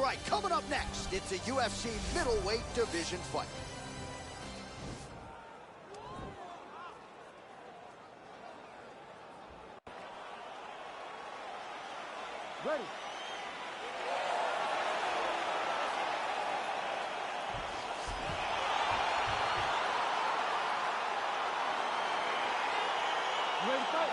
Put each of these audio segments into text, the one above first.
right, coming up next, it's a UFC middleweight division fight. Ready. Ready, fight.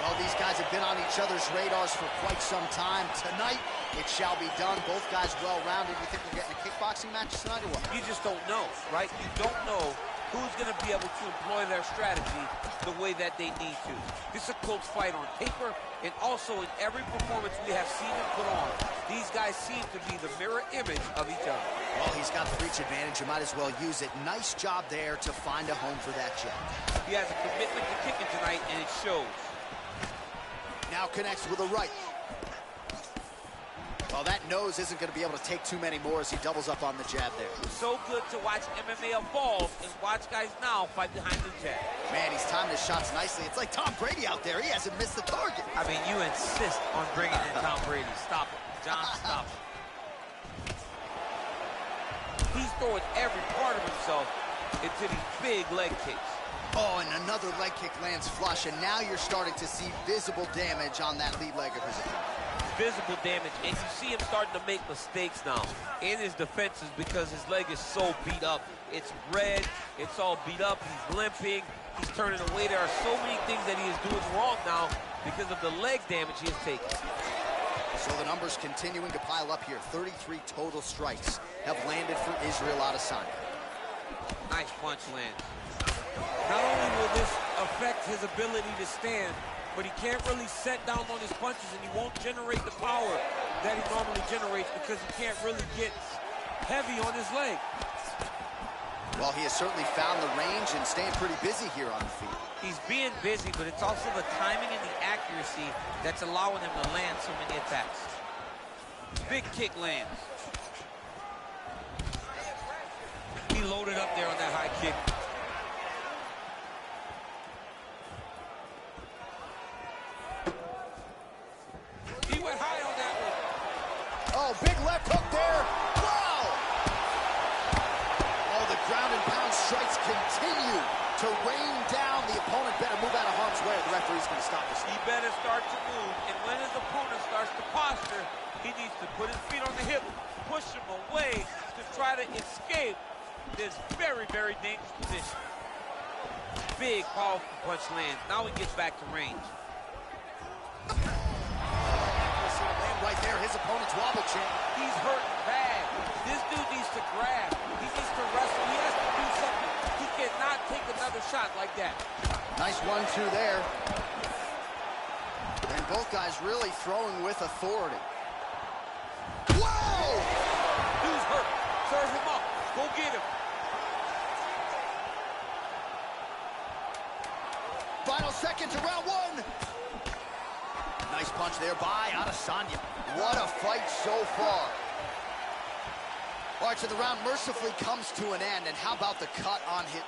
Well, these guys have been on each other's radars for quite some time. Tonight, it shall be done. Both guys well-rounded. You think we're getting a kickboxing match tonight or what? You just don't know, right? You don't know who's going to be able to employ their strategy the way that they need to. This is a close fight on paper, and also in every performance we have seen him put on. These guys seem to be the mirror image of each other. Well, he's got the reach advantage. You might as well use it. Nice job there to find a home for that jab. He has a commitment to kicking tonight, and it shows. Now connects with a right. Well, that nose isn't going to be able to take too many more as he doubles up on the jab there. So good to watch MMA evolve and watch guys now fight behind the jab. Man, he's timing his shots nicely. It's like Tom Brady out there. He hasn't missed the target. I mean, you insist on bringing in Tom Brady. Stop him. John, stop him. He's throwing every part of himself into these big leg kicks. Oh, and another leg kick lands flush, and now you're starting to see visible damage on that lead leg of his opponent. Visible damage, and you see him starting to make mistakes now in his defenses because his leg is so beat up. It's red, it's all beat up, he's limping, he's turning away. There are so many things that he is doing wrong now because of the leg damage he has taken. So the numbers continuing to pile up here. 33 total strikes have landed for Israel Adesanya. Nice punch lands. Not only will this affect his ability to stand, but he can't really set down on his punches, and he won't generate the power that he normally generates because he can't really get heavy on his leg. Well, he has certainly found the range and staying pretty busy here on the feet. He's being busy, but it's also the timing and the accuracy that's allowing him to land so many attacks. Big kick lands. He loaded up there on that high kick. Oh, big left hook there. Wow! Oh, the ground and pound strikes continue to rain down. The opponent better move out of harm's way. The referee's going to stop this. He better start to move, and when his opponent starts to posture, he needs to put his feet on the hip, push him away to try to escape this very, very dangerous position. Big, powerful punch lands. Now he gets back to range. Right there, his opponent's wobble chain. He's hurting bad. This dude needs to grab. He needs to wrestle. He has to do something. He cannot take another shot like that. Nice 1-2 there. And both guys really throwing with authority. Whoa! Dude's hurt. Serve him up. Go get him. Final seconds of round one. Nice punch there by Adesanya. What a fight so far. All right, so the round mercifully comes to an end, and how about the cut on hit?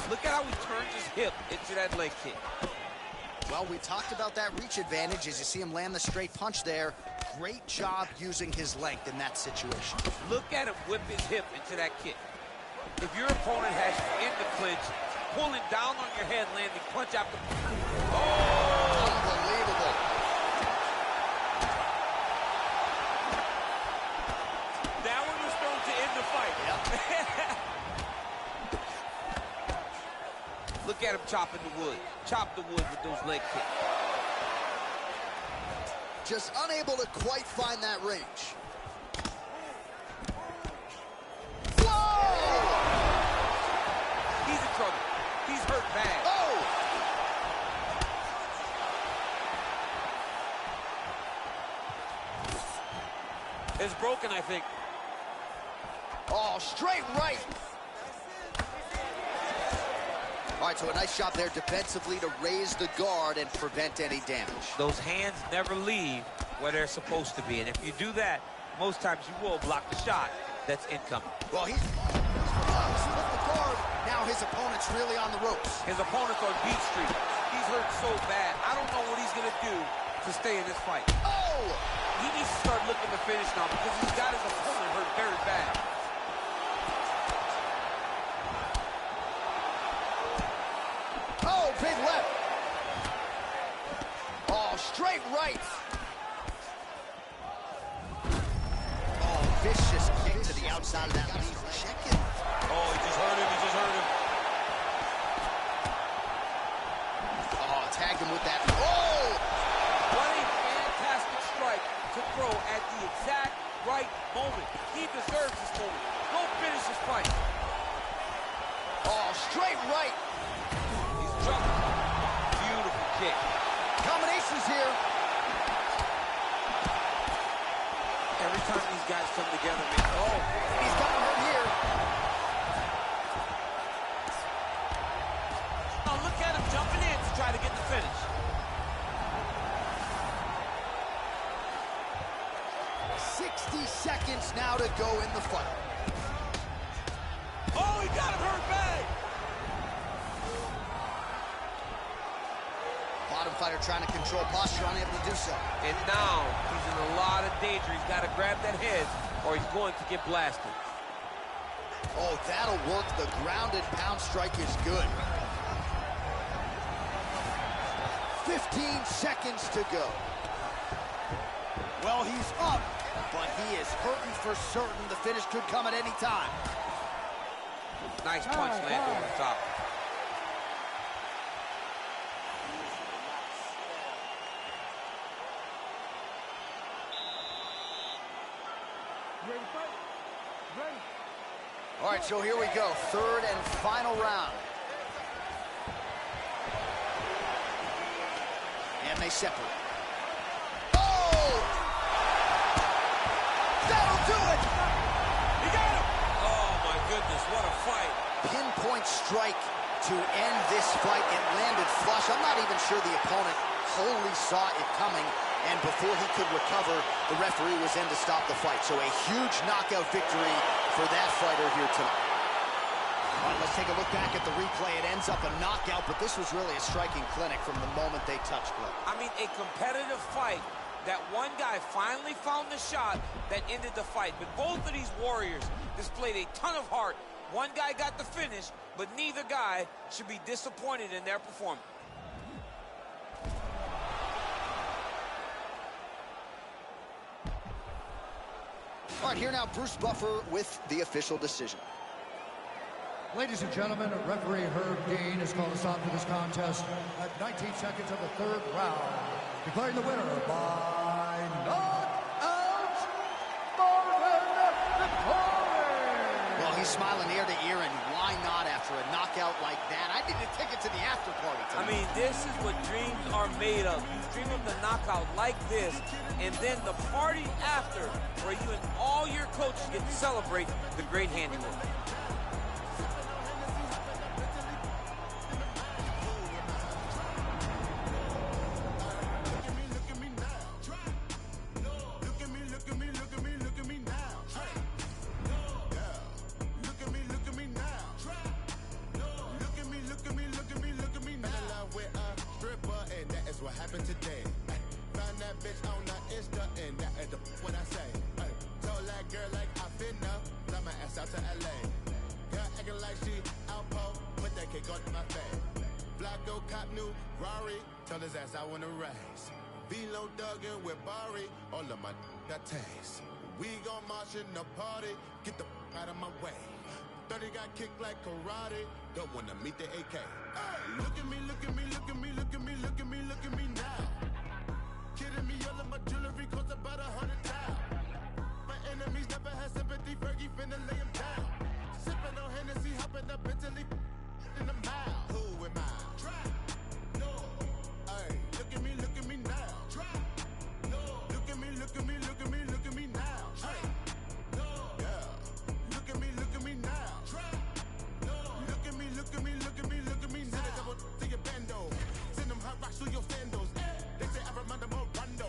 Look at how he turns his hip into that leg kick. Well, we talked about that reach advantage as you see him land the straight punch there. Great job using his length in that situation. Look at him whip his hip into that kick. If your opponent has you in the clinch, pulling down on your head, landing punch after punch. Oh! Unbelievable. That one was thrown to end the fight. Yep. Look at him chopping the wood. Chop the wood with those leg kicks. Just unable to quite find that range. Whoa! He's in trouble. He's hurt bad. Oh! It's broken, I think. Oh, straight right. All right, so a nice job there defensively to raise the guard and prevent any damage. Those hands never leave where they're supposed to be. And if you do that, most times you will block the shot that's incoming. Well, he's split the guard. Now his opponent's really on the ropes. His opponent's on beat street. He's hurt so bad. I don't know what he's going to do to stay in this fight. Oh! He needs to start looking to finish now because he's got his opponent hurt very bad. Oh, big left. Oh, straight right. Oh, vicious kick to the outside of that knee. Check it. Oh, he just hurt him. He just hurt him. Oh, tagged him with that. Oh! What a fantastic strike to throw at the exact right moment. He deserves this moment. Go finish this fight. Oh, straight right. He's jumping. Beautiful kick. Combinations here. Every time these guys come together, man. Oh, He's got him hurt here. oh, look at him jumping in to try to get the finish. 60 seconds now to go in the fight. Oh, he got him hurt bad. Bottom fighter trying to control posture, unable to do so. And now he's in a lot of danger. He's got to grab that head or he's going to get blasted. Oh, that'll work. The grounded pound strike is good. 15 seconds to go. Well, he's up, but he is hurting for certain. The finish could come at any time. Nice punch landed over the top. Ready to fight? Ready. All right, so here we go. Third and final round. And they separate. Oh! That'll do it! He got him! Oh, my goodness, what a fight. Pinpoint strike to end this fight. It landed flush. I'm not even sure the opponent wholly saw it coming, and before he could recover, the referee was in to stop the fight. So a huge knockout victory for that fighter here tonight. All right, let's take a look back at the replay. It ends up a knockout, but this was really a striking clinic from the moment they touched blood. I mean, a competitive fight that one guy finally found the shot that ended the fight. But both of these warriors displayed a ton of heart. One guy got the finish, but neither guy should be disappointed in their performance. All right, here now, Bruce Buffer with the official decision. Ladies and gentlemen, referee Herb Dean has called a stop to this contest at 19 seconds of the third round, declaring the winner by knockout, Marvin Vettori. Well, he's smiling ear to ear, and why not after a knockout like that? I need a ticket to the after party tonight. I mean, this is what dreams are made of. You dream of the knockout like this, and then the party after, where you and all your coaches get to celebrate the great handiwork. What happened today? Found that bitch on the Insta and that is what I say. Told that girl like I finna fly my ass out to LA. Girl acting like she outpost, put that cake on my face. Flacco cop new Rari, told his ass I wanna race. Velo Duggan with Barry, all of my got taste. We gon' march in the party, get the out of my way. 30 got kicked like karate, don't wanna meet the AK. Look at me, look at me, look at me, look at me, look at me, look at me now. Kidding me, all of my jewelry costs about 100,000. My enemies never had sympathy, Fergie finna lay him down. Sipping on Hennessy, hopping up Italy in the mile. Who am I? Trap. No. Ay, look at me now. Trap. No. Look at me, look at me, look at me, look at me now. Ay. No. Yeah. Look at me now. Trap. No. Look at me, look at me, look at me, look at me now. Send a double to your bando. Send them hot rocks through your sandals. They say I remind them of Rondo.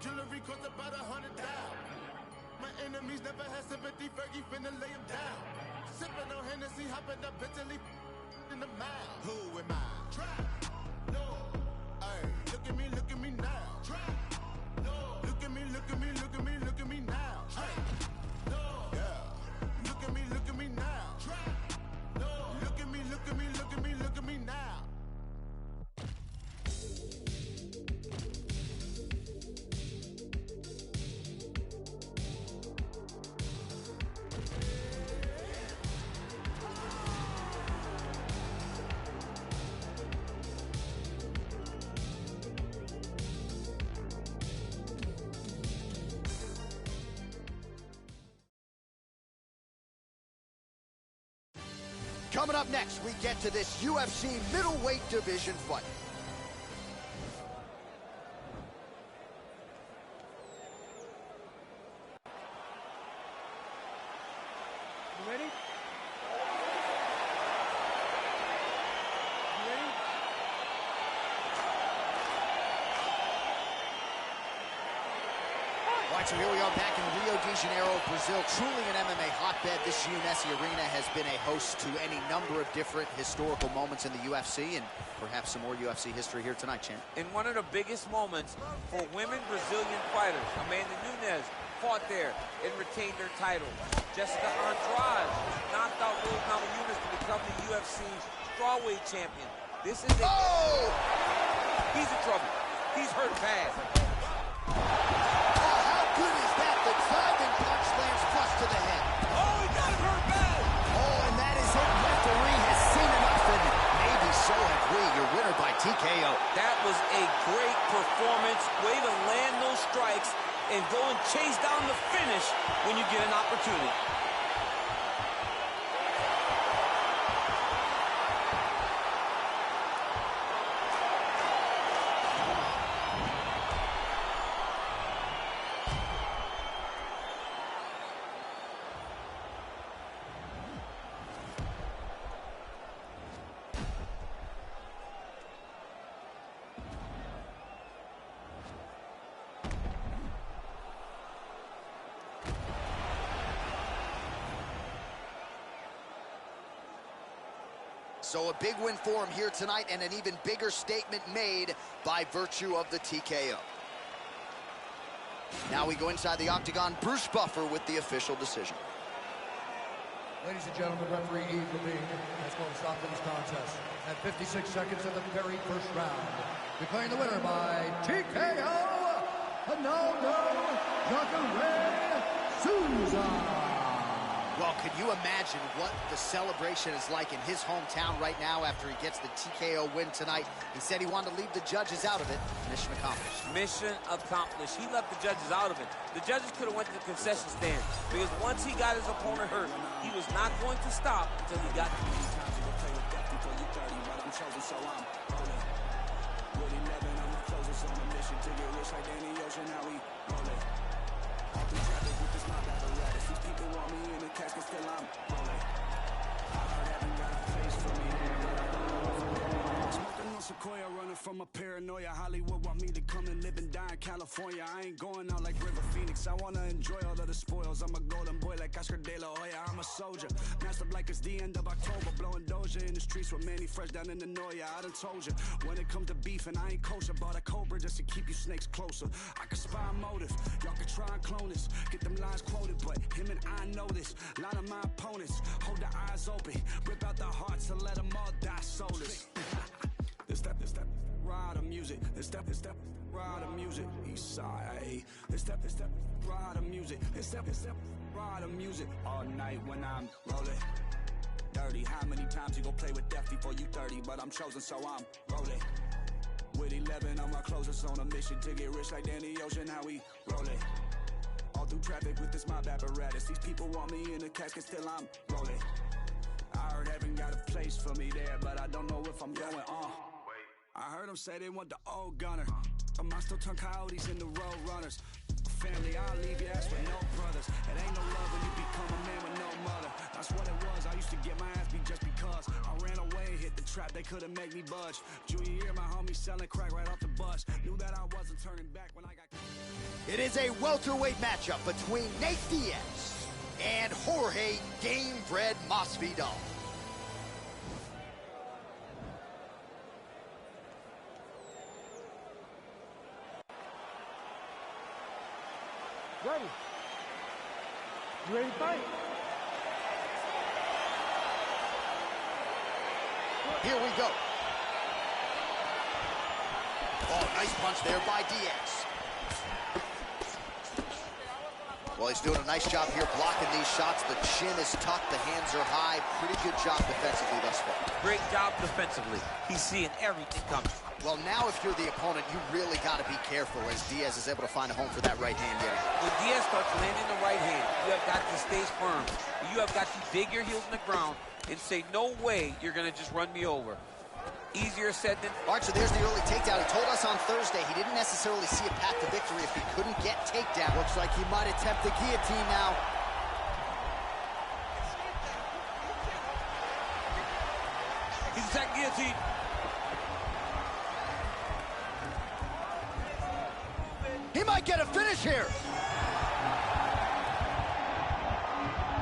jewelry cost about $100,000. My enemies never had sympathy, Fergie finna lay him down. Sipping on Hennessy, hopping up Bentley in the mouth. Who am I? Trap. No. Ay, look at me now. Trap. No. Look at me, look at me, look at me, look at me now. Trap. No. Yeah. Look at me now. Trap. No. Look at me, look at me, look at me, look at me now. Coming up next, we get to this UFC middleweight division fight. You ready? You ready? All right, so here we are back in Rio de Janeiro, Brazil. Truly an MMA hotbed. This UNESI Arena has been a host to any number of different historical moments in the UFC, and perhaps some more UFC history here tonight, champ. In one of the biggest moments for women Brazilian fighters, Amanda Nunes fought there and retained her title. Jessica Andrade knocked out Rose Namajunas to become the UFC strawweight champion. This is a... Oh! He's in trouble. He's hurt bad. Good is that? The driving punch lands flush to the head. Oh, he got him hurt bad. Oh, and that is it. Referee has seen enough, and maybe so have we. Your winner by TKO. That was a great performance. Way to land those strikes and go and chase down the finish when you get an opportunity. So a big win for him here tonight, and an even bigger statement made by virtue of the TKO. Now we go inside the octagon. Bruce Buffer with the official decision. Ladies and gentlemen, referee Yves Lavigne has called a stop to this contest at 56 seconds of the very first round, declaring the winner by TKO, Ronaldo Jacare Souza. Well, can you imagine what the celebration is like in his hometown right now after he gets the TKO win tonight? He said he wanted to leave the judges out of it. Mission accomplished. Mission accomplished. He left the judges out of it. The judges could have went to the concession stand because once he got his opponent hurt, he was not going to stop until he got Sequoia running from a paranoia. Hollywood want me to come and live and die in California. I ain't going out like River Phoenix. I wanna enjoy all of the spoils. I'm a golden boy like Oscar De La Hoya. I'm a soldier, masked up like it's the end of October. Blowing Doja in the streets with Manny Fresh down in the Noya. I done told you, when it comes to beef and I ain't kosher. Bought a Cobra just to keep you snakes closer. I can spy a motive, y'all can try and clone this. Get them lines quoted, but him and I know this. A lot of my opponents hold their eyes open, rip out their hearts and let them all die soulless. This step, ride of music. This step, ride of music. East side, this step, ride of music. This step, ride of music. All night when I'm rolling. Dirty, how many times you gon' play with death before you 30? But I'm chosen, so I'm rolling. With 11 on my closest on a mission to get rich like Danny Ocean. How we rolling? All through traffic with this mob apparatus. These people want me in a casket, still I'm rolling. I heard heaven got a place for me there, but I don't know if I'm going on. I heard them say they want the old gunner. Am I still turn coyotes into road runners? Family, I'll leave your ass with no brothers. It ain't no love when you become a man with no mother. That's what it was. I used to get my ass beat just because I ran away and hit the trap they couldn't make me budge. Junior year, my homie selling crack right off the bus. Knew that I wasn't turning back when I got... It is a welterweight matchup between Nate Diaz and Jorge Gamebred Masvidal. Ready. You ready to fight? Here we go. Oh, nice punch there by Diaz. Well, he's doing a nice job here blocking these shots. The chin is tucked, the hands are high. Pretty good job defensively thus far. Great job defensively. He's seeing everything coming. Well, now if you're the opponent, you really got to be careful as Diaz is able to find a home for that right hand here. When Diaz starts landing the right hand, you have got to stay firm. You have got to dig your heels in the ground and say, no way you're going to just run me over. Easier said than... All right, so there's the early takedown. He told us on Thursday he didn't necessarily see a path to victory if he couldn't get takedown. Looks like he might attempt the guillotine now. He's attacking guillotine. He might get a finish here.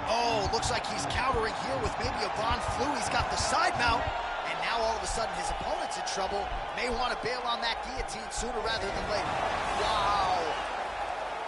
Oh, looks like he's countering here with maybe a Von Flue. He's got the side mount. And now all of a sudden his opponent's in trouble. May want to bail on that guillotine sooner rather than later. Wow.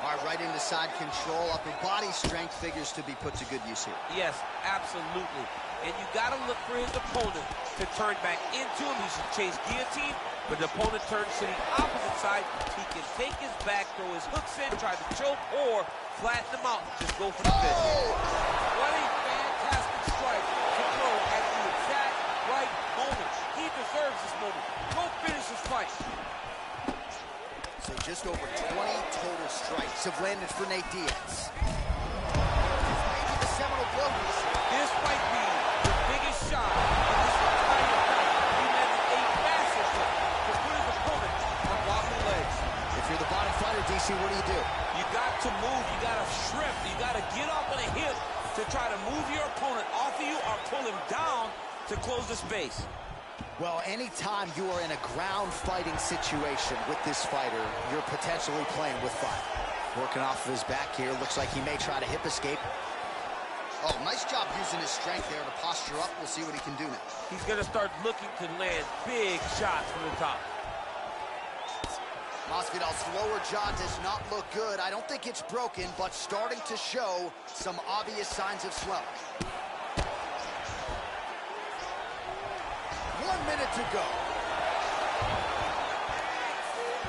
All right, right into side control. Upper body strength figures to be put to good use here. Yes, absolutely. And you got to look for his opponent to turn back into him. He should chase guillotine, but the opponent turns to the opposite side. He can take his back, throw his hooks in, try to choke, or flatten him out. Just go for the finish. What a fantastic strike to throw at the exact right moment. He deserves this moment. Go finish this fight. So just over 20 total strikes have landed for Nate Diaz. Maybe the seminal blow. This might be the biggest shot of this entire fight. He landed a massive hit to put his opponent on wobbly legs. If you're the bottom fighter, DC, what do? You got to move, you got to shrimp, you got to get up on a hip to try to move your opponent off of you or pull him down to close the space. Well, anytime you are in a ground fighting situation with this fighter, you're potentially playing with fire. Working off of his back here, looks like he may try to hip escape. Oh, nice job using his strength there to posture up. We'll see what he can do now. He's going to start looking to land big shots from the top. Masvidal's lower jaw does not look good. I don't think it's broken, but starting to show some obvious signs of swelling. 1 minute to go.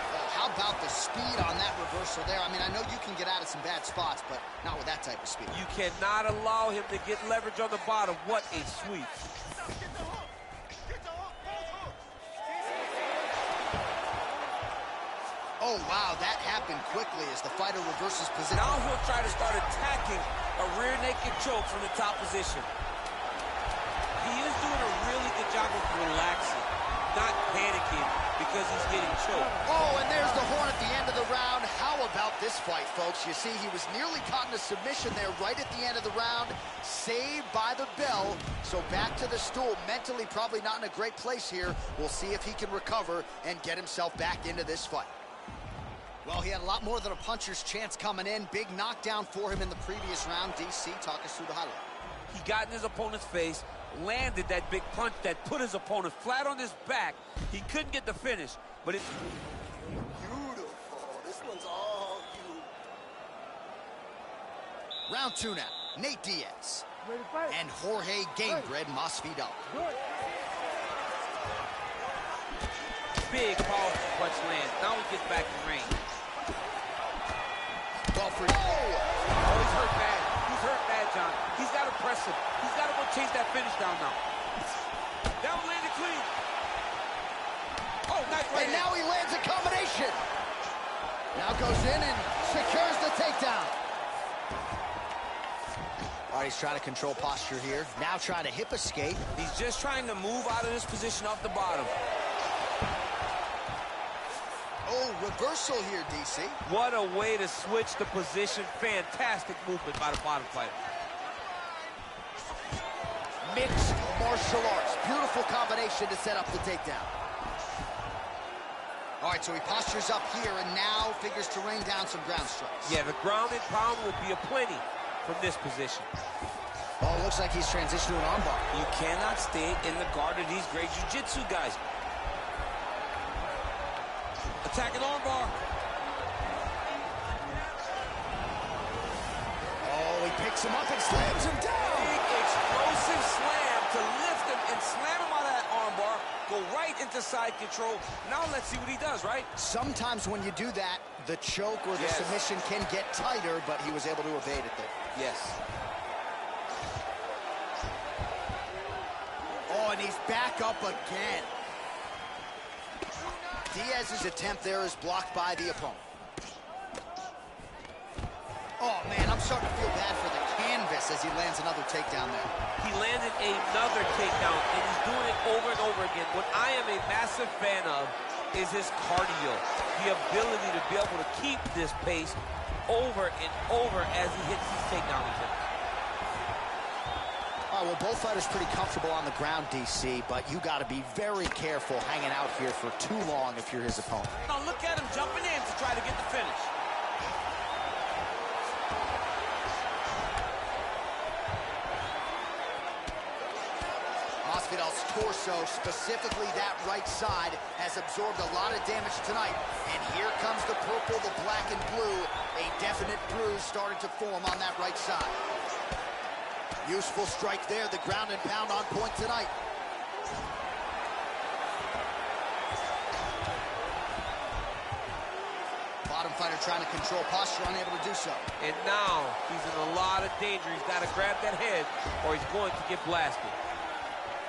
Oh, how about the speed on that reversal there? I mean, I know you can get out of some bad spots, but not with that type of speed. You cannot allow him to get leverage on the bottom. What a sweep. Oh, wow, that happened quickly as the fighter reverses position. Now he'll try to start attacking a rear naked choke from the top position. He is doing a really good job of relaxing, not panicking because he's getting choked. Oh, and there's the horn at the end of the round. How about this fight, folks? You see, he was nearly caught in a submission there right at the end of the round, saved by the bell. So back to the stool, mentally probably not in a great place here. We'll see if he can recover and get himself back into this fight. Well, he had a lot more than a puncher's chance coming in. Big knockdown for him in the previous round. DC, talk us through the highlight. He got in his opponent's face, landed that big punch that put his opponent flat on his back. He couldn't get the finish, but it's beautiful. This one's all you. Round two now. Nate Diaz Ready to fight? and Jorge Gamebred Masvidal. Good. big, powerful punch lands. Now he gets back in range. Crawford. Oh, he's hurt bad. He's hurt bad, John. He's got to press him. He's got to go chase that finish down now. That one landed clean. Oh, nice right And hand. now he lands a combination. Now goes in and secures the takedown. All right, he's trying to control posture here. Now trying to hip escape. He's just trying to move out of this position off the bottom. Oh, reversal here, DC. What a way to switch the position. Fantastic movement by the bottom fighter. Mixed martial arts. Beautiful combination to set up the takedown. All right, so he postures up here and now figures to rain down some ground strikes. Yeah, the ground and pound will be aplenty from this position. Oh, it looks like he's transitioned to an armbar. You cannot stay in the guard of these great jiu-jitsu guys. Attacking armbar. Oh, he picks him up and slams him down. Big explosive slam to lift him and slam him out of that armbar. Go right into side control. Now let's see what he does, right? Sometimes when you do that, the choke or the submission can get tighter, but he was able to evade it there. Yes. Oh, and he's back up again. Diaz's attempt there is blocked by the opponent. Oh, man, I'm starting to feel bad for the canvas as he lands another takedown there. He landed another takedown, and he's doing it over and over again. What I am a massive fan of is his cardio, the ability to be able to keep this pace over and over as he hits these takedown attempts. All right, well, both fighters pretty comfortable on the ground, DC, but you got to be very careful hanging out here for too long if you're his opponent. Now look at him jumping in to try to get the finish. Masvidal's torso, specifically that right side, has absorbed a lot of damage tonight. And here comes the purple, the black, and blue. A definite bruise starting to form on that right side. Useful strike there, the ground and pound on point tonight. Bottom fighter trying to control posture, unable to do so. And now he's in a lot of danger. He's got to grab that head or he's going to get blasted.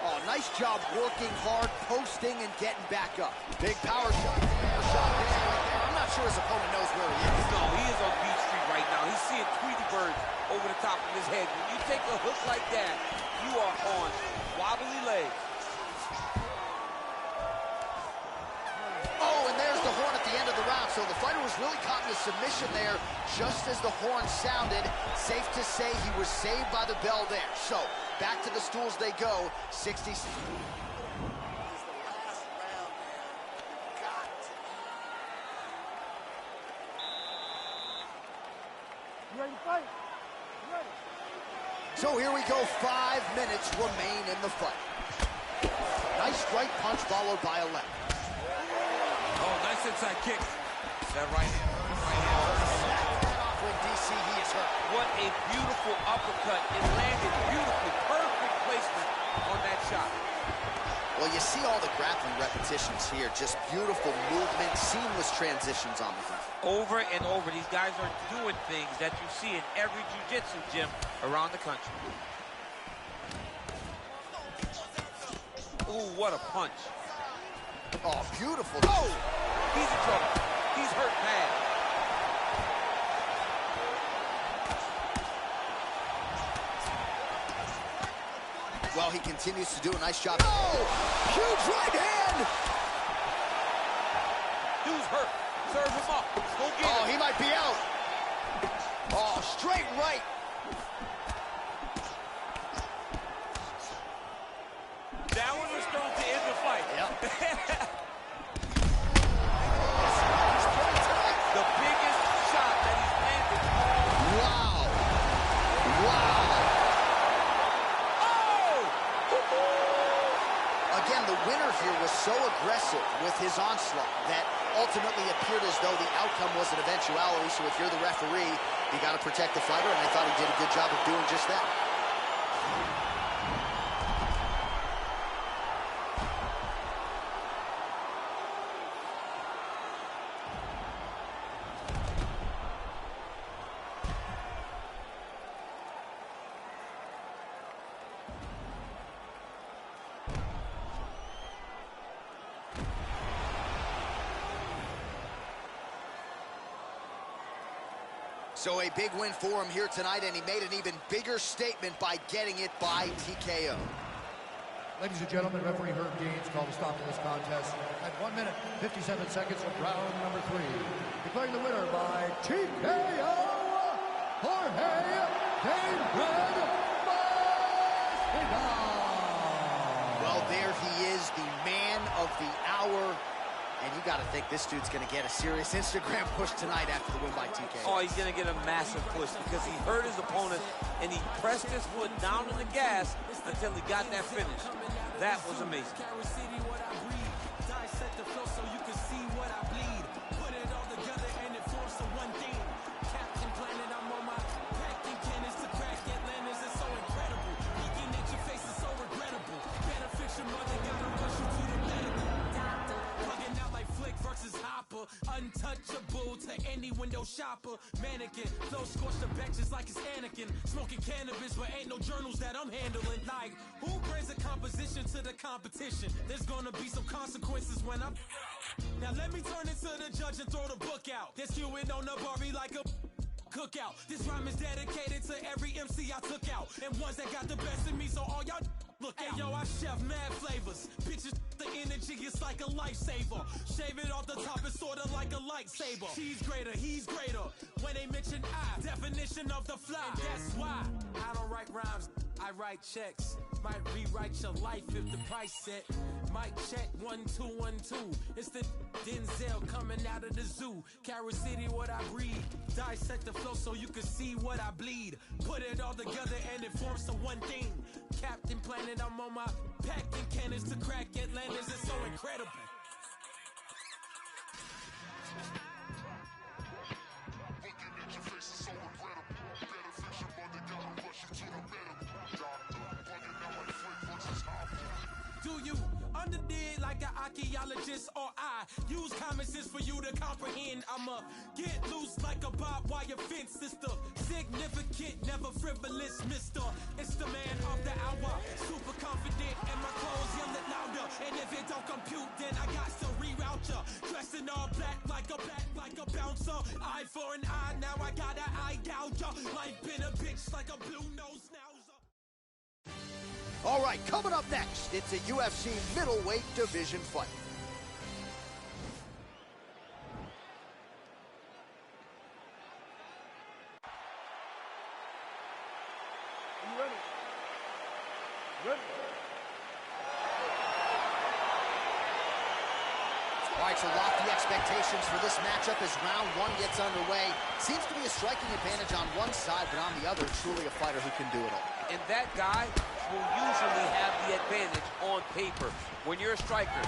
Oh, nice job working hard, posting, and getting back up. Big power shot. I'm not sure his opponent knows where he is. No, he is on Beach Street right now. He's seeing Tweety Bird over the top of his head. When you take a hook like that, you are on wobbly legs. Oh, and there's the horn at the end of the round. So the fighter was really caught in a submission there just as the horn sounded. Safe to say he was saved by the bell there. So back to the stools they go. 60. You ready to fight? You ready? So here we go. 5 minutes remain in the fight. Nice right punch followed by a left. Oh, nice inside kick. That right hand. When DC, he is hurt. What a beautiful uppercut. It landed beautifully. Perfect placement on that shot. Well, you see all the grappling repetitions here. Just beautiful movement, seamless transitions on the ground. Over and over, these guys are doing things that you see in every jiu-jitsu gym around the country. Ooh, what a punch. Oh, beautiful. Oh! He's in trouble. He's hurt bad. Well, he continues to do a nice job. Oh! Huge right hand! Dude's hurt. Serve him up. Go get him. Oh, he might be out. Oh, straight right. That one was thrown to end the fight. Yep. The biggest shot that he's landed all. Wow. Wow. Oh! Again, the winner here was so aggressive with his onslaught that ultimately appeared as though the outcome was an eventuality. So if you're the referee, you got to protect the fighter, and I thought he did a good job of doing just that. So a big win for him here tonight, and he made an even bigger statement by getting it by TKO. Ladies and gentlemen, referee Herb Deans called a stop to this contest at 1 minute, 57 seconds of round number 3. Declaring the winner by TKO, Jorge David Masvidal. there he is, the man of the hour. And you got to think this dude's going to get a serious Instagram push tonight after the win by TK. Oh, he's going to get a massive push because he hurt his opponent and he pressed his foot down on the gas until he got that finish. That was amazing. Untouchable to any window shopper. Mannequin, flow scorched the benches like it's Anakin. Smoking cannabis, but ain't no journals that I'm handling. Like, who brings a composition to the competition? There's gonna be some consequences when I'm... Now let me turn it to the judge and throw the book out. They're skewing on the Barbie like a cookout. This rhyme is dedicated to every MC I took out, and ones that got the best in me, so all y'all look out. Hey, yo, I chef mad flavors. Bitches, the energy is like a lifesaver. Shave it off the top, it's sorta like a lightsaber. She's greater, he's greater. When they mention I, definition of the fly. And that's why I don't write rhymes, I write checks. Might rewrite your life if the price set. Might check 1 2 1 2. It's the Denzel coming out of the zoo. Carol City, what I breathe. Dissect the flow so you can see what I bleed. Put it all together and it forms to one thing. Captain Planet, I'm on my packing cannons to crack Atlantis. It's so incredible. Looking at your face is so incredible. Better fix your brother, gotta rush you to the medical. Doctor, bugging out like Flick versus Hopper. Do you understand like an archaeologist, or I use common sense for you to comprehend? I'ma get loose like a barbed wire fence, sister. Significant, never frivolous, mister. It's the man of the hour. Super confident and my clothes yelling louder. And if it don't compute, then I got to reroute ya. Dressed in all black like a bouncer. Eye for an eye, now I got an eye gouger. Life been a bitch like a blue nose schnauzer. All right, coming up next, it's a UFC middleweight division fight. Are you ready? Ready? All right, so lofty expectations for this matchup as round one gets underway. Seems to be a striking advantage on one side, but on the other, truly a fighter who can do it all. And that guy will usually have the advantage on paper. When you're a striker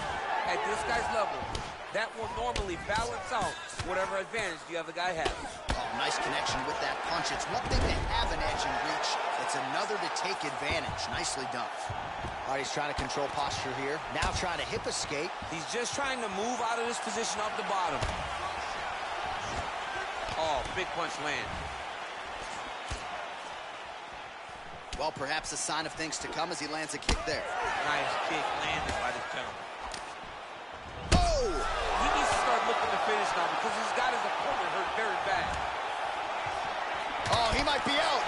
at this guy's level, that will normally balance out whatever advantage the other guy has. Oh, nice connection with that punch. It's one thing to have an edge and reach. It's another to take advantage. Nicely done. All right, he's trying to control posture here. Now trying to hip escape. He's just trying to move out of this position off the bottom. Oh, big punch land. Well, perhaps a sign of things to come as he lands a kick there. Nice kick landed by this gentleman. Oh! He needs to start looking to finish now because he's got his opponent hurt very bad. Oh, he might be out.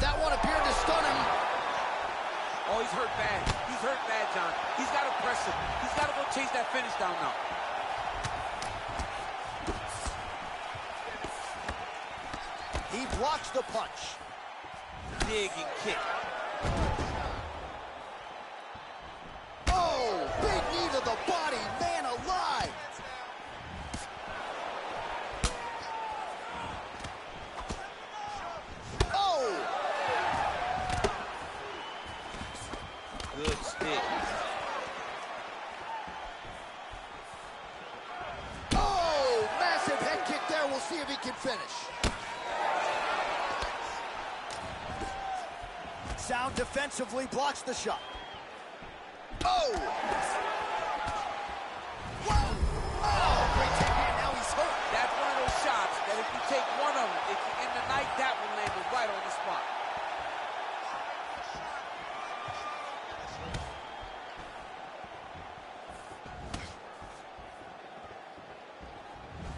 That one appeared to stun him. Oh, he's hurt bad. He's hurt bad, John. He's got to press him. He's got to go chase that finish down now. He blocks the punch. Dig and kick. Oh, big knee to the body, man alive. Oh! Good stick. Oh, massive head kick there. We'll see if he can finish. Sound defensively blocks the shot. Oh! Whoa! Oh, great takedown. Now he's hurt. That's one of those shots that if you take one of them, if you end the night, that one landed right on the spot.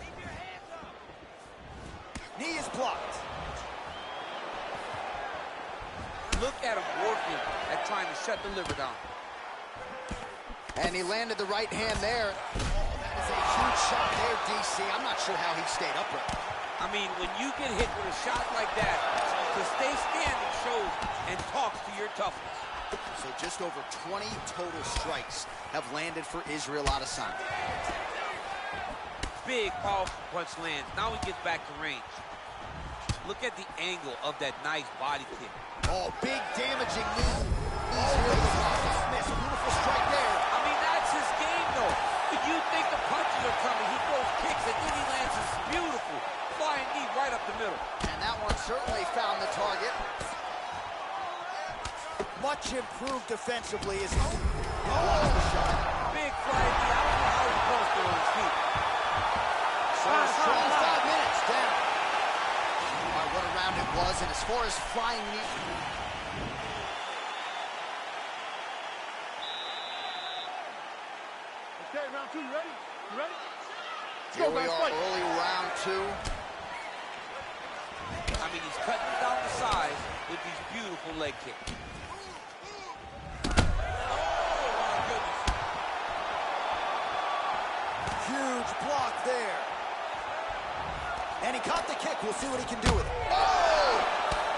Keep your hands up. Knee is blocked. Look at him working at trying to shut the liver down. And he landed the right hand there. Oh, that is a huge shot there, DC. I'm not sure how he stayed upright. I mean, when you get hit with a shot like that, To stay standing shows and talks to your toughness. So just over 20 total strikes have landed for Israel Adesanya. Big, powerful punch lands. Now he gets back to range. Look at the angle of that nice body kick. Oh, big damaging knee. Beautiful strike there. I mean, that's his game, though. If you think the punches are coming, he throws kicks, and then he lands this beautiful flying knee right up the middle. And that one certainly found the target. Much improved defensively as he blocks the shot. Big flying knee. I don't know how he posted on his feet. So a strong 5 minutes down. All right, what a round it was, and as far as flying knee... Okay, round 2, you ready? You ready? Let's Here go, we guys, are, fight. early round 2. I mean, he's cutting down the size with these beautiful leg kicks. Huge block there. And he caught the kick. We'll see what he can do with it. Oh!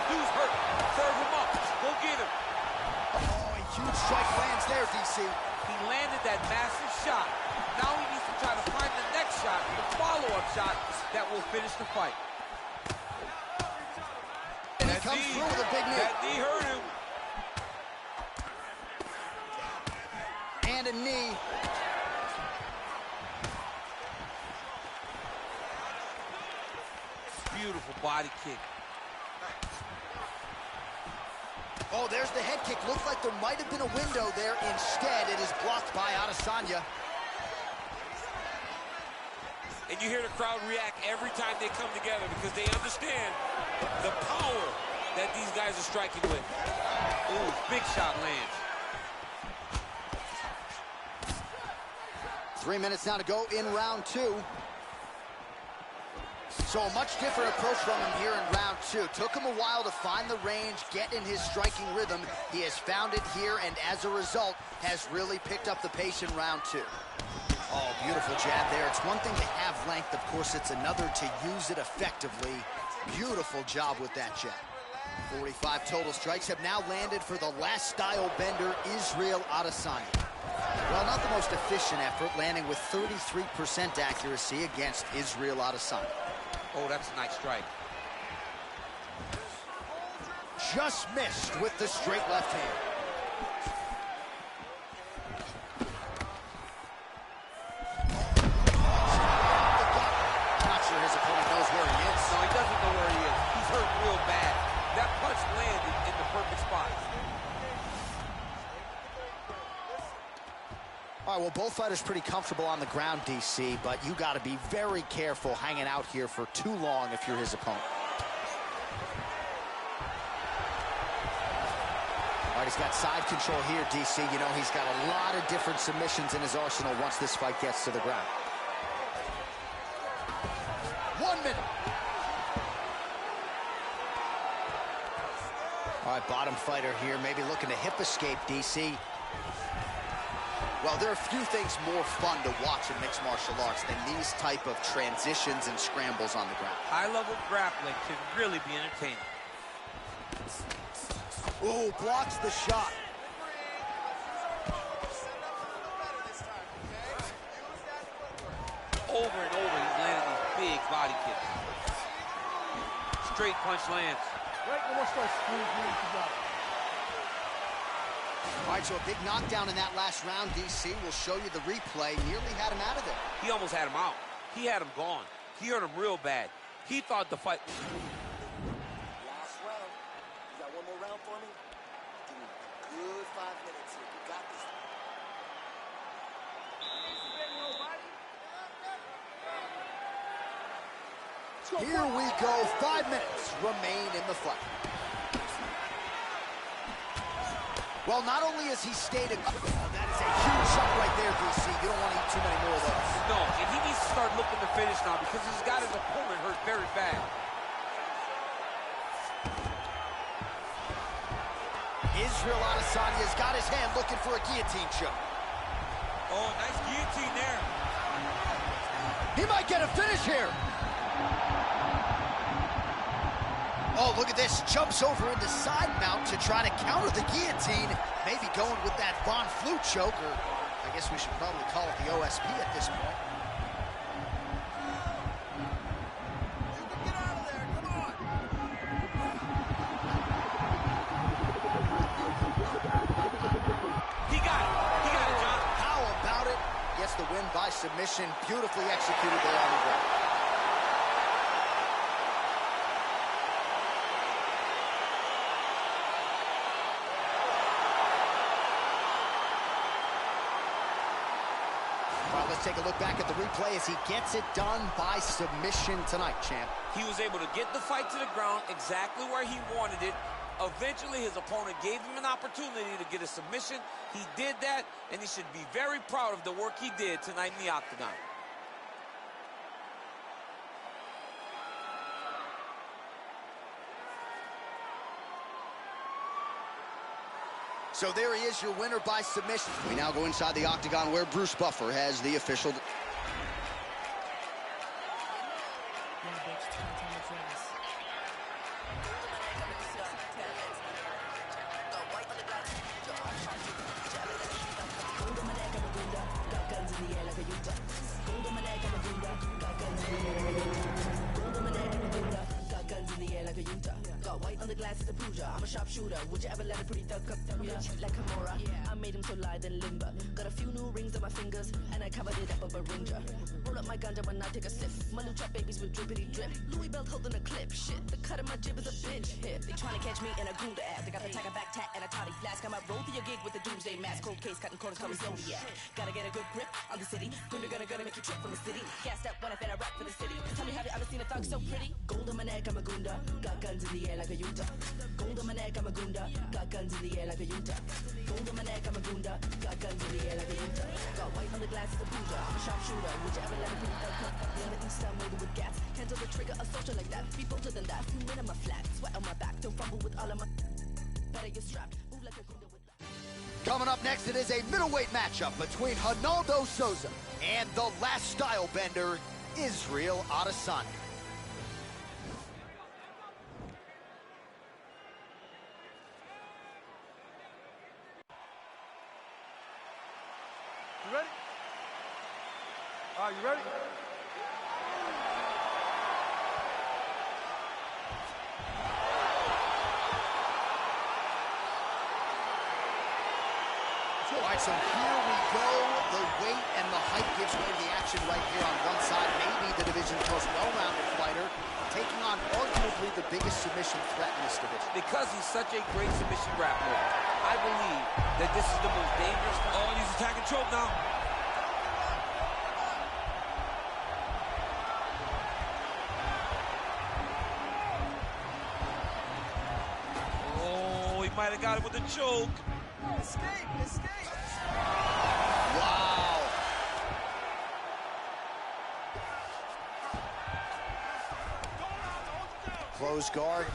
Dude's hurt. Serve him up. Go get him. Oh, a huge strike lands there, DC. He landed that massive shot. Now he needs to try to find the next shot, the follow-up shot that will finish the fight. And he comes through with a big knee. That knee hurt him. And a knee. Beautiful body kick. Oh, there's the head kick. Looked like there might have been a window there. Instead, it is blocked by Adesanya. And you hear the crowd react every time they come together because they understand the power that these guys are striking with. Ooh, big shot lands. 3 minutes now to go in round 2. So a much different approach from him here in round 2. Took him a while to find the range, get in his striking rhythm. He has found it here, and as a result, has really picked up the pace in round 2. Oh, beautiful jab there. It's one thing to have length. Of course, it's another to use it effectively. Beautiful job with that jab. 45 total strikes have now landed for the last style bender, Israel Adesanya. Well, not the most efficient effort, landing with 33% accuracy against Israel Adesanya. Oh, that's a nice strike. Just missed with the straight left hand. Not sure his opponent knows where he is. No, he doesn't know where he is. He's hurt real bad. That punch landed in the perfect spot. All right, well, both fighters pretty comfortable on the ground, DC, but you got to be very careful hanging out here for too long if you're his opponent. All right, he's got side control here, DC. You know, he's got a lot of different submissions in his arsenal once this fight gets to the ground. 1 minute. All right, bottom fighter here, maybe looking to hip escape, DC. Well, there are few things more fun to watch in mixed martial arts than these type of transitions and scrambles on the ground. High-level grappling can really be entertaining. Ooh, blocks the shot. Over and over, he's landed these big body kicks. Straight punch lands. Right, one more strike. Good job. All right, so a big knockdown in that last round, DC. We'll show you the replay. Nearly had him out of there. He almost had him out. He had him gone. He hurt him real bad. He thought the fight... Last round. You got one more round for me? Give me a good 5 minutes here. You got this. Here we go. 5 minutes remain in the fight. Well, not only has he stayed... that is a huge shot right there, DC. You don't want to eat too many more of those. No, and he needs to start looking to finish now because he's got his opponent hurt very bad. Israel Adesanya's got his hand looking for a guillotine choke. Oh, nice guillotine there. He might get a finish here. Oh, look at this. Jumps over into side mount to try to counter the guillotine. Maybe going with that Von Flue choke, or I guess we should probably call it the OSP at this point. Get out of there, come on! He got it, John. How about it? Gets the win by submission. Beautifully executed there on the ground. Well, let's take a look back at the replay as he gets it done by submission tonight, champ. He was able to get the fight to the ground exactly where he wanted it. Eventually, his opponent gave him an opportunity to get a submission. He did that, and he should be very proud of the work he did tonight in the octagon. So there he is, your winner by submission. We now go inside the octagon where Bruce Buffer has the official... Got white on the glass as a Pooja. I'm a sharpshooter. Would you ever let a pretty thug come through ya? Like Kimura, I made him so lithe and limber. Got a few new rings on my fingers, and I covered it up with a ringer. Roll up my ganja when I take a sip. Malucha babies with drippity drip. Louis belt holding a clip. Shit, the cut of my jib is a bitch hip. They tryna catch me in a Gunda app. They got the tiger back tat and a toddy flask. I might roll through your gig with a doomsday mask. Cold case, cutting corners, call me Zodiac. Gotta get a good grip on the city. Gunda gonna make you trip from the city. Gassed up when I fed a rap for the city. Tell me, have you ever seen a thug so pretty? Gold on my neck, I'm a Gunda. Got guns in the air like a Utah. Gold on my neck, I'm a Gunda. Got guns in the air like a Utah. Gold on my neck, I'm a Gunda. Got guns in the air like a Utah. Got white on the glass as a Pooja. I'm a sharpshooter. Would you ever let a pretty thug come in the east? I'm loaded with gas. Can't pull the trigger, a soldier like that. Be bolder than that. Few men on my flat. Sweat on my back. Don't fumble with all of my... Better get strapped. Move like a Gunda with... Coming up next, it is a middleweight matchup between Ronaldo Souza and the last style bender, Israel Adesanya. You ready? All right, you ready? All right, so here we go. The weight and the height gives way to the action right here on one side. Maybe the division's most well-rounded fighter, taking on arguably the biggest submission threat in this division. Because he's such a great submission grappler, I believe that this is the most dangerous. Oh, and he's attacking choke now. Oh, he might have got it with a choke. Escape, escape! Wow. Close guard.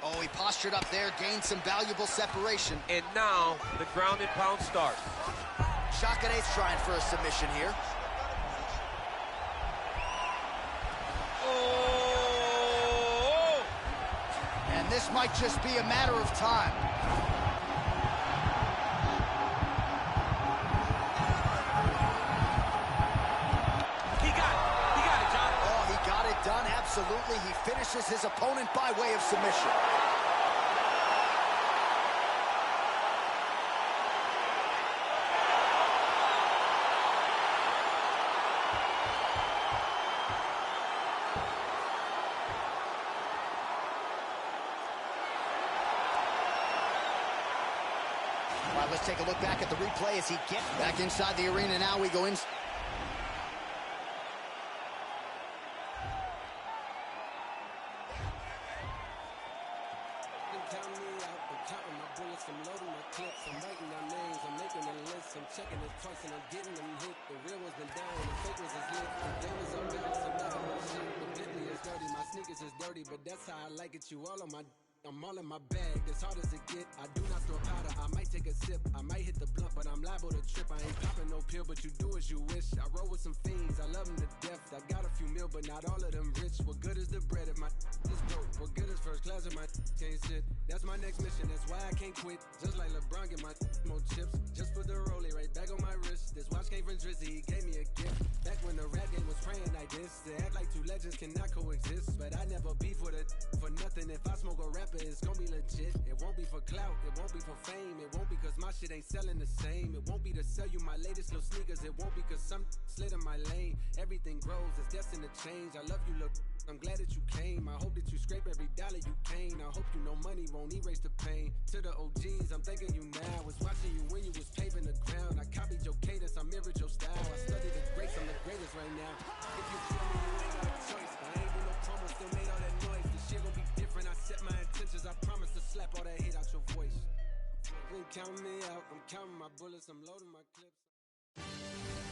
Oh, he postured up there, gained some valuable separation. And now the ground and pound starts. Shakire's trying for a submission here. Oh! And this might just be a matter of time. He got it, John. Oh, he got it done, absolutely. He finishes his opponent by way of submission. All right, let's take a look back at the replay as he gets back inside the arena. Now we go in. Counting me out, I'm counting my bullets, I'm loading my clips, I'm writing down names, I'm making a list, I'm checking it twice and I'm getting them hit. The real ones been down, the fake ones is lit. The game is on balance, I'm not on shit. The Bentley is dirty, my sneakers is dirty, but that's how I like it. You all on my I'm all in my bag, as hard as it get. I do not throw powder, I might take a sip. I might hit the blunt, but I'm liable to trip. I ain't popping no pill, but you do as you wish. I roll with some fiends, I love them to death. I got a few mil, but not all of them rich. What good is the bread if my is broke? What good is first class if my can't sit? That's my next mission, that's why I can't quit. Just like LeBron, get my more chips. Just put the rollie right back on my wrist. This watch came from Drizzy, he gave me a gift. Back when the rap game was praying like this. To act like two legends cannot coexist. But I never beef with it for nothing. If I smoke a rapper, it's gonna be legit. It won't be for clout, it won't be for fame. It won't be cause my shit ain't selling the same. It won't be to sell you my latest little sneakers. It won't be cause some slid in my lane. Everything grows, it's destined to change. I love you, look, I'm glad that you came. I hope that you scrape every dollar you can. I hope you know money won't erase the pain. To the OGs, I'm thanking you now. Was watching you when you was paving the ground. I copied your cadence, I mirrored your style. I studied the greats, I'm the greatest right now. If you feel me, you ain't got a choice. I ain't do no promo, still made all that noise. This shit gon' be different, I set my intentions. I promise to slap all that hate out your voice. You ain't counting me out, I'm counting my bullets, I'm loading my clips.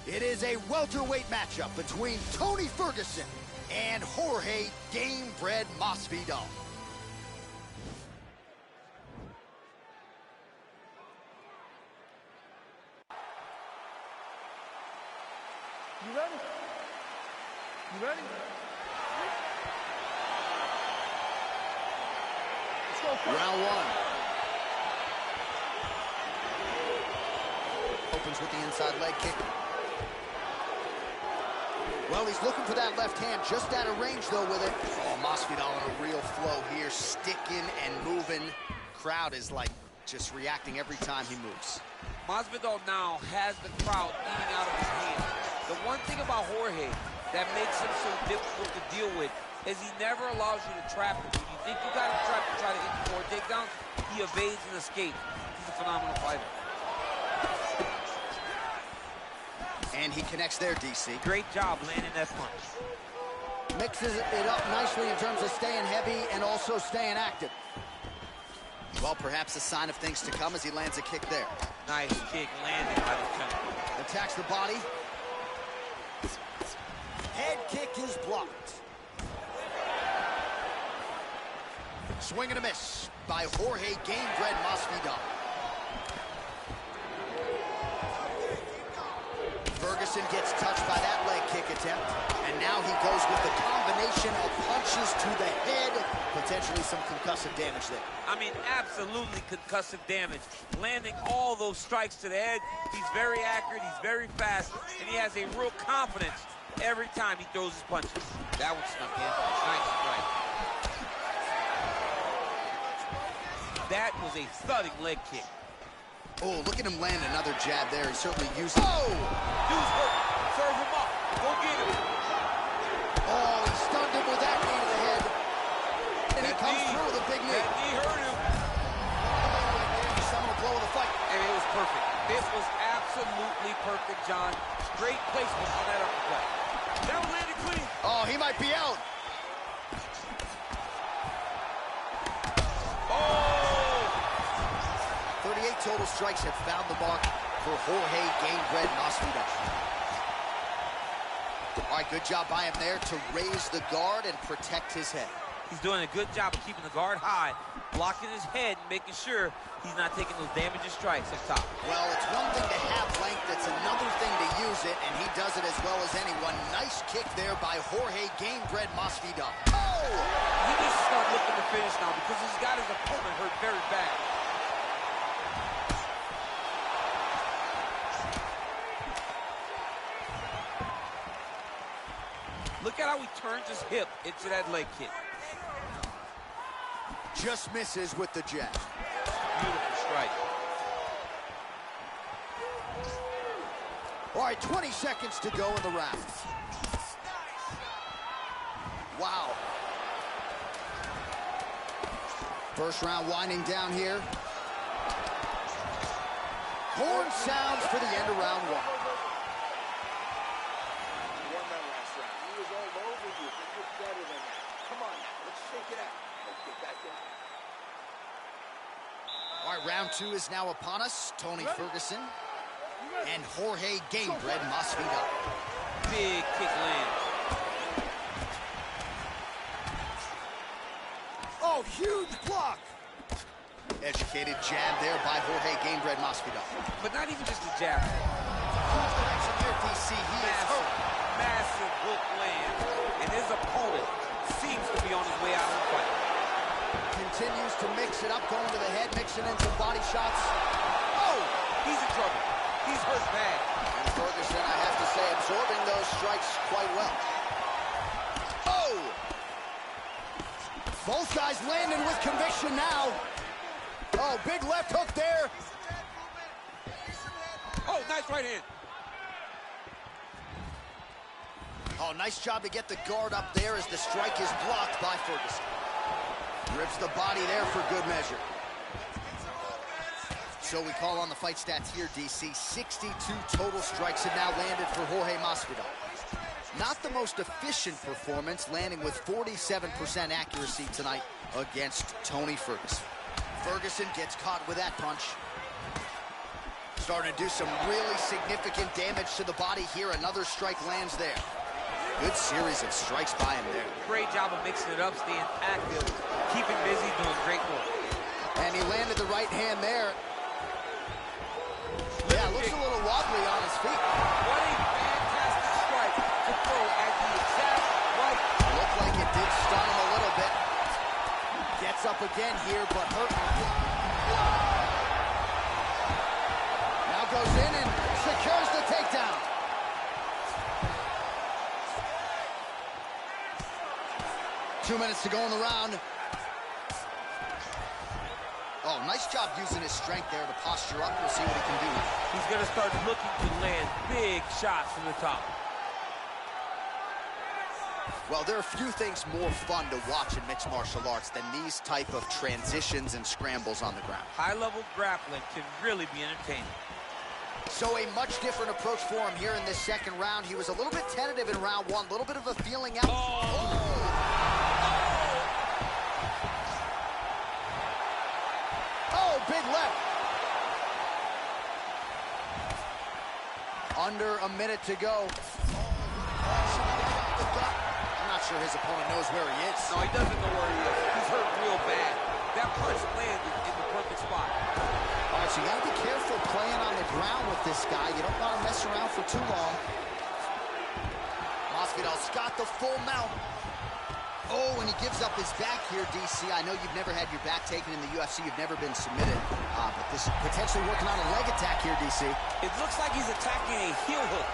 It is a welterweight matchup between Tony Ferguson and Jorge Gamebred Masvidal. You ready? You ready? Let's go first. Round one. Opens with the inside leg kick. Well, he's looking for that left hand, just out of range, though, with it. Oh, Masvidal on a real flow here, sticking and moving. Crowd is, like, just reacting every time he moves. Masvidal now has the crowd eating out of his hand. The one thing about Jorge that makes him so difficult to deal with is he never allows you to trap him. When you think you got him trapped to try to hit the forward takedown, he evades and escapes. He's a phenomenal fighter. And he connects there, DC. Great job landing that punch. Mixes it up nicely in terms of staying heavy and also staying active. Well, perhaps a sign of things to come as he lands a kick there. Nice kick landed by the center. Attacks the body. Head kick is blocked. Swing and a miss by Jorge Gamebred Masvidal. Ferguson gets touched by that leg kick attempt, and now he goes with the combination of punches to the head, potentially some concussive damage there. I mean, absolutely concussive damage. Landing all those strikes to the head. He's very accurate, he's very fast, and he has a real confidence every time he throws his punches. That one snuck in. Nice strike. That was a thudding leg kick. Oh, look at him land another jab there. He certainly used it. Oh! Dude's hurt. Serve him up. Go get him. Oh, he stunned him with that knee to the head. And he comes through with a big knee. That knee hurt him. The seminal blow of the fight. And it was perfect. This was absolutely perfect, John. Great placement on that uppercut. That one landed clean. Oh, he might be out. Oh! 38 total strikes have found the mark for Jorge Gamebred Masvidal. All right, good job by him there to raise the guard and protect his head. He's doing a good job of keeping the guard high, blocking his head, making sure he's not taking those damaging strikes up top. Well, it's one thing to have length, it's another thing to use it, and he does it as well as anyone. Nice kick there by Jorge Gamebred Masvidal. Oh! He needs to start looking to finish now because he's got his opponent hurt very bad. Look at how he turns his hip into that leg kick. Just misses with the jab. Beautiful strike. All right, 20 seconds to go in the round. Wow. First round winding down here. Horn sounds for the end of round one. All right, round two is now upon us. Tony Ferguson and Jorge Gamebred Masvidal. Big kick land. Oh, huge block. Educated jab there by Jorge Gamebred Masvidal. But not even just a jab. Huge connection here, DC. He is hurt. Massive hook land. And his opponent seems to be on his way out of the fight. Continues to mix it up, going to the head, mixing in some body shots. Oh, he's in trouble. He's hurt bad. And Ferguson, I have to say, absorbing those strikes quite well. Oh! Both guys landing with conviction now. Oh, big left hook there. Oh, nice right hand. Oh, nice job to get the guard up there as the strike is blocked by Ferguson. Rips the body there for good measure. So we call on the fight stats here, DC. 62 total strikes have now landed for Jorge Masvidal. Not the most efficient performance, landing with 47% accuracy tonight against Tony Ferguson. Ferguson gets caught with that punch. Starting to do some really significant damage to the body here. Another strike lands there. Good series of strikes by him there. Great job of mixing it up, staying active, keeping busy, doing great work. And he landed the right hand there. Yeah, looks a little wobbly on his feet. What a fantastic strike to throw at the exact right. Looked like it did stun him a little bit. Gets up again here, but hurt. Now goes in and secures the takedown. Two minutes to go in the round. Oh, nice job using his strength there to posture up. We'll see what he can do. He's going to start looking to land big shots from the top. Well, there are few things more fun to watch in mixed martial arts than these type of transitions and scrambles on the ground. High-level grappling can really be entertaining. So a much different approach for him here in this second round. He was a little bit tentative in round one, a little bit of a feeling out. Oh, big left. Under a minute to go. I'm not sure his opponent knows where he is. No, he doesn't know where he is. He's hurt real bad. That punch landed in the perfect spot. All right, so you got to be careful playing on the ground with this guy. You don't want to mess around for too long. Masvidal's got the full mount. Oh, and he gives up his back here, DC. I know you've never had your back taken in the UFC. You've never been submitted. But this is potentially working on a leg attack here, DC. It looks like he's attacking a heel hook.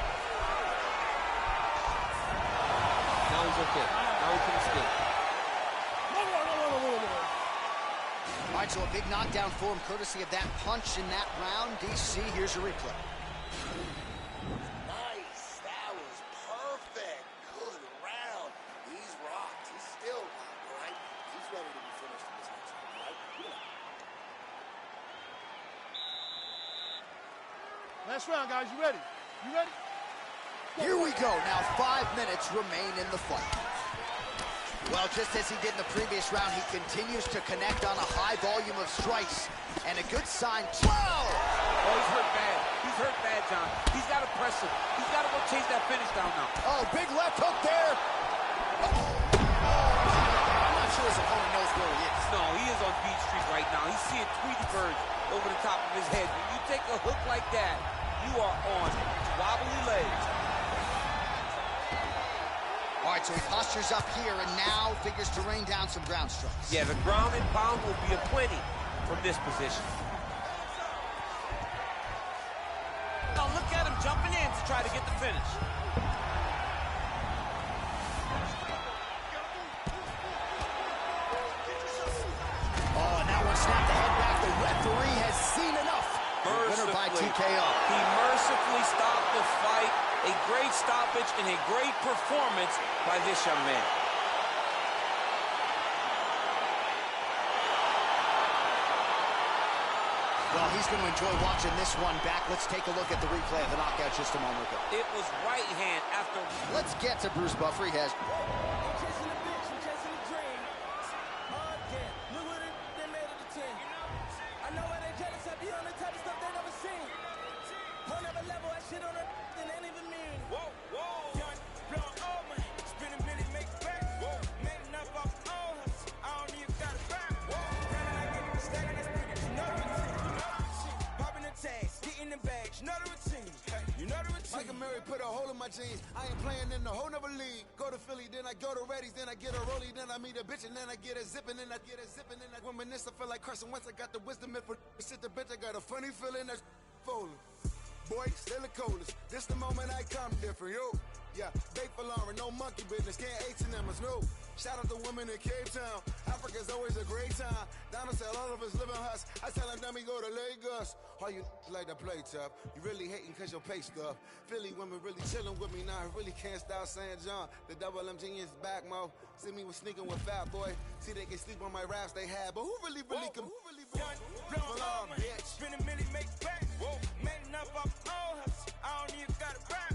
Now he's okay. Now he can escape. All right, so a big knockdown for him, courtesy of that punch in that round. DC, here's your replay. Nice. That was perfect. Good round. He's rocked. He's still rocked, all right? He's ready to be finished in this next round, all right? Last round, guys. You ready? You ready? Here we go. Now 5 minutes remain in the fight. Well, just as he did in the previous round, he continues to connect on a high volume of strikes. And a good sign. Whoa! Oh, he's hurt bad. He's hurt bad, John. He's got to press him. He's got to go chase that finish down now. Oh, big left hook there. I'm not sure his opponent knows where he is. No, he is on Beach Street right now. He's seeing Tweety birds over the top of his head. When you take a hook like that, you are on wobbly legs. All right, so he postures up here and now figures to rain down some ground strikes. Yeah, the ground and pound will be aplenty from this position. Now look at him jumping in to try to get the finish. Oh, and that one snapped the head back. The referee has seen enough. Winner by TKO. He mercifully stopped the fight. A great stoppage and a great performance by this young man. Well, he's going to enjoy watching this one back. Let's take a look at the replay of the knockout just a moment ago. It was right hand after. Let's get to Bruce Buffer. He has. Mike and Mary put a hole in my jeans. I ain't playing in the whole nother league. Go to Philly, then I go to Reddy's, then I get a rollie, then I meet a bitch, and then I get a zippin', then I get a zippin', then I reminisce. I feel like Carson Wentz. I got the wisdom and for shit the bitch. I got a funny feeling that's folding. Boy, still the coolest. This the moment I come different, yo. Yeah, bait for Lauren, no monkey business. Can't H&M us, no. Shout out to women in Cape Town. Africa's always a great time. Donald said all of us live in huts. I tell them, dummy, go to Lagos. All you like to play tough. You really hating cause your pay stuff. Philly women really chilling with me now. I really can't stop saying John. The double M genius back, mo. See me with sneaking with Fat Boy. See they can sleep on my raps they had. But who really can? Who really bitch. Spin a million, make back. Man enough off all hustle. I don't even got a rap.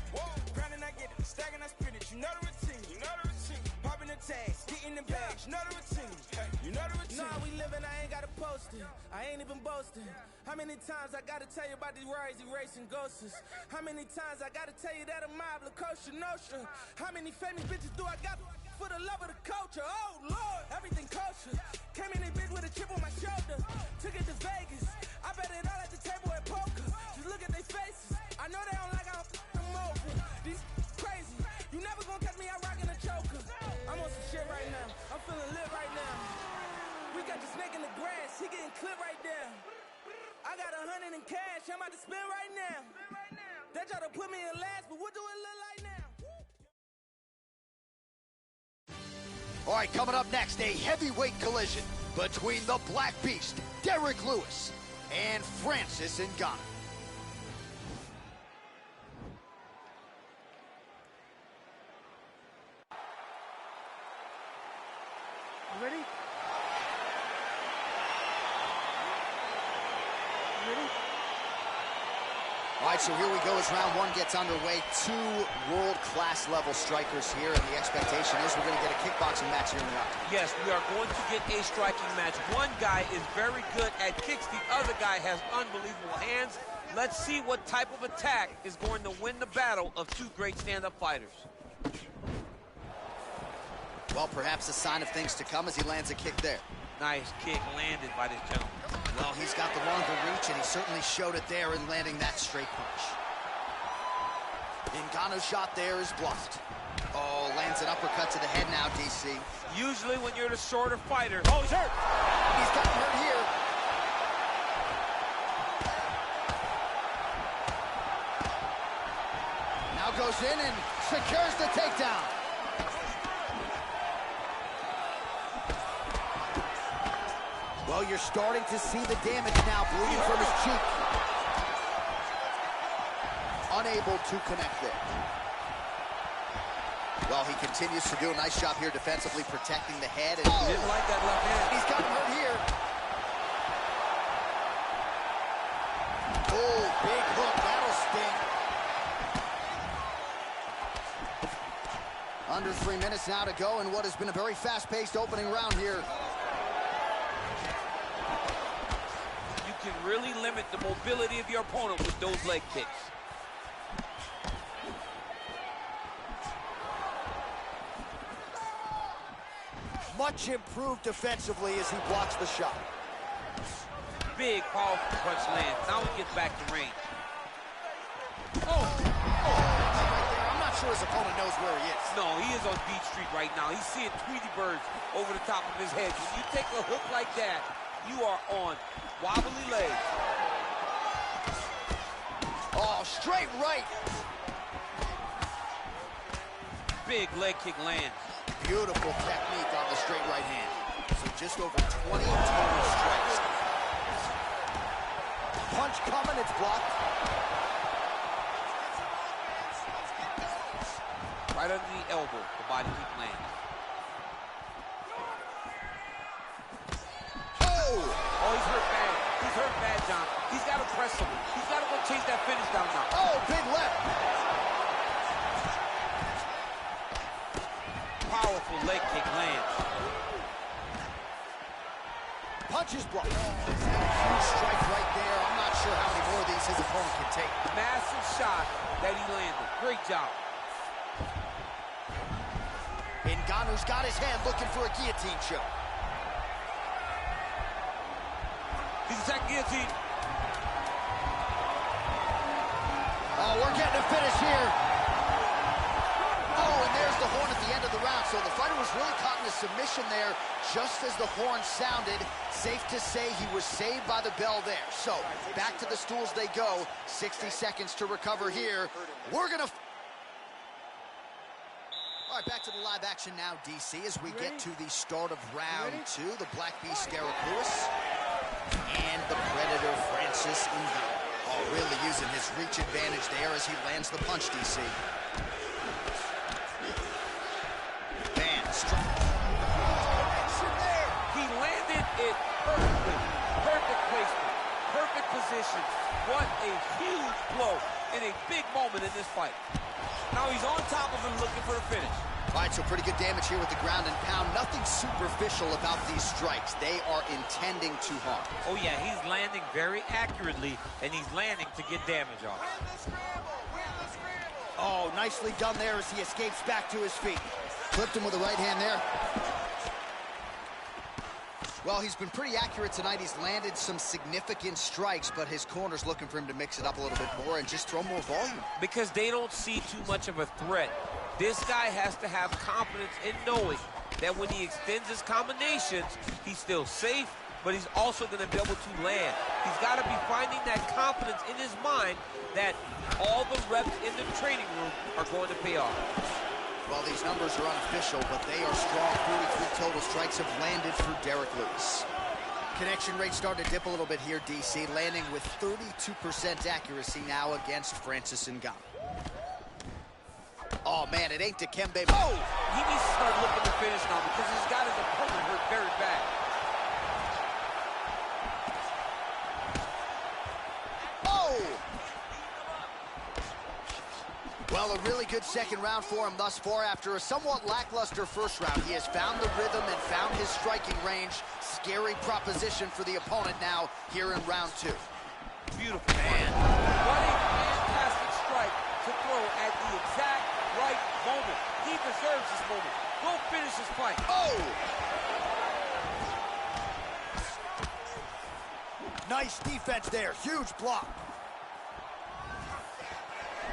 Grinding, I get it. Stacking, I spit it. You know the routine. You know the routine. Popping the tags, getting the bags. You know the routine. You know the routine. Nah, we living, I ain't gotta post it. I ain't even boasting. How many times I gotta tell you about these rides erasing ghosts? How many times I gotta tell you that I'm mob la kosher notion? How many famous bitches do I got for the love of the culture? Oh Lord, everything kosher. Came in a bitch with a chip on my shoulder. Took it to Vegas. I bet it all at the table at poker. Just look at their faces. I know they don't like how I'm over. These crazy. You never gonna catch me out rocking a choker. I'm on some shit right now. I'm feeling lit right now. We got the snake in the grass. He getting clipped right there. I got 100 in cash. I'm about to spend right now. They try to put me in last, but what do it look like now? All right, coming up next, a heavyweight collision between the Black Beast, Derrick Lewis, and Francis Ngannou. You ready? All right, so here we go as round one gets underway. Two world-class level strikers here, and the expectation is we're going to get a kickboxing match here in the round. Yes, we are going to get a striking match. One guy is very good at kicks. The other guy has unbelievable hands. Let's see what type of attack is going to win the battle of two great stand-up fighters. Well, perhaps a sign of things to come as he lands a kick there. Nice kick landed by this gentleman. Well, he's got the longer reach, and he certainly showed it there in landing that straight punch. Ngannou's shot there is blocked. Oh, lands an uppercut to the head now, DC. Usually when you're the shorter fighter... Oh, he's hurt! He's gotten hurt here. Now goes in and secures the takedown. Well, you're starting to see the damage now, bleeding from his cheek. Unable to connect there. Well, he continues to do a nice job here defensively, protecting the head. And didn't like that left hand. He's gotten hurt here. Oh, big hook, that'll sting. Under 3 minutes now to go in what has been a very fast-paced opening round here. You can really limit the mobility of your opponent with those leg kicks. Much improved defensively as he blocks the shot. Big, powerful punch lands. Now he gets back to range. Oh! I'm not sure his opponent knows where he is. No, he is on Beach Street right now. He's seeing Tweety birds over the top of his head. When you take a hook like that, you are on wobbly legs. Oh, straight right. Big leg kick lands. Beautiful technique on the straight right hand. So just over 20 total strikes. Punch coming, it's blocked. Right under the elbow, the body kick lands. Oh! Oh, he's hurt bad. He's hurt bad, John. He's got to press him. He's got to go chase that finish down now. Oh, big left. Powerful leg kick lands. Punch is blocked. Huge strike right there. I'm not sure how many more of these his opponent can take. Massive shot that he landed. Great job. Ngannou's got his hand looking for a guillotine choke. He's attacking guillotine. Oh, we're getting a finish here. Oh, and there's the horn at the end of the round. So the fighter was really caught in a submission there just as the horn sounded. Safe to say he was saved by the bell there. So back to the stools they go. 60 seconds to recover here. We're going to... All right, back to the live action now, DC, as we get to the start of round 2. The Black Beast, Derek Lewis, and the Predator, Francis Ngannou. Oh, really using his reach advantage there as he lands the punch, DC. Man, strong. He landed it perfectly. Perfect placement, perfect position. What a huge blow in a big moment in this fight. Now he's on top of him looking for the finish. All right, so pretty good damage here with the ground and pound. Nothing superficial about these strikes. They are intending to harm. Oh, yeah, he's landing very accurately, and he's landing to get damage off. Oh, nicely done there as he escapes back to his feet. Clipped him with the right hand there. Well, he's been pretty accurate tonight. He's landed some significant strikes, but his corner's looking for him to mix it up a little bit more and just throw more volume. Because they don't see too much of a threat. This guy has to have confidence in knowing that when he extends his combinations, he's still safe, but he's also going to be able to land. He's got to be finding that confidence in his mind that all the reps in the training room are going to pay off. Well, these numbers are unofficial, but they are strong. 43 total strikes have landed for Derek Lewis. Connection rate starting to dip a little bit here, DC, landing with 32% accuracy now against Francis Ngannou. Oh, man, it ain't Dikembe. Oh! He needs to start looking to finish now because he's got his opponent hurt very bad. Oh! Well, a really good second round for him thus far. After a somewhat lackluster first round, he has found the rhythm and found his striking range. Scary proposition for the opponent now here in round 2. Beautiful, man. What a fantastic strike to throw at the exact right moment. He deserves this moment. Go finish this fight. Oh! Nice defense there. Huge block.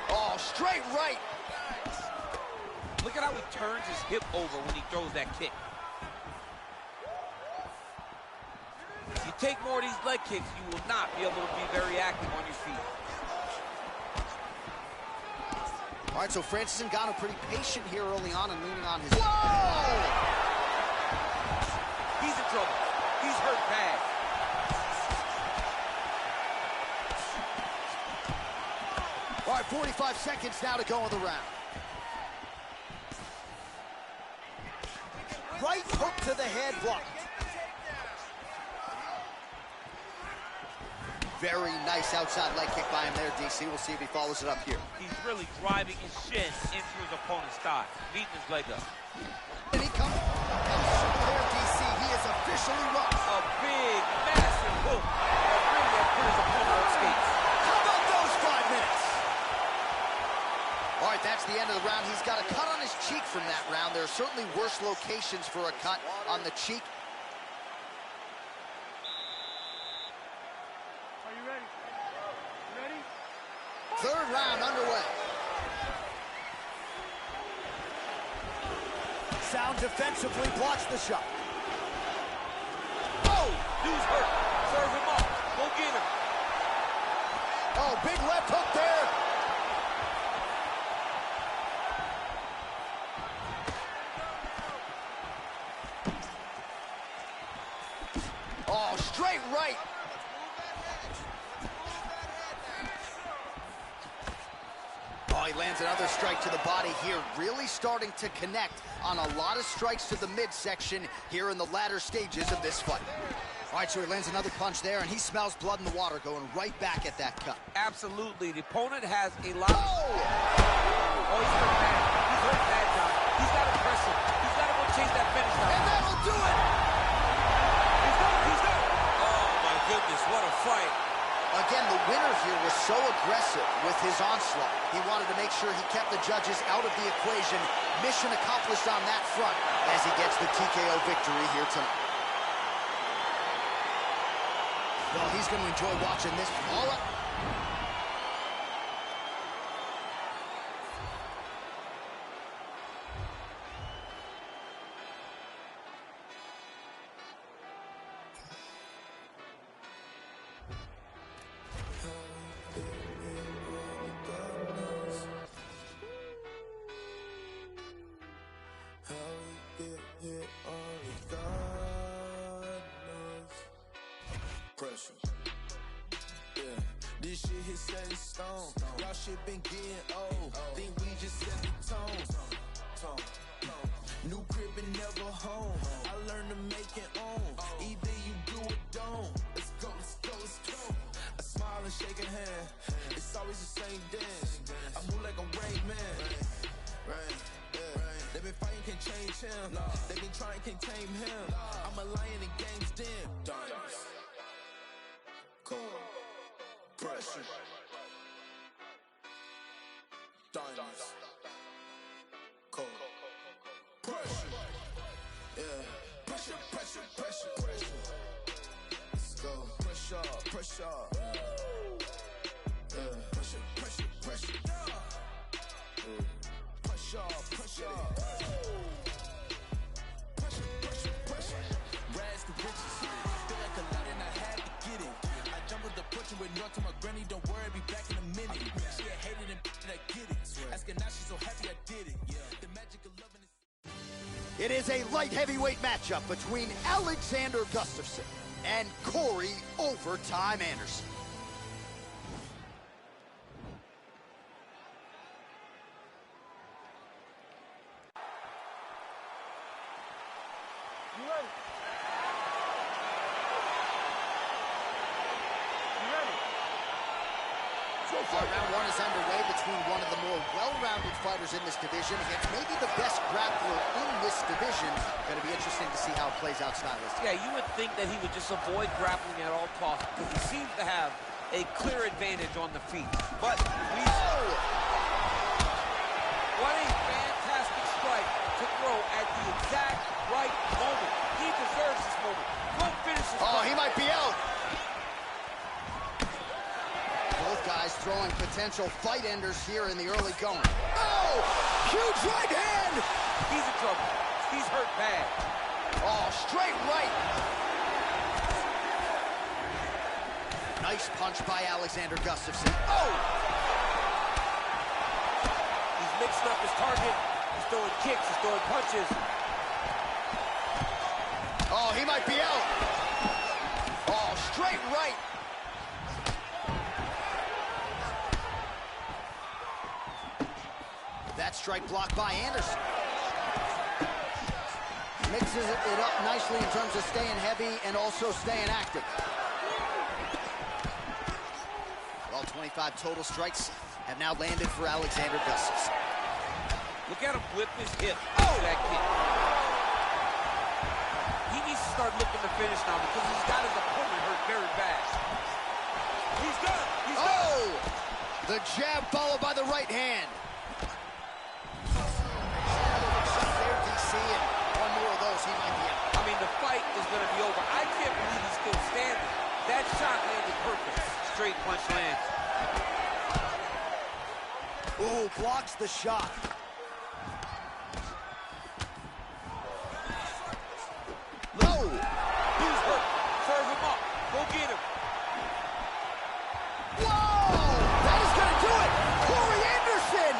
Oh, straight right. Look at how he turns his hip over when he throws that kick. You take more of these leg kicks, you will not be able to be very active on your feet. All right, so Francis Ngannou pretty patient here early on and leaning on his... Whoa! He's in trouble. He's hurt bad. All right, 45 seconds now to go in the round. Right hook to the head, blocked. Very nice outside leg kick by him there, DC. We'll see if he follows it up here. He's really driving his shin into his opponent's thigh, beating his leg up. And he comes there, DC. He is officially rocked. A big, massive hook that really put his opponent on skates. How about those 5 minutes? All right, that's the end of the round. He's got a cut on his cheek from that round. There are certainly worse locations for a cut on the cheek. Are you ready? You ready? Third round underway. Sound defensively blocks the shot. Oh, dude's hurt. Serve him up. Go get him. Oh, big left hook there. Oh, straight right. Oh, he lands another strike to the body here. Really starting to connect on a lot of strikes to the midsection here in the latter stages of this fight. All right, so he lands another punch there, and he smells blood in the water going right back at that cut. Absolutely. The opponent has a lot of... Oh! Oh, he's hurt bad. He's hurt bad, John. He's got to press him. He's got to go chase that finish now. And that'll do it! He's done. He's done. Oh, my goodness. What a fight. Again, the winner here was so aggressive with his onslaught. He wanted to make sure he kept the judges out of the equation. Mission accomplished on that front as he gets the TKO victory here tonight. Well, he's going to enjoy watching this. All right. Pressure. Yeah. This shit hit set in stone. Y'all shit been getting old. Think we just set the tone. New crib and never home. I learned to make it own. Either you do or don't. Let's go, let's go, let's go. I smile and shake a hand. It's always the same dance. I move like a Rain Man. Rain. They been fighting, can't change him. They been trying, can't tame him. I'm a lion in game's den. Diamonds. Cold. Pressure. Diamonds. Cold. Pressure. Yeah. Pressure, pressure, pressure, pressure. Let's go. Pressure, pressure. Yeah. Pressure, pressure, pressure. Pressure, pressure. Pressure, pressure, pressure. Rags to riches. Feel like a lot and I had to get it. I jumbled the butcher with no to my granny. Don't worry, I'll be back in a minute. She had hated and I get it. Asking now, she's so happy I did it. The magic of loving is. It is a light heavyweight matchup between Alexander Gustafsson and Corey Overtime Anderson. You ready? You ready? So far, round one is underway between one of the more well-rounded fighters in this division against maybe the best grappler in this division. Going to be interesting to see how it plays out stylistically. Yeah, you would think that he would just avoid grappling at all costs because he seems to have a clear advantage on the feet. But what a fantastic strike to throw at the exact right moment. He deserves this moment. Go finish this fight. He might be out. Both guys throwing potential fight enders here in the early going. Oh, huge right hand. He's in trouble. He's hurt bad. Oh, straight right. Nice punch by Alexander Gustafsson. Oh! He's mixing up his target. He's throwing kicks, he's throwing punches. Oh, he might be out. Oh, straight right. That strike blocked by Anderson. Mixes it up nicely in terms of staying heavy and also staying active. Well, 25 total strikes have now landed for Alexander Gustafsson. Look at him whip his hip. Oh, that kick. He needs to start looking to finish now because he's got his opponent hurt very bad. He's done. He's done. The jab followed by the right hand. One more of those, he might be out. I mean, the fight is going to be over. I can't believe he's still standing. That shot landed perfect. Straight punch lands. Ooh, blocks the shot. No! He's hurt. Serve him up. Go get him. Whoa! That is going to do it! Corey Anderson!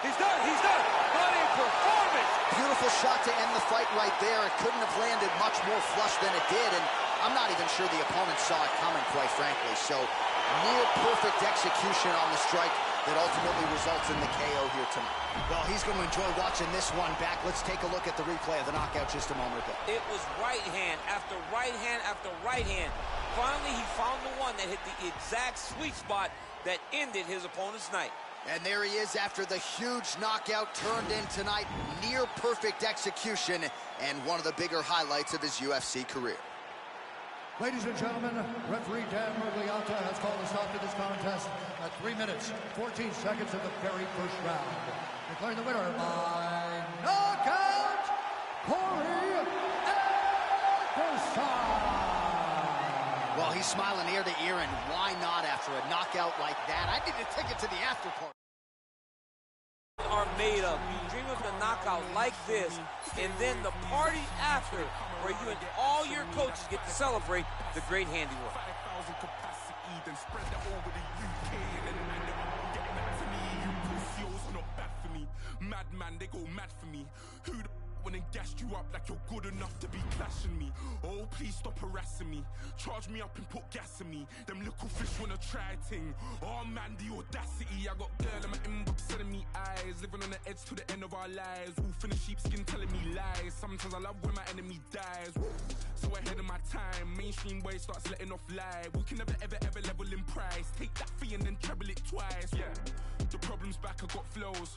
He's done. He's done. What a performance! Beautiful shot to end the fight right there. It couldn't have landed much more flush than it did, and I'm not even sure the opponent saw it coming, quite frankly. So, near perfect execution on the strike that ultimately results in the KO here tonight. Well, he's going to enjoy watching this one back. Let's take a look at the replay of the knockout just a moment ago. It was right hand after right hand after right hand. Finally, he found the one that hit the exact sweet spot that ended his opponent's night. And there he is after the huge knockout turned in tonight. Near perfect execution and one of the bigger highlights of his UFC career. Ladies and gentlemen, referee Dan Miragliotta has called a stop to this contest at 3 minutes, 14 seconds of the very first round. Declaring the winner by knockout, Corey Anderson. Well, he's smiling ear to ear, and why not after a knockout like that? I need to take it to the after party. Are made of. You dream of the knockout like this, and then the party after, where you and all your coaches get to celebrate the great handiwork. 5,000 capacity, then spread that over the UK, and then man, they won't get mad for me. You pussies not bad for me. Madman, they go mad for me. Who the went and gassed you up like you're good enough to be clashing me. Oh, please stop harassing me. Charge me up and put gas in me. Them little fish wanna try ting. Oh man, the audacity. I got girl in my inbox sending me eyes. Living on the edge to the end of our lives. Wolf in the sheepskin telling me lies. Sometimes I love when my enemy dies. So ahead of my time, mainstream boy starts letting off lie. We can never ever ever level in price. Take that fee and then treble it twice. Yeah, the problem's back, I got flows.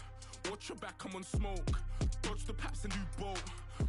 Watch your back, I'm on smoke. Dodge the paps and do bolt.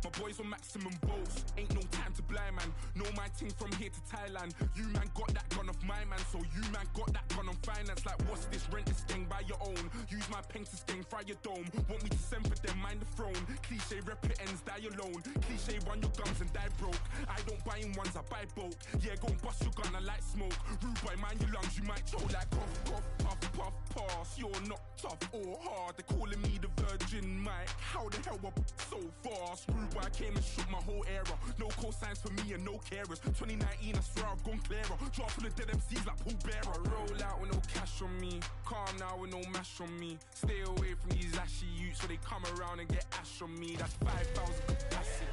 My boys on maximum volts. Ain't no time to blind man. Know my ting from here to Thailand. You man got that gun off my man, so you man got that gun on finance. Like what's this? Rent this gang by your own. Use my pen to sting, fry your dome. Want me to send for them, mind the throne. Cliche rep it ends, die alone. Cliche run your guns and die broke. I don't buy in ones, I buy bulk. Yeah, go and bust your gun, I like smoke. Rude boy, mind your lungs, you might choke like cough, cough, puff, puff, pass. You're not tough or hard. They're calling me the Virgin Mike. How the hell up so fast? Rude boy, I came and shook my whole era. No cosigns for me and no carers. 2019, I swear I've gone clearer. Drop full of dead MCs like Paul Bearer. I roll out with no cash on me. Calm now with no mash on me. Stay away from these ashy youths so they come around and get ash on me. That's 5,000 capacity.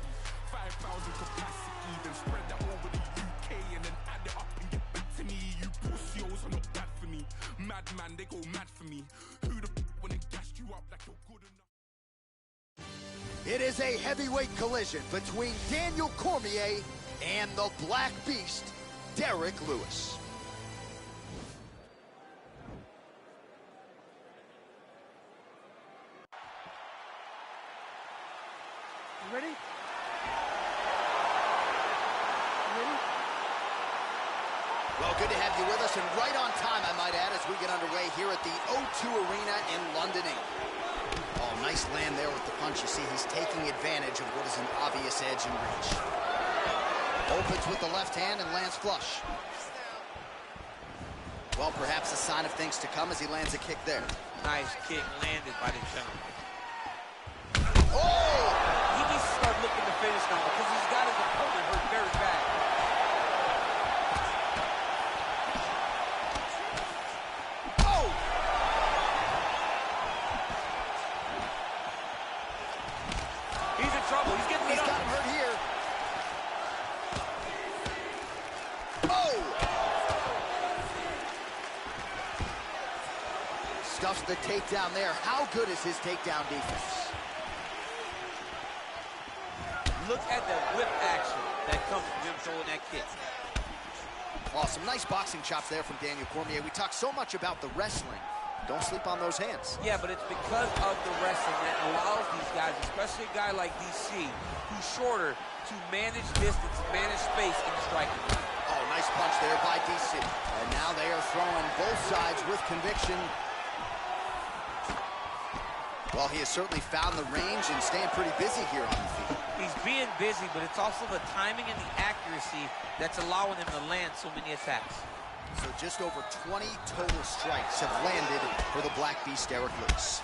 5,000 capacity. Then spread that over the UK and then add it up and get back to me. You pussios are not bad for me. Madman, they go mad for me. Who the when they gassed you up like you're good enough? It is a heavyweight collision between Daniel Cormier and the Black Beast, Derrick Lewis. You ready? Well, good to have you with us, and right on time, I might add, as we get underway here at the O2 Arena in London, England. Oh, nice land there with the punch. You see, he's taking advantage of what is an obvious edge and reach. Opens with the left hand and lands flush. Well, perhaps a sign of things to come as he lands a kick there. Nice kick landed by the gentleman. Oh! He needs to start looking to finish now because he's got his opponent hurt very bad. Oh! He's in trouble. He's getting He's got him hurt here. Oh! Stuffs the takedown there. How good is his takedown defense? Look at the whip action that comes from him throwing that kick. Awesome. Nice boxing chops there from Daniel Cormier. We talk so much about the wrestling. Don't sleep on those hands. Yeah, but it's because of the wrestling that allows these guys, especially a guy like DC, who's shorter, to manage distance, manage space in striking. Oh, nice punch there by DC. And now they are throwing both sides with conviction. Well, he has certainly found the range and staying pretty busy here on the feet. He's being busy, but it's also the timing and the accuracy that's allowing him to land so many attacks. So just over 20 total strikes have landed for the Black Beast, Derrick Lewis.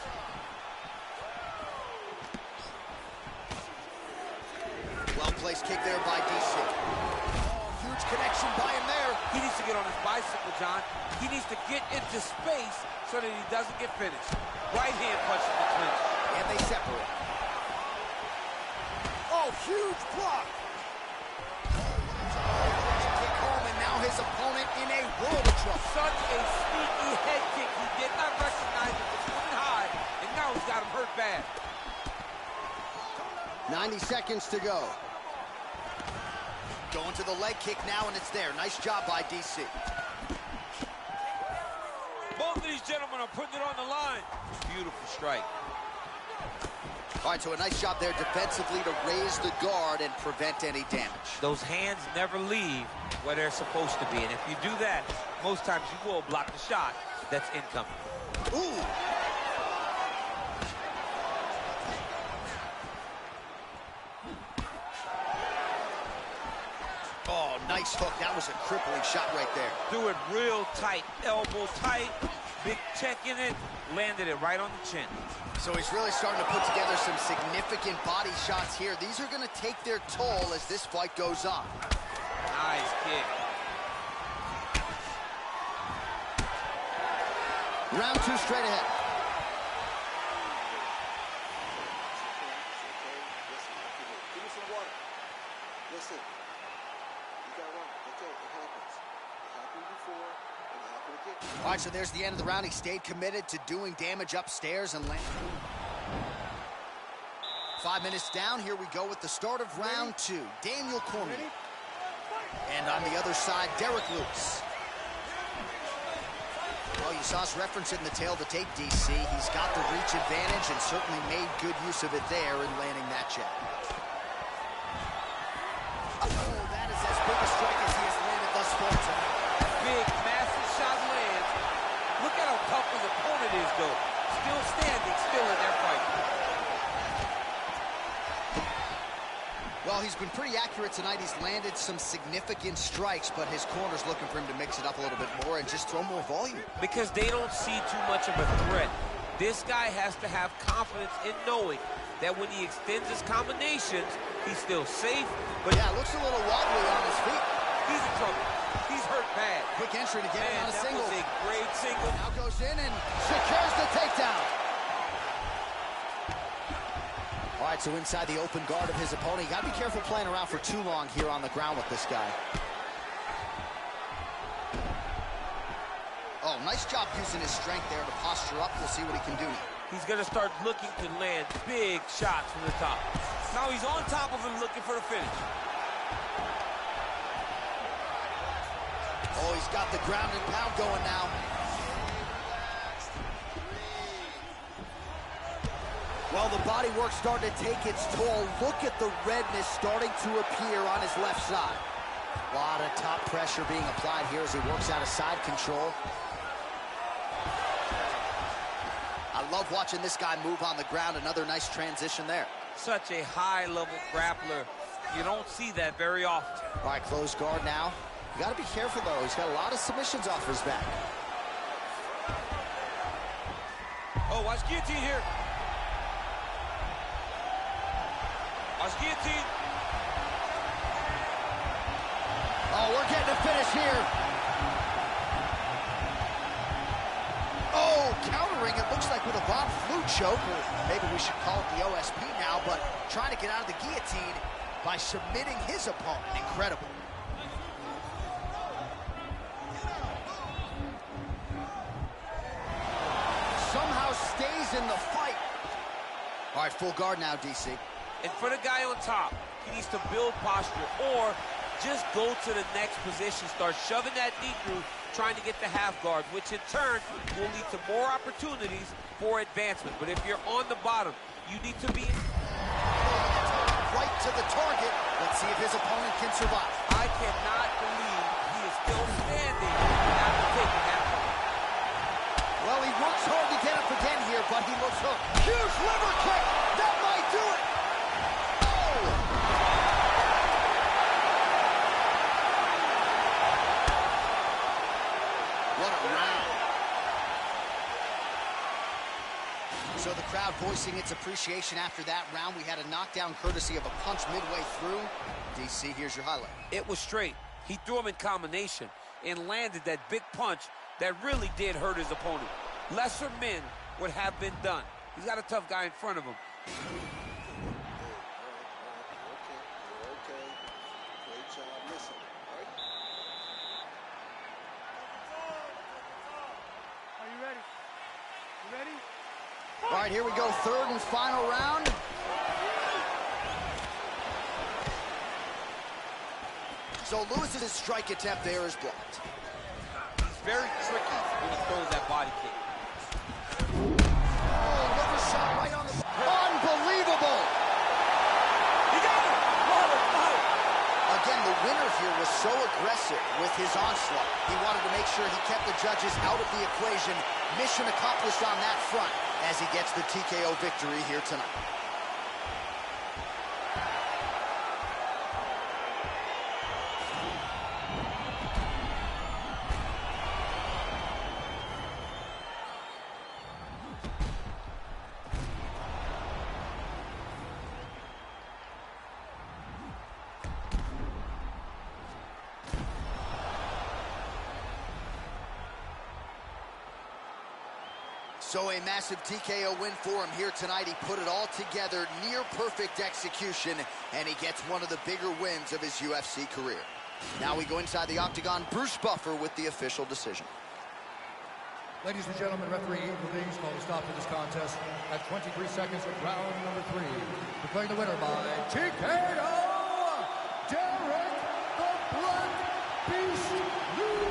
Well-placed kick there by DC. Oh, huge connection by him there. He needs to get on his bicycle, John. He needs to get into space so that he doesn't get finished. Right hand punches the clinch. And they separate. Oh, huge block. Kick home, and now his opponent in a world of trouble. Such a sneaky head kick. He did not recognize it was coming high, and now he's got him hurt bad. 90 seconds to go. Going to the leg kick now, and it's there. Nice job by DC. Both of these gentlemen are putting it on the line. Beautiful strike. All right, so a nice job there defensively to raise the guard and prevent any damage. Those hands never leave where they're supposed to be, and if you do that, most times you will block the shot that's incoming. Ooh! Oh, nice hook. That was a crippling shot right there. Do it real tight, elbow tight, big check in it, landed it right on the chin. So he's really starting to put together some significant body shots here. These are going to take their toll as this fight goes on. Nice kick. Round two straight ahead. Listen, you got wrong. Okay, it happens. It happened before, and it happened again. All right, so there's the end of the round. He stayed committed to doing damage upstairs and landing. 5 minutes down, here we go with the start of round 2. Daniel Cormier. And on the other side, Derek Lewis. Well, you saw us reference it in the tail of the tape, DC. He's got the reach advantage and certainly made good use of it there in landing that jab. Oh, that is as big a strike as he has landed thus far tonight. Big, massive shot lands. Look at how tough his opponent is, though. Still standing, still in their fight. Well, he's been pretty accurate tonight. He's landed some significant strikes, but his corner's looking for him to mix it up a little bit more and just throw more volume. Because they don't see too much of a threat. This guy has to have confidence in knowing that when he extends his combinations, he's still safe. But yeah, looks a little wobbly on his feet. He's in trouble. He's hurt bad. Quick entry to get him on a single. That was a great single. Now goes in and secures the takedown. All right, so inside the open guard of his opponent. You got to be careful playing around for too long here on the ground with this guy. Oh, nice job using his strength there to posture up. We'll see what he can do. He's going to start looking to land big shots from the top. Now he's on top of him looking for the finish. Oh, he's got the ground and pound going now. Well, the body work's starting to take its toll. Look at the redness starting to appear on his left side. A lot of top pressure being applied here as he works out of side control. I love watching this guy move on the ground. Another nice transition there. Such a high-level grappler. You don't see that very often. All right, closed guard now. You got to be careful, though. He's got a lot of submissions off his back. Oh, watch guillotine here. Watch guillotine. Oh, we're getting a finish here. Oh, countering, it looks like with a Bob Flu choke, or maybe we should call it the OSP now, but trying to get out of the guillotine by submitting his opponent. Incredible. Somehow stays in the fight. All right, full guard now, DC. And for the guy on top, he needs to build posture or just go to the next position, start shoving that knee through, trying to get the half guard, which in turn will lead to more opportunities for advancement. But if you're on the bottom, you need to be right to the target. Let's see if his opponent can survive. I cannot believe he is still standing after taking that. Well, he works hard to get up again here, but he looks hooked. Huge liver kick. That might do it. What a round. So the crowd voicing its appreciation after that round. We had a knockdown courtesy of a punch midway through. DC, here's your highlight. It was straight. He threw him in combination and landed that big punch that really did hurt his opponent. Lesser men would have been done. He's got a tough guy in front of him. Okay. Great job. Listen, all right? Are you ready? You ready? All right, here we go. Third and final round. So Lewis's strike attempt there is blocked. He's very tricky when he throws that body kick. Oh, liver shot right on the... Unbelievable! He got him! Again, the winner here was so aggressive with his onslaught. He wanted to make sure he kept the judges out of the equation. Mission accomplished on that front as he gets the TKO victory here tonight. So a massive TKO win for him here tonight. He put it all together, near perfect execution, and he gets one of the bigger wins of his UFC career. Now we go inside the octagon. Bruce Buffer with the official decision. Ladies and gentlemen, referee Ian Levine called a stop to this contest at 23 seconds of round number 3. Declaring the winner by TKO, Derek the Black Beast Lewis.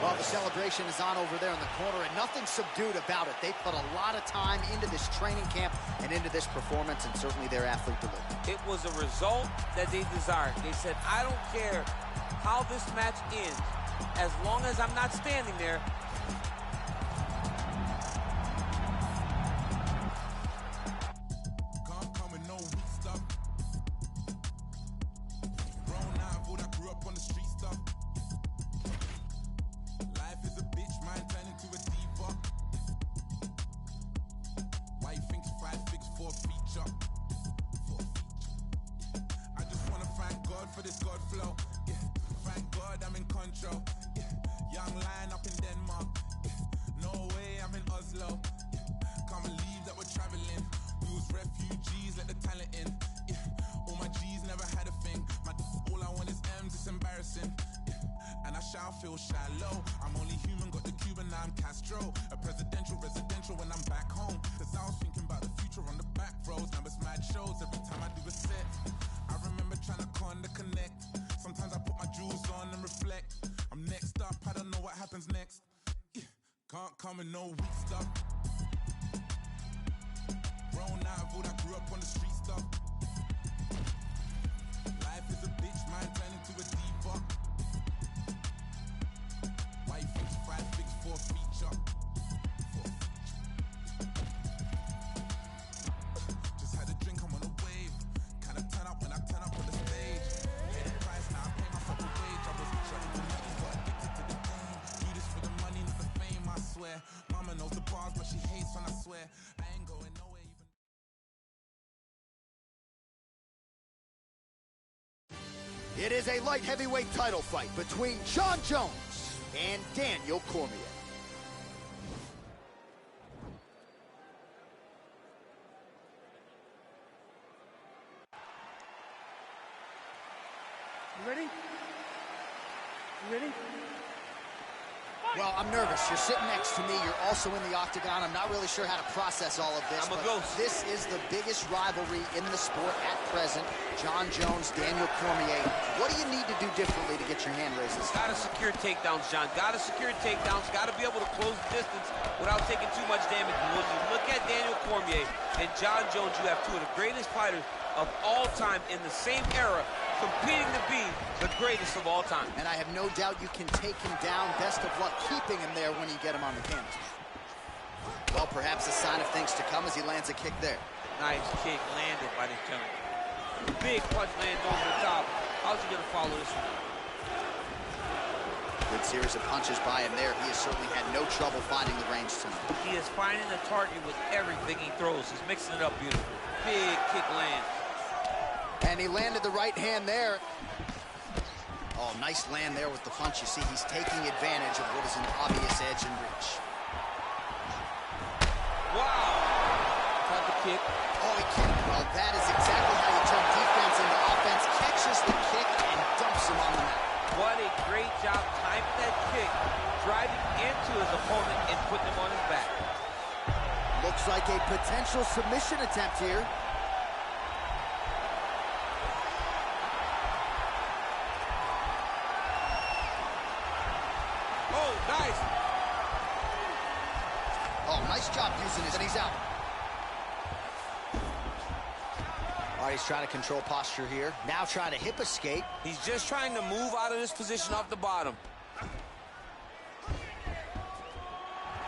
Well, the celebration is on over there in the corner, and nothing subdued about it. They put a lot of time into this training camp and into this performance, and certainly their athlete delivered. It was a result that they desired. They said, I don't care how this match ends, as long as I'm not standing there. For this God flow, yeah. Thank God I'm in control, yeah. Young lion up in Denmark, yeah. No way I'm in Oslo, yeah. Can't believe that we're traveling. We was refugees, let the talent in, yeah. All my G's never had a thing. All I want is M's, it's embarrassing, yeah. And I shall feel shallow. I'm only human, got the Cuban, now I'm Castro. A presidential, residential when I'm back home. Cause I was thinking about the future on the back roads. Now it's mad shows every time I do a set. I remember trying to connect. Sometimes I put my jewels on and reflect. I'm next up, I don't know what happens next. Yeah. Can't come in no weak stuff. Grown out of all that grew up on the street stuff. Life is a bitch, mine turn into a diva. White fish, 5 figs, 4 feature. Just had a drink, I'm on a wave. Kinda turn up when I turn up on the stage. Pay the price, now I pay myself a wage. I was trying to money, got addicted to the game. Do this for the money, not the fame, I swear. Mama knows the bars, but she hates when I swear. I ain't going nowhere even. It is a light heavyweight title fight between Jon Jones and Daniel Cormier. You ready? You ready? Well, I'm nervous. You're sitting next to me. You're also in the octagon. I'm not really sure how to process all of this. I'm a ghost. This is the biggest rivalry in the sport at present. Jon Jones, Daniel Cormier. What do you need to do differently to get your hand raised? Got to secure takedowns, John. Got to secure takedowns. Got to be able to close the distance without taking too much damage. When you look at Daniel Cormier and Jon Jones, you have two of the greatest fighters of all time in the same era, competing to be the greatest of all time. And I have no doubt you can take him down. Best of luck keeping him there when you get him on the canvas. Well, perhaps a sign of things to come as he lands a kick there. Nice kick landed by this gentleman. Big punch lands over the top. How's he going to follow this one? Good series of punches by him there. He has certainly had no trouble finding the range tonight. He is finding the target with everything he throws. He's mixing it up beautifully. Big kick lands. And he landed the right hand there. Oh, nice land there with the punch. You see, he's taking advantage of what is an obvious edge and reach. Wow! Caught the kick. Oh, he kicked. Well, that is exactly how you turn defense into offense. Catches the kick and dumps him on the mat. What a great job timing that kick, driving into his opponent and putting him on his back. Looks like a potential submission attempt here. Oh, nice. Oh, nice job using his, and he's out. All right, he's trying to control posture here. Now trying to hip escape. He's just trying to move out of this position off the bottom.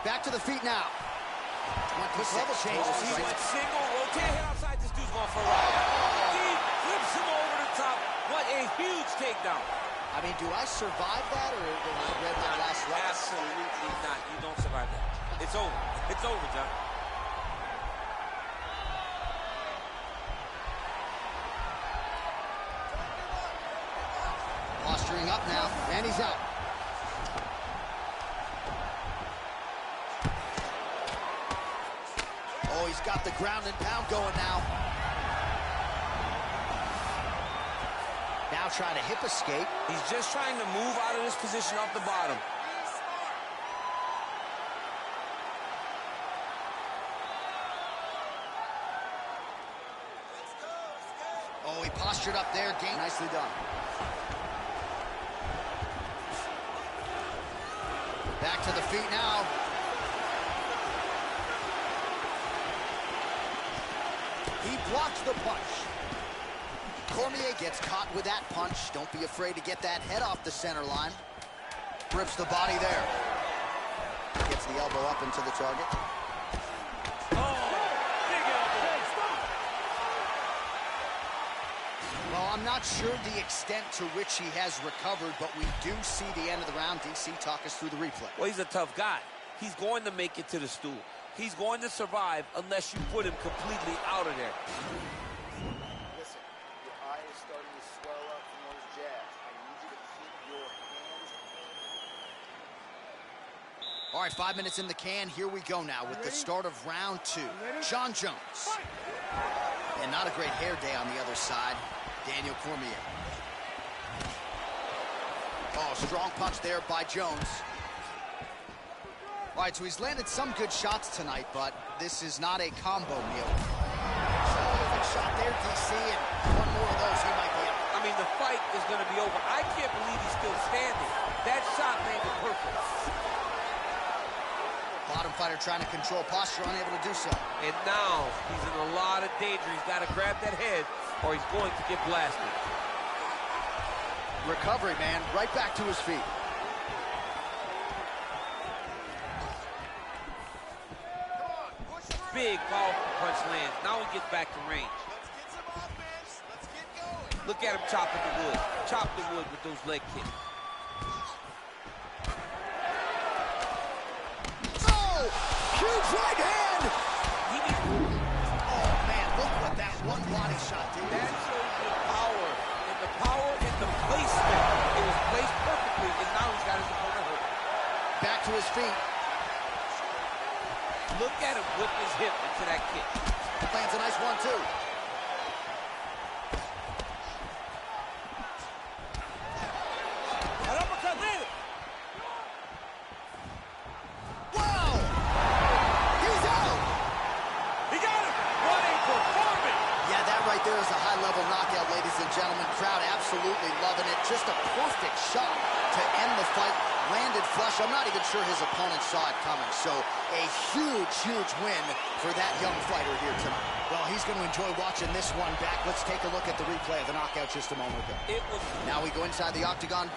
Back to the feet now. Quick level changes. He went single, rotate head outside. This dude's going for a ride. Deep, flips him over the top. What a huge takedown. I mean, do I survive that, or did I read my last line? Absolutely not. You don't survive that. It's over. It's over, John. Posturing up now, and he's out. Oh, he's got the ground and pound going now. Now trying to hip escape. He's just trying to move out of this position off the bottom. Oh, he postured up there. Game nicely done. Back to the feet now. He blocks the punch. Cormier gets caught with that punch. Don't be afraid to get that head off the center line. Rips the body there. Gets the elbow up into the target. Well, I'm not sure the extent to which he has recovered, but we do see the end of the round. DC, talk us through the replay. Well, he's a tough guy. He's going to make it to the stool. He's going to survive unless you put him completely out of there. Listen, your eye is starting to swell up from those jabs. I need you to keep your hands. All right, 5 minutes in the can. Here we go now with the start of round 2. Jon Jones. And not a great hair day on the other side. Daniel Cormier. Oh, strong punch there by Jones. All right, so he's landed some good shots tonight, but this is not a combo meal. Good shot there, DC, and one more of those, he might be out. I mean, the fight is going to be over. I can't believe he's still standing. That shot landed perfect. Bottom fighter trying to control posture, unable to do so. And now he's in a lot of danger. He's got to grab that head or he's going to get blasted. Recovery, man. Right back to his feet. Big, powerful punch lands. Now he gets back to range. Look at him chopping the wood. Chop the wood with those leg kicks. Oh! Huge right hand! Oh, man, look what that one body shot did. That shows the power. And the power in the placement. It was placed perfectly, and now he's got his opponent hurt. Back to his feet. Look at him whip his hip into that kick. Lands a nice one, too. An uppercut landed. Wow! He's out! He got him! What a performance! Yeah, that right there is a high-level knockout, ladies and gentlemen. Crowd absolutely loving it. Just a perfect shot to end the fight. Landed flush. I'm not even sure his opponent saw it coming. So a huge, huge win for that young fighter here tonight. Well, he's going to enjoy watching this one back. Let's take a look at the replay of the knockout just a moment ago. Now we go inside the octagon.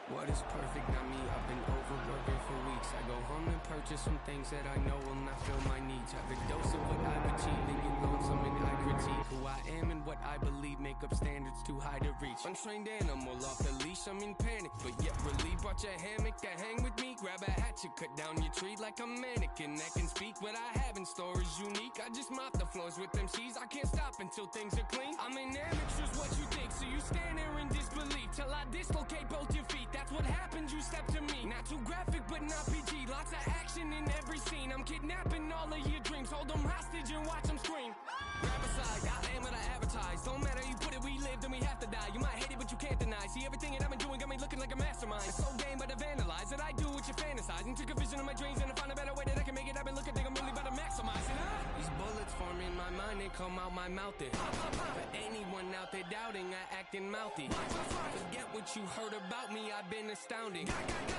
What is perfect, not me, I've been overworking for weeks. I go home and purchase some things that I know will not fill my needs. Have a dose of what I've achieved and get lonesome and I critique who I am and what I believe make up standards too high to reach. Untrained animal off the leash, I'm in panic, but yet relieved. Brought your hammock to hang with me, grab a hatchet, cut down your tree like a mannequin that can speak. What I have in store is unique, I just mop the floors with them C's. I can't stop until things are clean. I'm an amateur's what you think, so you stand there in disbelief till I dislocate both your feet. That's what happens, you step to me. Not too graphic, but not PG. Lots of action in every scene. I'm kidnapping all of your dreams. Hold them hostage and watch them scream. Grab a side, I am what I advertise. Don't matter, you put it, we live, then we have to die. You might hate it, but you can't deny. See, everything that I've been doing got me looking like a mastermind. It's so game, but I vandalize it. I do what you fantasize. And took a vision of my dreams and I found a better way that I can make it. I've been looking, think I'm really about to maximize it. These bullets form in my mind, they come out my mouth. For anyone out there doubting, I acting mouthy. Forget what you heard about me, I've been astounding.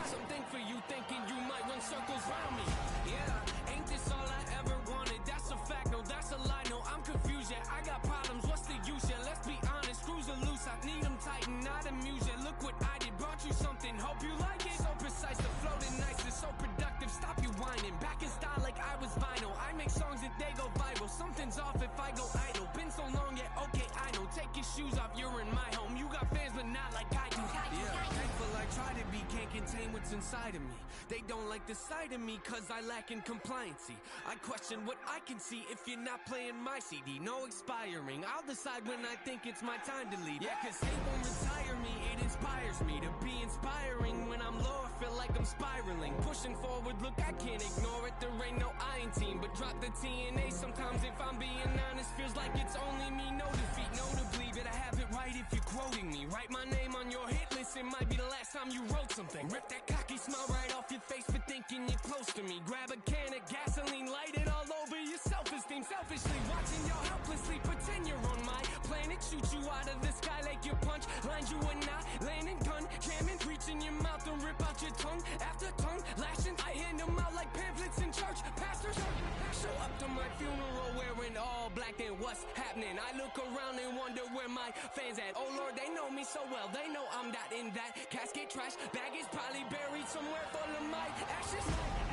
Something for you thinking you might run circles round me. Yeah, ain't this all I ever wanted? That's a fact, no, that's a lie. No, I'm confused, yeah, I got problems, what's the use? Yeah, let's be honest, screws are loose, I need them tighten, not amuse. Yeah, look what I did, brought you something, hope you like it. So precise, the flow is nice, it's so productive, stop you whining. Back in style like I was vinyl, I make songs that they go viral. Something's off if I go idle, been so long, yeah, okay, I know. Take your shoes off, you're in my home, you got fans but not like I do. Yeah, thankful I try to be, can't can't contain what's inside of me. They don't like the sight of me cause I lack in compliancy. I question what I can see if you're not playing my CD. No expiring, I'll decide when I think it's my time to leave. Yeah, cause they won't retire me, it inspires me to be inspiring. When I'm low, I feel like I'm spiraling. Pushing forward, look, I can't ignore it. There ain't no I in team, but drop the TNA. Sometimes if I'm being honest, feels like it's only me. No defeat, no to believe it. I have it right if you're quoting me. Write my name on your hit list, it might be the last time you wrote something. Rip that cocky smile right off your face for thinking you're close to me. Grab a can of gasoline, light it all over your self-esteem. Selfishly watching y'all helplessly pretend you're on my planet. Shoot you out of the sky like your punch lines you would not. Landing gun, jamming, reaching your mouth and rip out your tongue. After tongue lashing, I hand them out like pamphlets in church. Pastors show up to my funeral wearing all black, then what's happening? I look around and wonder where my fans at. Oh Lord, they know me so well, they know I'm not in that casket. Trash bag is probably buried somewhere full of my ashes.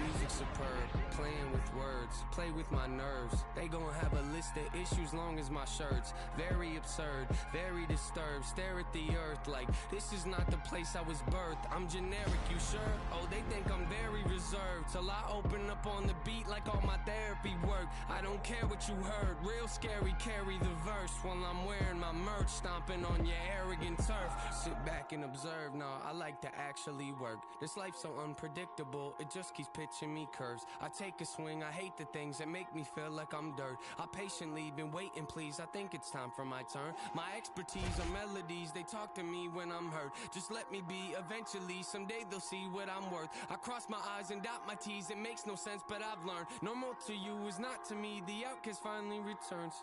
Music superb, playing with words, play with my nerves. They gon' have a list of issues long as my shirts. Very absurd, very disturbed, stare at the earth like this is not the place I was birthed. I'm generic, you sure? Oh, they think I'm very reserved till I open up on the beat like all my therapy work. I don't care what you heard, real scary, carry the verse while I'm wearing my merch, stomping on your arrogant turf. Sit back and observe, nah, I like to actually work. This life's so unpredictable, it just keeps pitching me curves. I take a swing, I hate the things that make me feel like I'm dirt. I patiently been waiting, please, I think it's time for my turn. My expertise are melodies, they talk to me when I'm hurt. Just let me be, eventually, someday they'll see what I'm worth. I cross my eyes and dot my T's, it makes no sense, but I've learned normal to you is not to me. The outcast finally returns.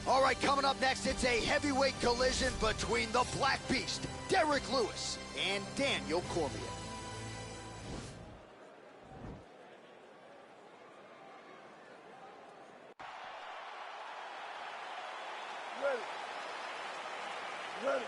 All right, coming up next, it's a heavyweight collision between the Black Beast, Derrick Lewis, and Daniel Cormier. Ready.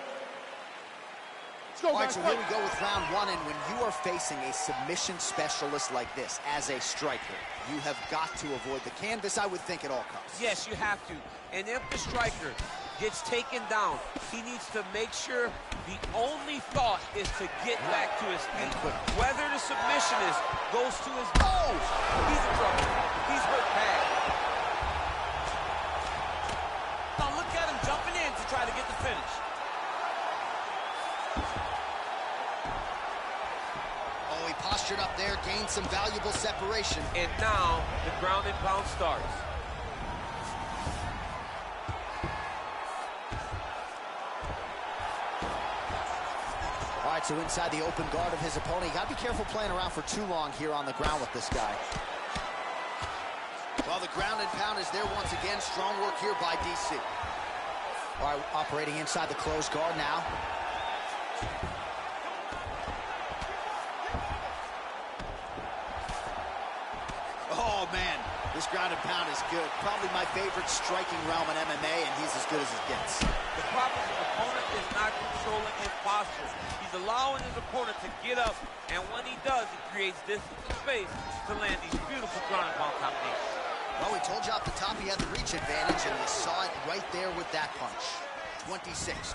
All right, so here we go with round one, and when you are facing a submission specialist like this as a striker, you have got to avoid the canvas, I would think, at all costs. Yes, you have to. And if the striker gets taken down, he needs to make sure the only thought is to get back to his feet. Whether the submissionist goes to his... Oh! He's in trouble. He's hurt bad. Now look at him jumping in to try to get the finish. Oh, he postured up there, gained some valuable separation. And now the ground and pound starts. All right, so inside the open guard of his opponent. You got to be careful playing around for too long here on the ground with this guy. Well, the ground and pound is there once again. Strong work here by DC. All right, operating inside the closed guard now. Oh, man, this ground and pound is good. Probably my favorite striking realm in MMA, and he's as good as it gets. The problem is the opponent is not controlling his posture. He's allowing his opponent to get up, and when he does, he creates distance and space to land these beautiful ground and pound combinations. Well, we told you off the top he had the reach advantage, and you saw it right there with that punch. 26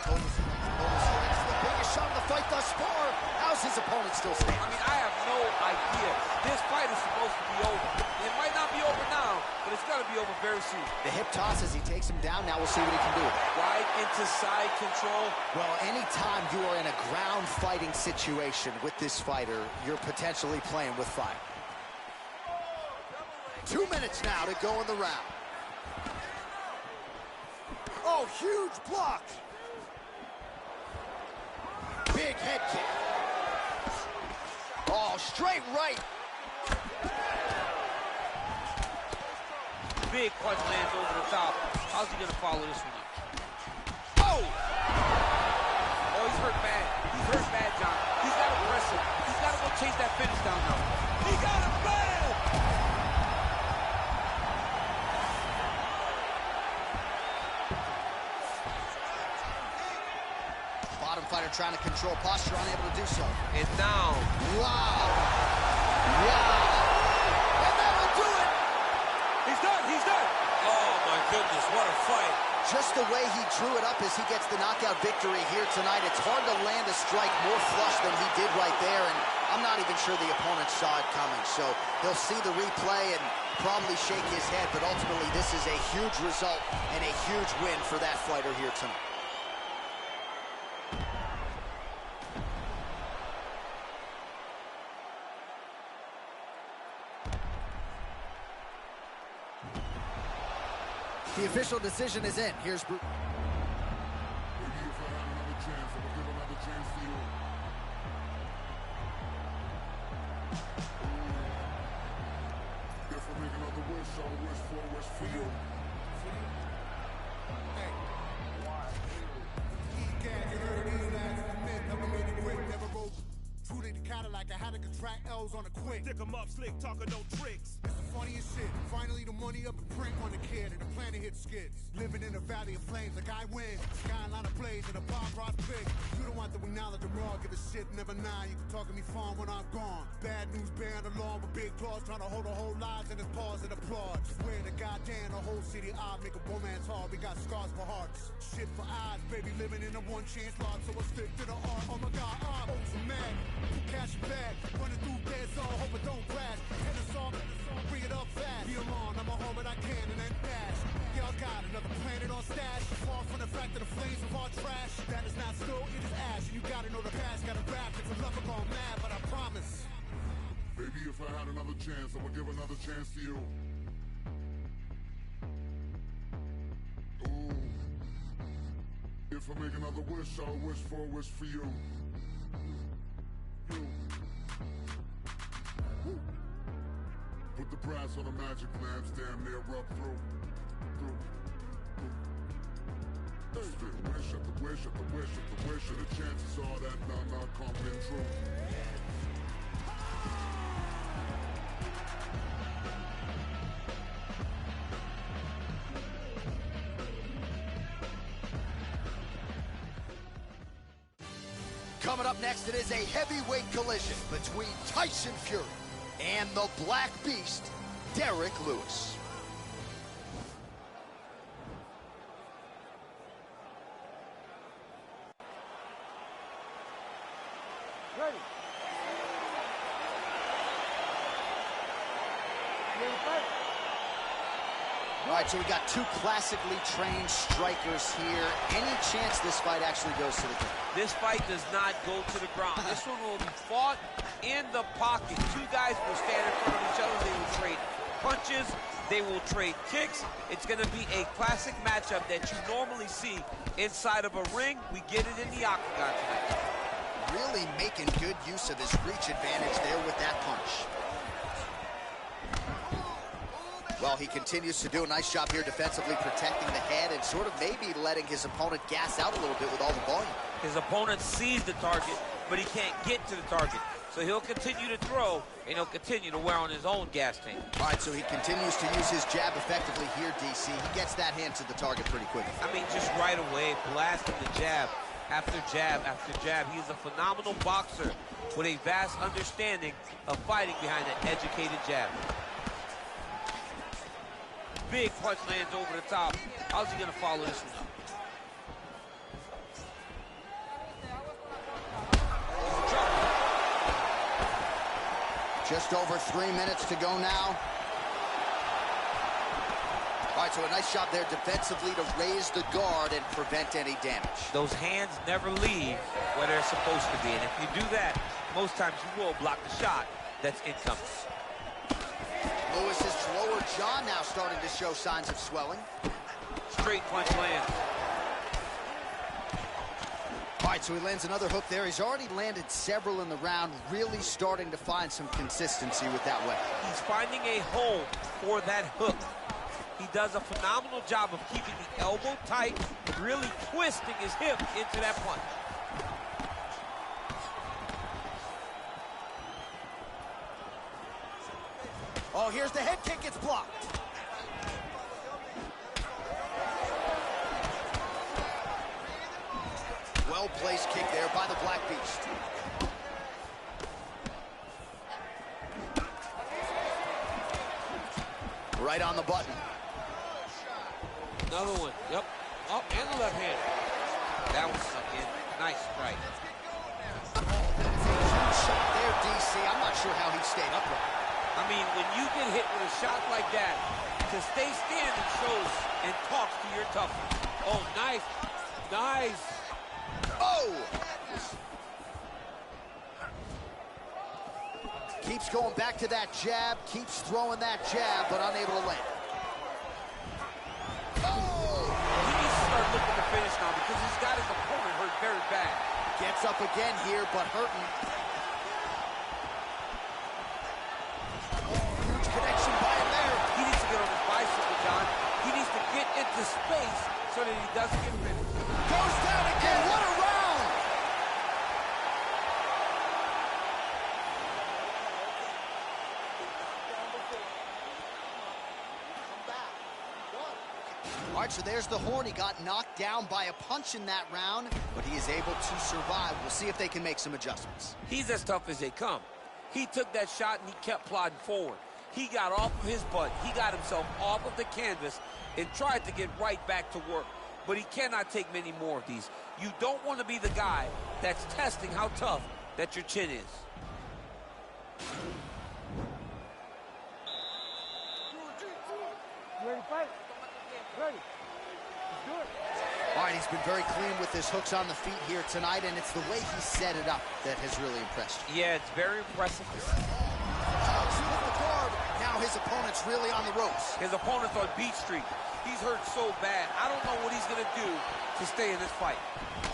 total strikes. The biggest shot of the fight thus far. How's his opponent still standing? I mean, I have no idea. This fight is supposed to be over. It might not be over now, but it's going to got to be over very soon. The hip toss as he takes him down. Now we'll see what he can do with it. Right into side control. Well, anytime you are in a ground fighting situation with this fighter, you're potentially playing with fire. 2 minutes now to go in the round. Oh, huge block. Big head kick. Oh, straight right. Big punch lands over the top. How's he going to follow this one up? Oh! Oh, he's hurt bad. He's hurt bad, John. He's got to press him. He's got to go chase that finish down now. He got him bad! Bottom fighter trying to control posture, unable to do so. And now. Wow. Wow. And that'll do it. He's done. He's done. Oh, my goodness. What a fight. Just the way he drew it up as he gets the knockout victory here tonight. It's hard to land a strike more flush than he did right there. And I'm not even sure the opponent saw it coming. So he'll see the replay and probably shake his head. But ultimately, this is a huge result and a huge win for that fighter here tonight. The official decision is in. Here's Bruce. Maybe if I had another chance, I would give another chance to you. If I make another wish, I would wish for a wish for you. Hey. You heard these last men, never made it quick, never wrote. True to the Cadillac, I had to contract L's on a quick. Dick 'em up, slick, talking no tricks. It's the funniest shit. Finally, the money up and print on the kid, and the planet hit skids. Living in a valley of flames, like I win. Skyline of blaze, and a pop rock big. You don't want to acknowledge the raw, give a shit, never nine. You can talk to me fun when I'm gone. Bad news bearing along with big claws, trying to hold the whole lives in his paws and applaud. Swear to goddamn, the whole city I make a woman's heart. We got scars for hearts, shit for eyes, baby. Living in a one chance lot, so I stick to the art. Oh my God, I'm so mad. Cash it back, running through dead zone, hope it don't crash. Hit a song, bring it up fast. Be alone, I'm a home, but I can and then dash. Y'all got another planet on stash. Far from the fact that the flames of our trash. That is not still, it is ash. And you gotta know the past, gotta rap. It's a lover gone mad, but I promise. Maybe if I had another chance, I would give another chance to you. Ooh. If I make another wish, I would wish for a wish for you. Put the brass on the magic lamps, damn near rub through. Spit wish after wish after wish after wish, and the chances are that none are coming true. Coming up next, it is a heavyweight collision between Tyson Fury and the Black Beast, Derrick Lewis. Ready. All right, so we got two classically trained strikers here. Any chance this fight actually goes to the ground? This fight does not go to the ground. This one will be fought in the pocket. Two guys will stand in front of each other. They will trade punches. They will trade kicks. It's going to be a classic matchup that you normally see inside of a ring. We get it in the octagon tonight. Really making good use of his reach advantage there with that punch. Well, he continues to do a nice job here defensively, protecting the head and sort of maybe letting his opponent gas out a little bit with all the volume. His opponent sees the target, but he can't get to the target. So he'll continue to throw, and he'll continue to wear on his own gas tank. All right, so he continues to use his jab effectively here, DC. He gets that hand to the target pretty quickly. I mean, just right away, blasting the jab after jab after jab. He's a phenomenal boxer with a vast understanding of fighting behind an educated jab. Big punch lands over the top. How's he going to follow this one up? Just over 3 minutes to go now. All right, so a nice job there defensively to raise the guard and prevent any damage. Those hands never leave where they're supposed to be, and if you do that, most times you will block the shot that's incoming. Lewis's lower jaw now starting to show signs of swelling. Straight punch lands. All right, so he lands another hook there. He's already landed several in the round, really starting to find some consistency with that weapon. He's finding a home for that hook. He does a phenomenal job of keeping the elbow tight, really twisting his hip into that punch. Oh, here's the head kick. It's blocked. Well-placed kick there by the Black Beast. Right on the button. Another one. Yep. Up and the left hand. That was sunk in. Nice strike. Shot there, DC. I'm not sure how he stayed upright. I mean, when you get hit with a shot like that, to stay standing shows and talks to your toughness. Oh, nice. Nice. Oh! Keeps going back to that jab, keeps throwing that jab, but unable to land. Oh! He needs to start looking to finish now because he's got his opponent hurt very bad. Gets up again here, but hurting. Huge connection by him there. He needs to get on his bicycle, John. He needs to get into space so that he doesn't get finished. Goes down again. What a round! All right, so there's the horn. He got knocked down by a punch in that round, but he is able to survive. We'll see if they can make some adjustments. He's as tough as they come. He took that shot and he kept plodding forward. He got off of his butt. He got himself off of the canvas and tried to get right back to work. But he cannot take many more of these. You don't want to be the guy that's testing how tough that your chin is. You ready to fight? Ready. Let's do it. All right, he's been very clean with his hooks on the feet here tonight, and it's the way he set it up that has really impressed you. Yeah, it's very impressive. Now his opponent's really on the ropes. His opponent's on Beat Street. He's hurt so bad. I don't know what he's going to do to stay in this fight.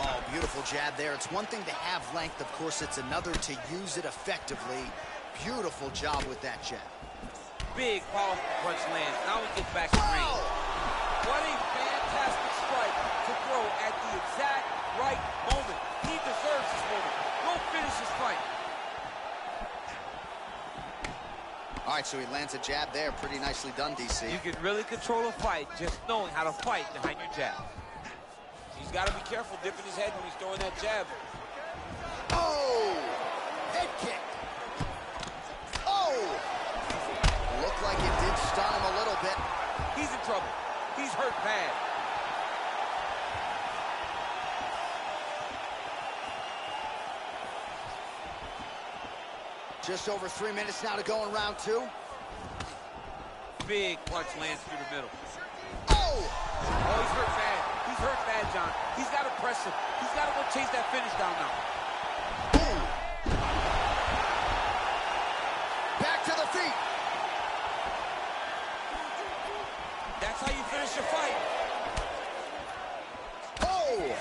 Oh, beautiful jab there. It's one thing to have length. Of course, it's another to use it effectively. Beautiful job with that jab. Big, powerful punch lands. Now he gets back to the ring. What a fantastic strike to throw at the exact right moment. He deserves this moment. Go finish his fight. All right, so he lands a jab there. Pretty nicely done, DC. You can really control a fight just knowing how to fight behind your jab. He's got to be careful dipping his head when he's throwing that jab. Oh! Head kick. Oh! Looked like it did stun him a little bit. He's in trouble. He's hurt bad. Just over 3 minutes now to go in round two. Big punch lands through the middle. Oh! Oh, he's hurt bad. He's hurt bad, John. He's got to press him. He's got to go chase that finish down now. Boom! Back to the feet. That's how you finish your fight. Oh!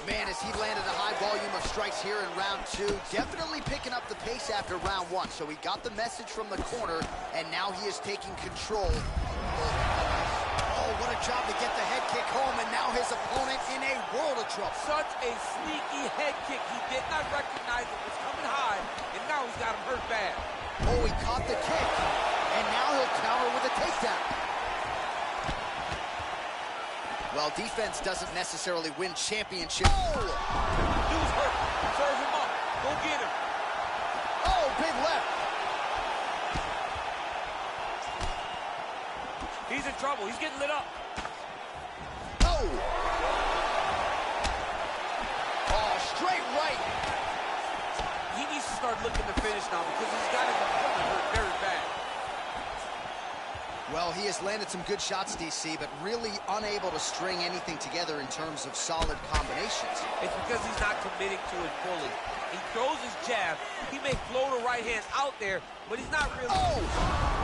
Man, as he landed a high volume of strikes here in round two, definitely picking up the pace after round one. So he got the message from the corner, and now he is taking control. Oh, what a job to get the head kick home, and now his opponent in a world of trouble. Such a sneaky head kick. He did not recognize it was coming high, and now he's got him hurt bad. Oh, he caught the kick, and now he'll counter with a takedown. Well, defense doesn't necessarily win championships. Oh! Dude's hurt. Serve him up. Go get him. Oh, big left. He's in trouble. He's getting lit up. Oh! Oh, straight right. He needs to start looking to finish now because he's got his opponent hurt very bad. Well, he has landed some good shots, DC, but really unable to string anything together in terms of solid combinations. It's because he's not committing to it fully. He throws his jab. He may float a right hand out there, but he's not really... Oh!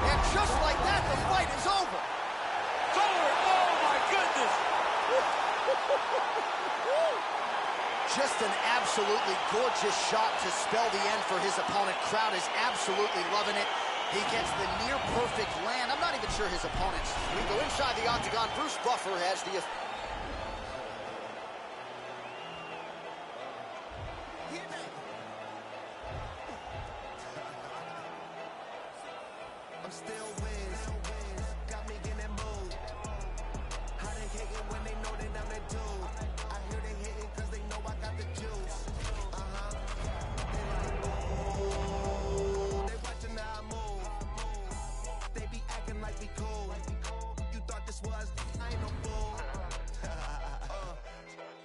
And just like that, the fight is over. It's over. Oh, my goodness. Just an absolutely gorgeous shot to spell the end for his opponent. Crowd is absolutely loving it. He gets the near-perfect land. I'm not even sure his opponents. We go inside the octagon. Bruce Buffer has the... I'm still Wiz, got me in that mood. How they hating when they know that I'm that dude? I hear they hating cause they know I got the juice. They like, ooh, they watching how I move. They be acting like we cool. You thought this was, I ain't no fool.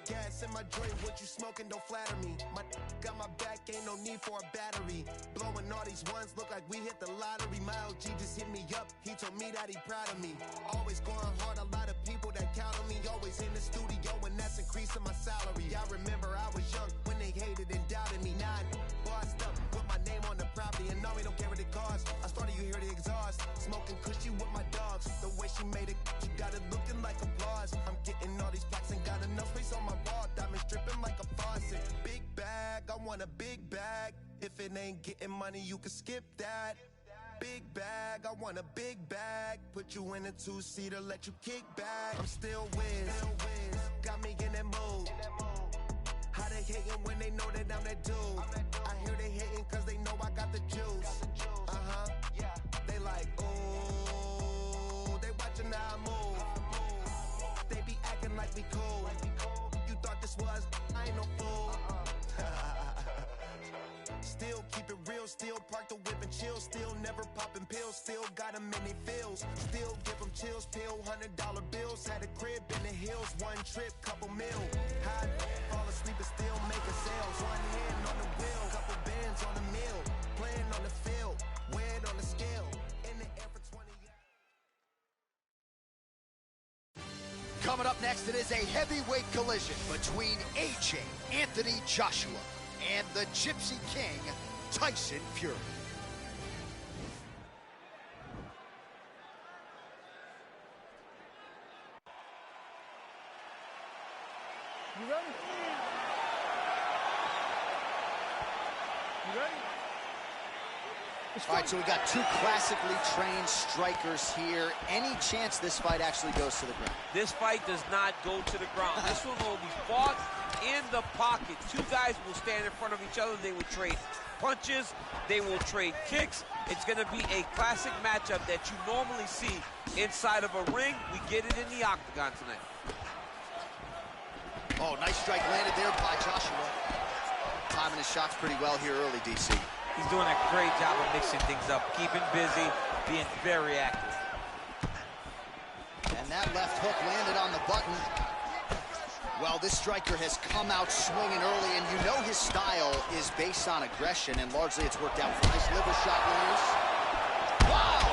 Gas in my joint, what you smoking don't flatter me. My got my back, ain't no need for a battery. Blowing all these ones, look like we hit the lottery. My LG just hit me up, he told me that he proud of me. Always going hard, a lot of people that count on me. Always in the studio, and that's increasing my salary. I remember I was young when they hated and doubted me. Now I bossed up, put my name on the property, and now we don't care what it costs. I started, you hear the exhaust, smoking cushy with my dogs. The way she made it, she got it looking like applause. I'm getting all these plaques and got enough space on my wall. Diamonds dripping like a faucet. Big bag, I want a big bag. If it ain't getting money, you can skip that. Big bag, I want a big bag. Put you in a two-seater, let you kick back. I'm still Wiz, got me in that mood. How they hating when they know that I'm that dude? I hear they hating cause they know I got the juice. They like, ooh, they watching how I move. They be acting like we cool. You thought this was, I ain't no fool. Still keep it real, still park the whip and chill. Still never popping pills, still got them in they feels. Still give them chills, pill, $100 bills. Had a crib in the hills, one trip, couple mil. Hide, fall asleep and still making sales. One hand on the wheel, couple bands on the mill. Playing on the field, weighed on the scale. In the air for 20 years. Coming up next, it is a heavyweight collision between AJ Anthony Joshua and the Gypsy King, Tyson Fury. You ready? You ready? All right, so we got two classically trained strikers here. Any chance this fight actually goes to the ground? This fight does not go to the ground. This one will be fought in the pocket. Two guys will stand in front of each other. They will trade punches. They will trade kicks. It's going to be a classic matchup that you normally see inside of a ring. We get it in the octagon tonight. Oh, nice strike landed there by Joshua. Timing his shots pretty well here early, DC. He's doing a great job of mixing things up, keeping busy, being very active. And that left hook landed on the button. Well, this striker has come out swinging early, and you know his style is based on aggression, and largely it's worked out for nice liver shot lands. Wow!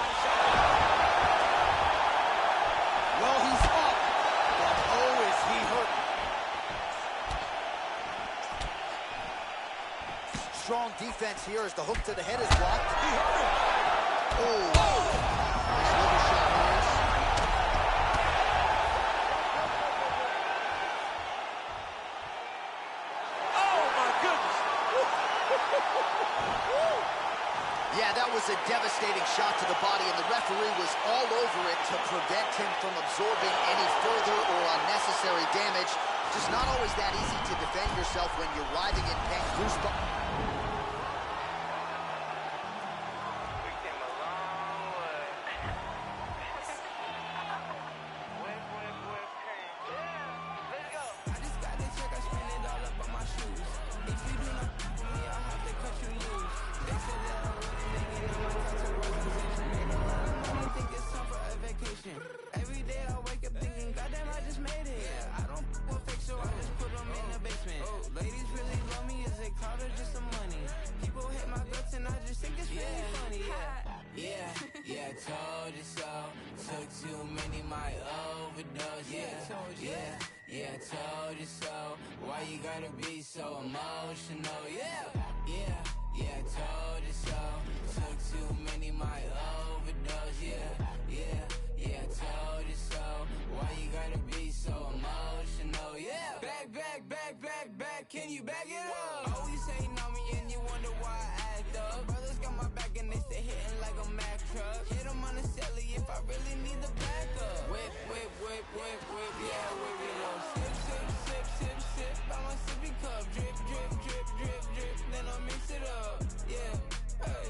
Well, he's up, but oh, is he hurting. Strong defense here as the hook to the head is blocked. He hurt him. Oh, nice liver shot lands. Yeah, that was a devastating shot to the body, and the referee was all over it to prevent him from absorbing any further or unnecessary damage. Just not always that easy to defend yourself when you're writhing in pain. Bruce Every day I wake up thinking, goddamn, I just made it. I don't fake, so I just put them in the basement. Ladies really love me, is it cloud or just a might overdose. Yeah, I told you so. Why you gotta be so emotional? Yeah, I told you so. Took too many, might overdose. Yeah, I told you so. Why you gotta be so emotional? Yeah. Back, can you back it up? Always hating on me and you wonder why I act up. Brothers got my back and they stay hitting like a Mack truck. Hit them on the celly if I really need the backup. Whip, yeah, whip it up. Sip, by my sippy cup. Drip, then I mix it up. Yeah, hey,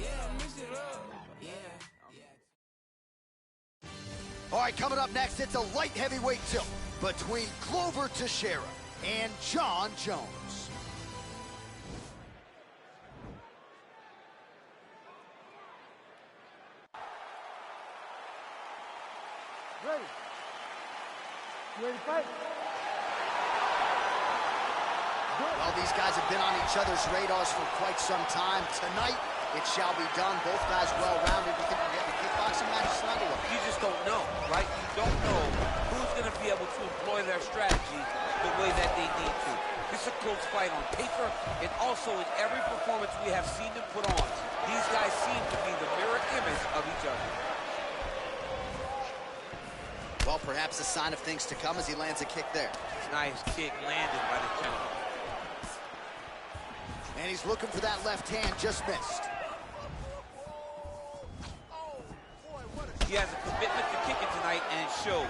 I mix it up. Yeah. All right, coming up next, it's a light heavyweight tilt between Glover Teixeira and Jon Jones. Ready? You ready to fight? Well, these guys have been on each other's radars for quite some time. Tonight, it shall be done. Both guys well-rounded. You think we're getting a kickboxing match tonight? You just don't know, right? You don't know who's going to be able to employ their strategy the way that they need to. This is a close fight on paper, and also in every performance we have seen them put on. These guys seem to be the mirror image of each other. Well, perhaps a sign of things to come as he lands a kick there. Nice kick landed by the gentleman. And he's looking for that left hand, just missed. He has a commitment to kicking tonight, and it shows.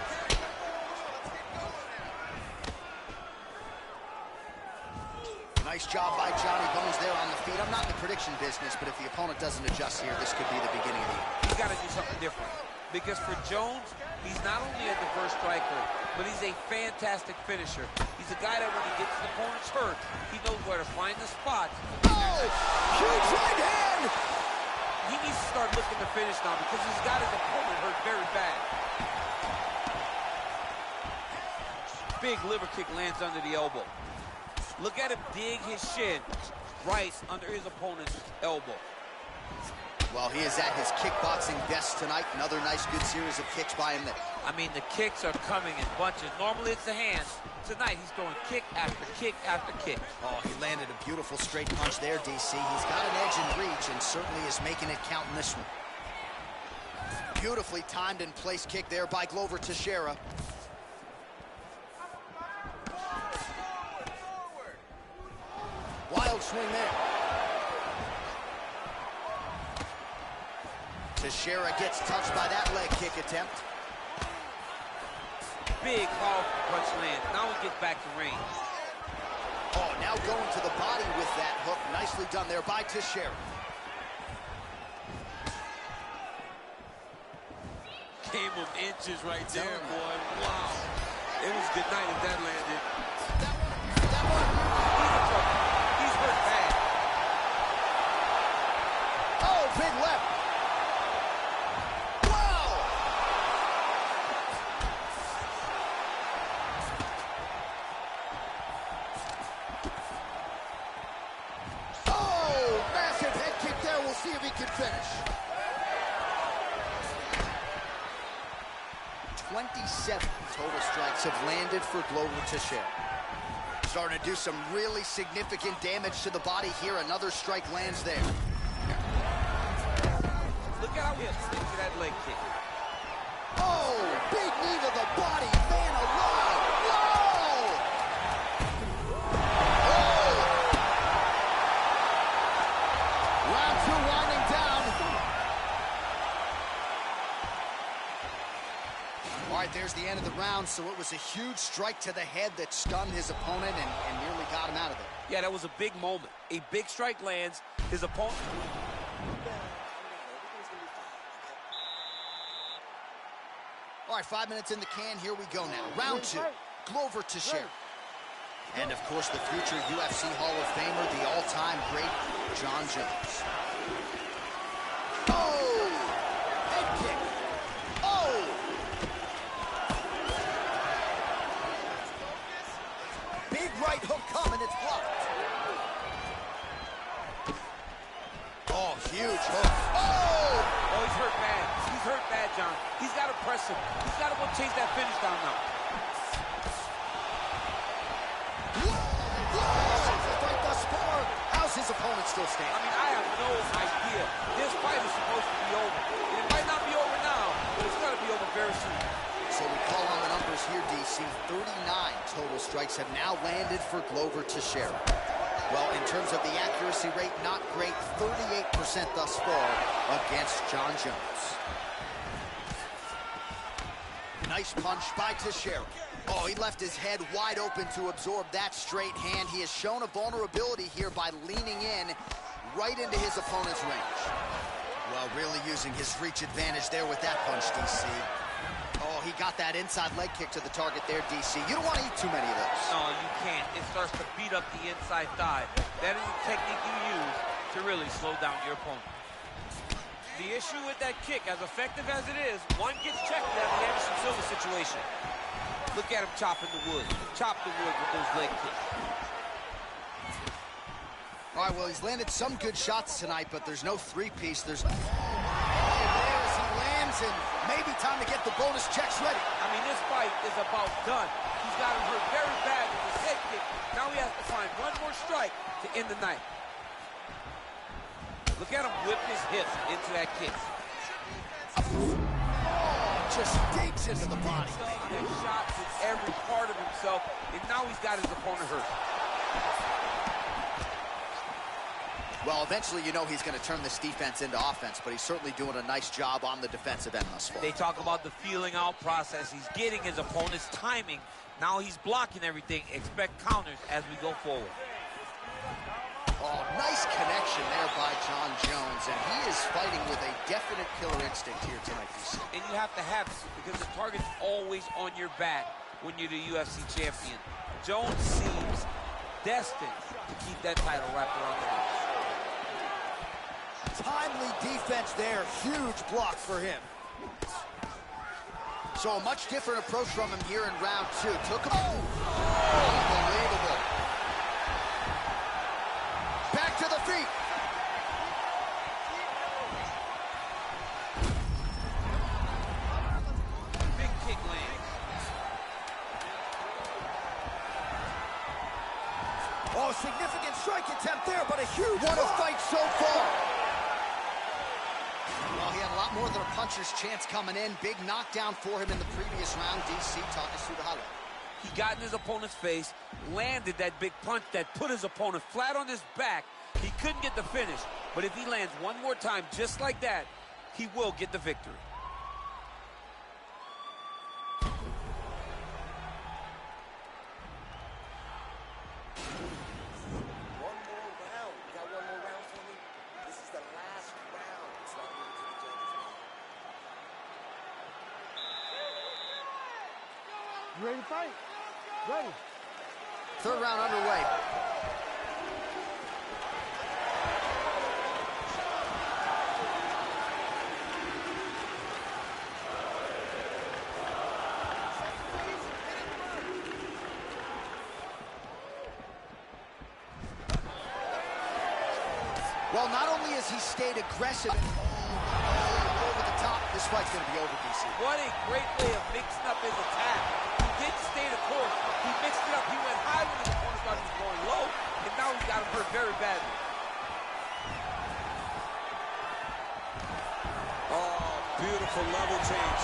Nice job by Johnny Bones there on the feet. I'm not in the prediction business, but if the opponent doesn't adjust here, this could be the beginning of the end. He's got to do something different. Because for Jones, he's not only a diverse striker, but he's a fantastic finisher. He's a guy that when he gets his opponents hurt, he knows where to find the spots. Oh! Huge right hand! He needs to start looking to finish now because he's got his opponent hurt very bad. Big liver kick lands under the elbow. Look at him dig his shin right under his opponent's elbow. Well, he is at his kickboxing best tonight. Another nice, good series of kicks by him there. I mean, the kicks are coming in bunches. Normally, it's the hands. Tonight, he's throwing kick after kick after kick. Oh, he landed a beautiful straight punch there, DC. He's got an edge in reach and certainly is making it count in this one. Beautifully timed and placed kick there by Glover Teixeira. Wild swing there. Teixeira gets touched by that leg kick attempt. Big powerful punch land. Now he gets back to range. Oh, now going to the body with that hook. Nicely done there by Teixeira. Came of inches right there, boy. Wow. It was good night if that landed. That one. He's in trouble. He's hurt bad. Oh, big left. See if he can finish. 27 total strikes have landed for Glover Teixeira. Starting to do some really significant damage to the body here. Another strike lands there. Look at how he hits into that leg kick. Oh, big knee to the body. Man alive. Whoa! Round two winding down. All right, there's the end of the round. So it was a huge strike to the head that stunned his opponent and nearly got him out of there. Yeah, that was a big moment. A big strike lands. His opponent... All right, 5 minutes in the can. Here we go now. Round two. Glover Teixeira. And, of course, the future UFC Hall of Famer, the all-time great Jon Jones. Oh! Head kick. Oh! Big right hook coming. It's blocked. Oh, huge hook. Oh! Oh, he's hurt bad. He's hurt bad, John. He's got to press him. He's got to go chase that finish down now. Fight thus far. How's his opponent still standing? I mean, I have no idea. This fight is supposed to be over. It might not be over now, but it's going to be over very soon. So we call on the numbers here, DC. 39 total strikes have now landed for Glover Teixeira. Well, in terms of the accuracy rate, not great. 38% thus far against Jon Jones. Nice punch by Teixeira. Oh, he left his head wide open to absorb that straight hand. He has shown a vulnerability here by leaning in right into his opponent's range. Well, really using his reach advantage there with that punch, DC. Oh, he got that inside leg kick to the target there, DC. You don't want to eat too many of those. No, you can't. It starts to beat up the inside thigh. That is the technique you use to really slow down your opponent. The issue with that kick, as effective as it is, one gets checked out of the Anderson Silva situation. Look at him chopping the wood. Chop the wood with those leg kicks. All right, well, he's landed some good shots tonight, but there's no three-piece. There's... and maybe time to get the bonus checks ready. I mean, this fight is about done. He's got him hurt very bad with his head kick. Now he has to find one more strike to end the night. Look at him whip his hips into that kick. Just digs into the body. And shots with every part of himself, and now he's got his opponent hurt. Well, eventually, you know he's going to turn this defense into offense, but he's certainly doing a nice job on the defensive end thus far. They talk about the feeling out process. He's getting his opponent's timing. Now he's blocking everything. Expect counters as we go forward. Oh, nice connection there by Jon Jones, and he is fighting with a definite killer instinct here tonight, DC. And you have to have it because the target's always on your back when you're the UFC champion. Jones seems destined to keep that title wrapped around the neck. Timely defense there. Huge block for him. So a much different approach from him here in round two. Took him. Oh! Unbelievable. Back to the feet. Big kick lands. Oh, significant strike attempt there, but a huge what a fight so far. Well, he had a lot more than a puncher's chance coming in. Big knockdown for him in the previous round. DC, talk us through the highlight. He got in his opponent's face, landed that big punch that put his opponent flat on his back. He couldn't get the finish, but if he lands one more time just like that, he will get the victory. One more round. You got one more round for me? This is the last round. It's not moving to the judges, man. You ready to fight? Ready. Third round underway. Well, not only has he stayed aggressive and over the top, this fight's going to be over, DC. What a great way of mixing up his attack. He didn't stay the course. He mixed it up. He went high when his opponent thought he was going low, and now he's got him hurt very badly. Oh, beautiful level change.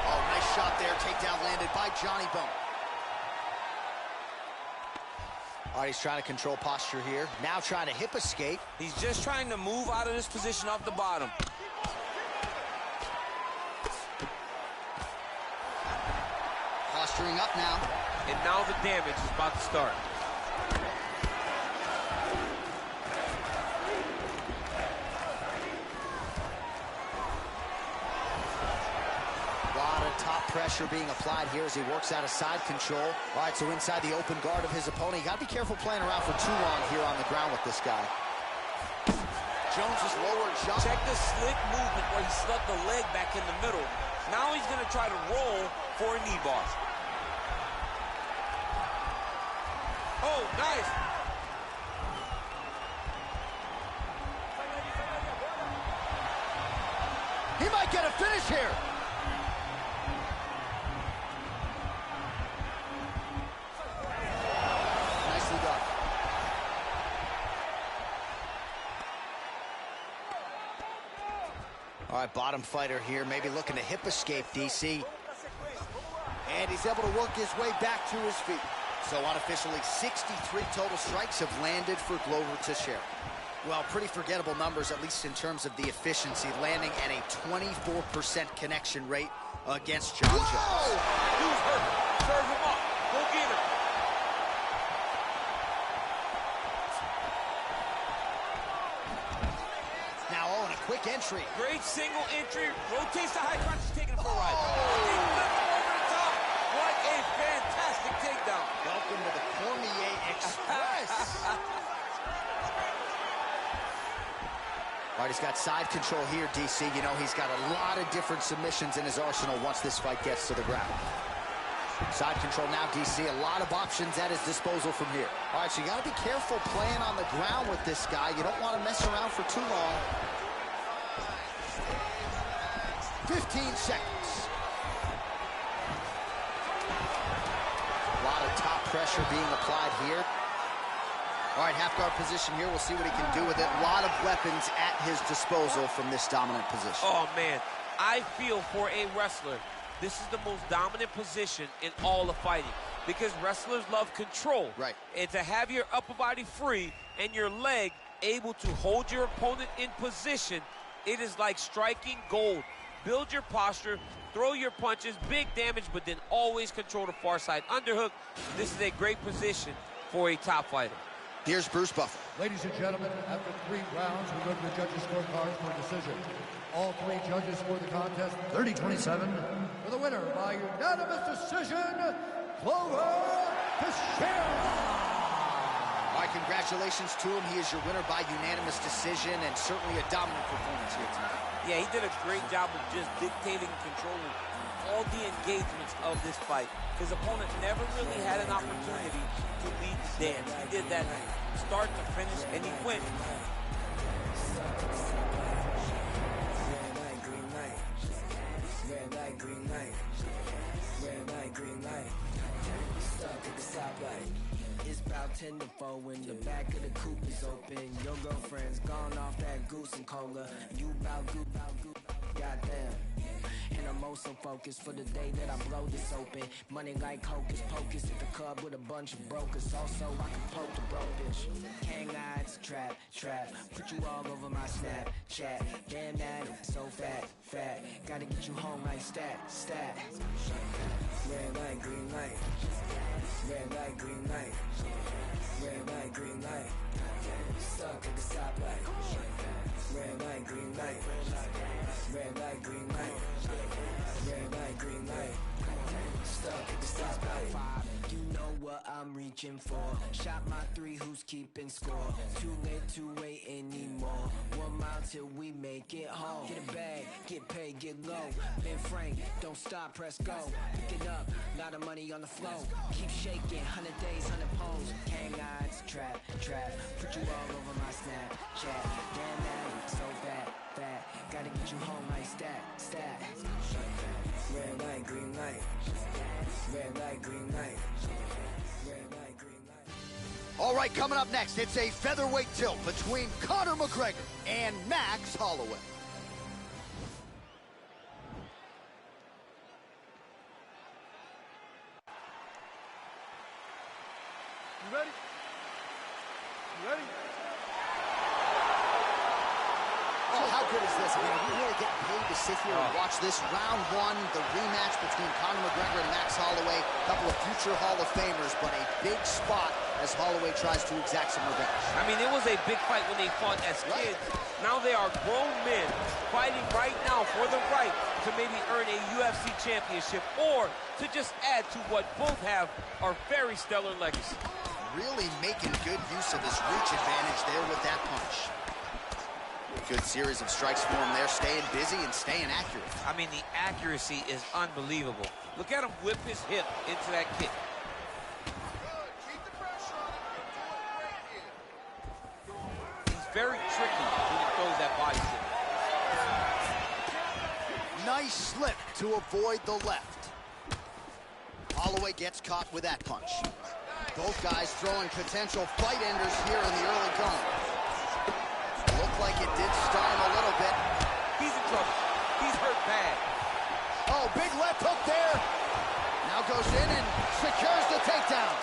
Oh, nice shot there. Takedown landed by Johnny Bone. All right, he's trying to control posture here. Now trying to hip escape. He's just trying to move out of this position off the bottom. Posturing up now. And now the damage is about to start. A lot of top pressure being applied here as he works out of side control. All right, so inside the open guard of his opponent. You got to be careful playing around for too long here on the ground with this guy. Jones' lower jump. Check the slick movement where he slipped the leg back in the middle. Now he's going to try to roll for a knee bar. Oh, nice. He might might get a finish here. Nicely done. All right, bottom fighter here, maybe looking to hip escape, DC. And he's able to work his way back to his feet. So unofficially, 63 total strikes have landed for Glover Teixeira. Well, pretty forgettable numbers, at least in terms of the efficiency, landing at a 24% connection rate against Jon Jones. Dude's hurt. Serve him up. Go get him. Now, oh, and a quick entry. Great single entry. Rotates the high crunch, taking it for a ride. He flips him over the top. What a fantastic takedown. Welcome to the Cormier Express. All right, he's got side control here, DC. You know, he's got a lot of different submissions in his arsenal once this fight gets to the ground. Side control now, DC. A lot of options at his disposal from here. All right, so you got to be careful playing on the ground with this guy. You don't want to mess around for too long. 15 seconds. A lot of top pressure being applied here. All right, half guard position here. We'll see what he can do with it. A lot of weapons at his disposal from this dominant position. Oh, man. I feel for a wrestler, this is the most dominant position in all of fighting because wrestlers love control. Right. And to have your upper body free and your leg able to hold your opponent in position, it is like striking gold. Build your posture, throw your punches, big damage, but then always control the far side underhook. This is a great position for a top fighter. Here's Bruce Buffer. Ladies and gentlemen, after 3 rounds, we go to the judges' scorecards for decision. All 3 judges scored the contest 30-27 for the winner by unanimous decision, Glover Teixeira. All right, congratulations to him. He is your winner by unanimous decision and certainly a dominant performance here tonight. Yeah, he did a great job of just dictating and controlling all the engagements of this fight. His opponent never really had an opportunity to lead the dance. He did that start to finish, and he went. Red light, green light. Red light, green light. Red light, green light. Stuck at the stoplight. It's about 10 to 4 when the back of the coupe is open. Your girlfriend's gone off that goose and cola. You bout goop, goddamn. And I'm also focused for the day that I blow this open. Money like hocus pocus at the club with a bunch of brokers. Also, I can poke the broke bitch. Hang on, it's a trap. Put you all over my Snapchat. Damn that, so fat. Gotta get you home like stat. Red light, green light. Red light, green light. Red light, green light. Stuck at the stoplight. Red light, green light. Red light, green light. Red light, green light. Stuck at the stoplight. You know what I'm reaching for. Shot my 3, who's keeping score? Too late to wait anymore. 1 mile till we make it home. Get a bag, get paid, get low. Ben Frank, don't stop, press go. Pick it up, lot of money on the flow. Keep shaking, 100 days, 100 poles. Hang on, it's a trap. Put you all over my Snapchat. Damn that, so fat. Gotta get you home like stat. Red light, green light. Red light, green light. Red light, green light. All right, coming up next, it's a featherweight tilt between Conor McGregor and Max Holloway. You ready? Oh, how good is this? I mean, are we really getting paid to sit here and watch this? Round 1, the rematch between Conor McGregor and Max Holloway. A couple of future Hall of Famers, but a big spot as Holloway tries to exact some revenge. I mean, it was a big fight when they fought as kids. Now they are grown men fighting right now for the right to maybe earn a UFC championship or to just add to what both have are very stellar legacy. Really making good use of his reach advantage there with that punch. Good series of strikes for him there, staying busy and staying accurate. I mean, the accuracy is unbelievable. Look at him whip his hip into that kick. He's very tricky when he throws that body kick. Nice slip to avoid the left. Holloway gets caught with that punch. Both guys throwing potential fight enders here in the early going. Looked like it did stun him a little bit. He's in trouble. He's hurt bad. Oh, big left hook there. Now goes in and secures the takedown.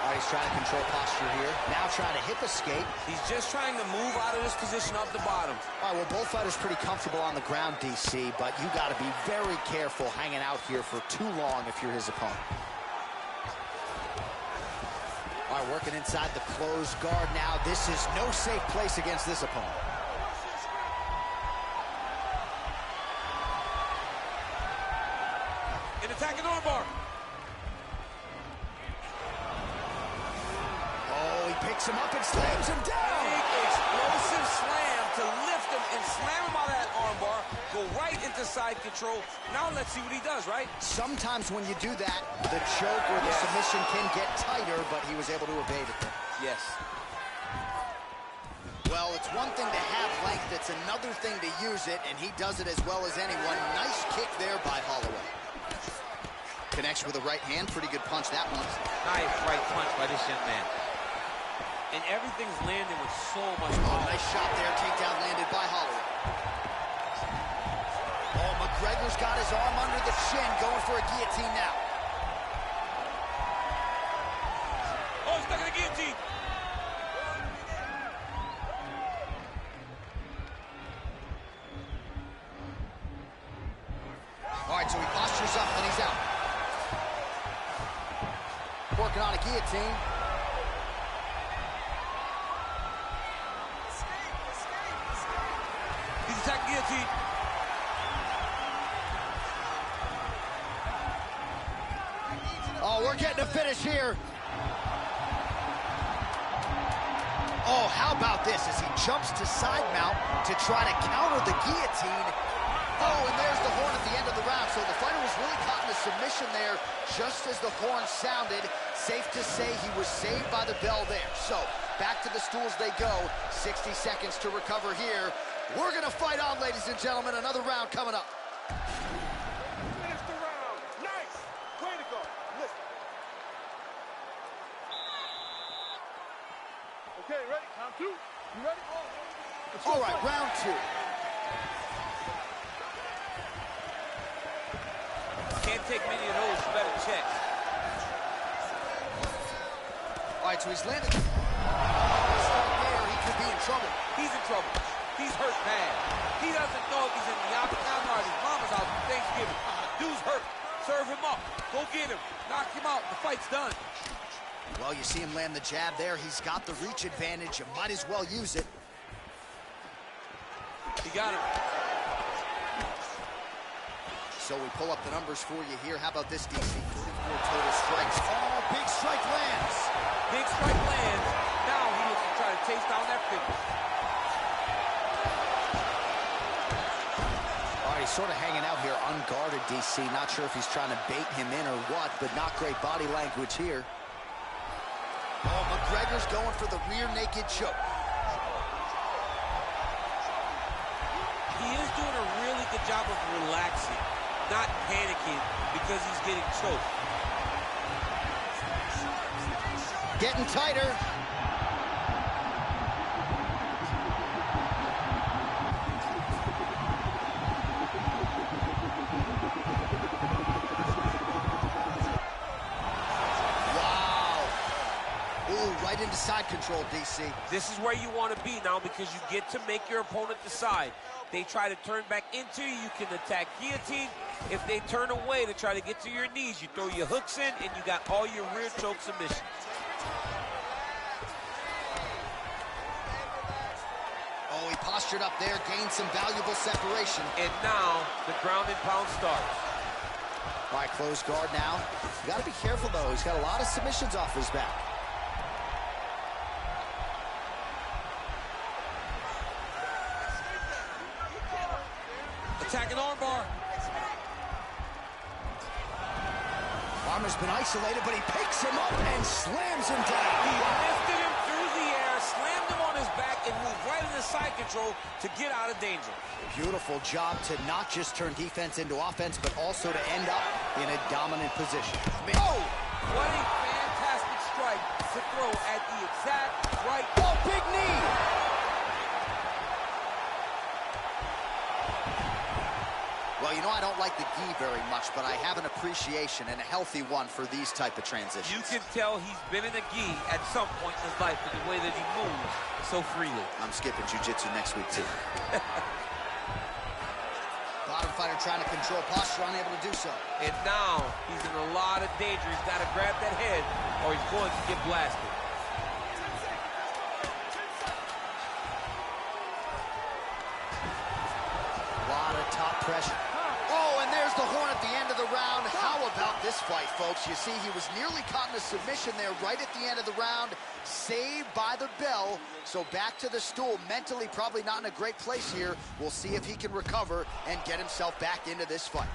All right, he's trying to control posture here. Now trying to hip escape. He's just trying to move out of this position off the bottom. All right, well, both fighters pretty comfortable on the ground, DC, but you got to be very careful hanging out here for too long if you're his opponent. All right, working inside the closed guard now. This is no safe place against this opponent. An attacking armbar. Oh, he picks him up and slams him down. Big explosive slam to lift him and slam him out of that armbar. Go right into side control. Now let's see what he does, right? Sometimes when you do that, the choke or the submission can get tighter, but he was able to evade it. Yes. Well, it's one thing to have length, it's another thing to use it, and he does it as well as anyone. Nice kick there by Holloway. Connects with a right hand, pretty good punch that one. Nice right punch by this young man. And everything's landing with so much power. Oh, nice shot there, takedown landed by Holloway. Oh, McGregor's got his arm under the chin, going for a guillotine now. Oh, he's stuck in the guillotine. All right, so he postures up and he's out. Working on a guillotine. He's attacking guillotine. Oh, we're getting a finish here. Oh, how about this as he jumps to side mount to try to counter the guillotine. Oh, and there's the horn at the end of the round. So the fighter was really caught in a submission there just as the horn sounded. Safe to say he was saved by the bell there. So back to the stools they go. 60 seconds to recover here. We're going to fight on, ladies and gentlemen. Another round coming up. Finish the round. Nice. Way to go. Listen. Okay, ready? Round two. You ready? All right, round two. Can't take many of those. You better check. All right, so he's landed. There, he could be in trouble. He's in trouble. He's hurt bad. He doesn't know if he's in the octagon or at his mama's house for Thanksgiving. Dude's hurt. Serve him up. Go get him. Knock him out. The fight's done. Well, you see him land the jab there. He's got the reach advantage. You might as well use it. He got him. So we pull up the numbers for you here. How about this, DC? 44 total strikes. Oh, big strike lands. Big strike lands. Now he looks to try to chase down that finish. All right, he's sort of hanging out here unguarded, DC. Not sure if he's trying to bait him in or what, but not great body language here. Oh, McGregor's going for the rear naked choke. He is doing a really good job of relaxing, not panicking because he's getting choked. Getting tighter. Right into side control, DC. This is where you want to be now because you get to make your opponent decide. They try to turn back into you, you can attack guillotine. If they turn away to try to get to your knees, you throw your hooks in and you got all your rear choke submissions. Oh, he postured up there, gained some valuable separation. And now the ground and pound starts. All right, closed guard now. You got to be careful, though. He's got a lot of submissions off his back. Attacking armbar. Armor's been isolated, but he picks him up and slams him down. He lifted him through the air, slammed him on his back, and moved right into side control. control to get out of danger. Beautiful job to not just turn defense into offense, but also to end up in a dominant position. Oh! What a fantastic strike to throw at the exact right... Oh, big knee! Well, you know, I don't like the gi very much, but I have an appreciation and a healthy one for these type of transitions. You can tell he's been in a gi at some point in his life with the way that he moves so freely. I'm skipping jiu-jitsu next week, too. Bottom fighter trying to control posture, unable to do so. And now he's in a lot of danger. He's got to grab that head or he's going to get blasted. A lot of top pressure. Oh, and there's the horn at the end of the round. How about this fight, folks? You see, he was nearly caught in a submission there right at the end of the round. Saved by the bell. So back to the stool. Mentally probably not in a great place here. We'll see if he can recover and get himself back into this fight.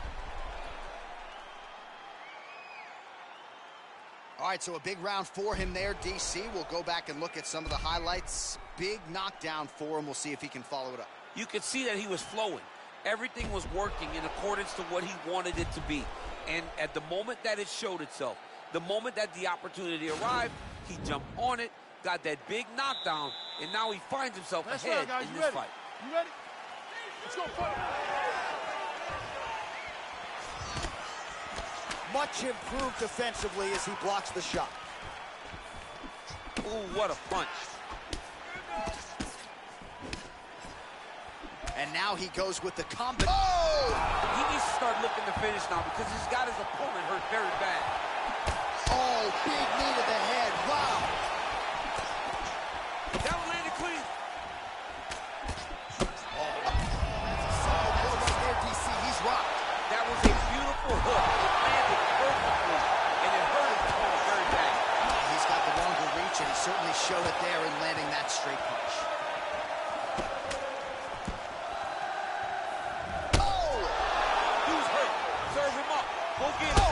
All right, so a big round for him there, DC. We'll go back and look at some of the highlights. Big knockdown for him. We'll see if he can follow it up. You could see that he was flowing. Everything was working in accordance to what he wanted it to be. And at the moment that it showed itself, the moment that the opportunity arrived, he jumped on it, got that big knockdown, and now he finds himself ahead in this fight. You ready? Let's go, fight. Much improved defensively as he blocks the shot. Ooh, what a punch. And now he goes with the combo. Oh! He needs to start looking to finish now because he's got his opponent hurt very bad. Oh, big knee to the head. Wow. That one landed clean. Oh, that's a solid blow right there, DC. He's rocked. That was a beautiful hook. It landed perfectly, and it hurt his opponent very bad. He's got the longer reach, and he certainly showed it there in landing that straight punch. Go get it.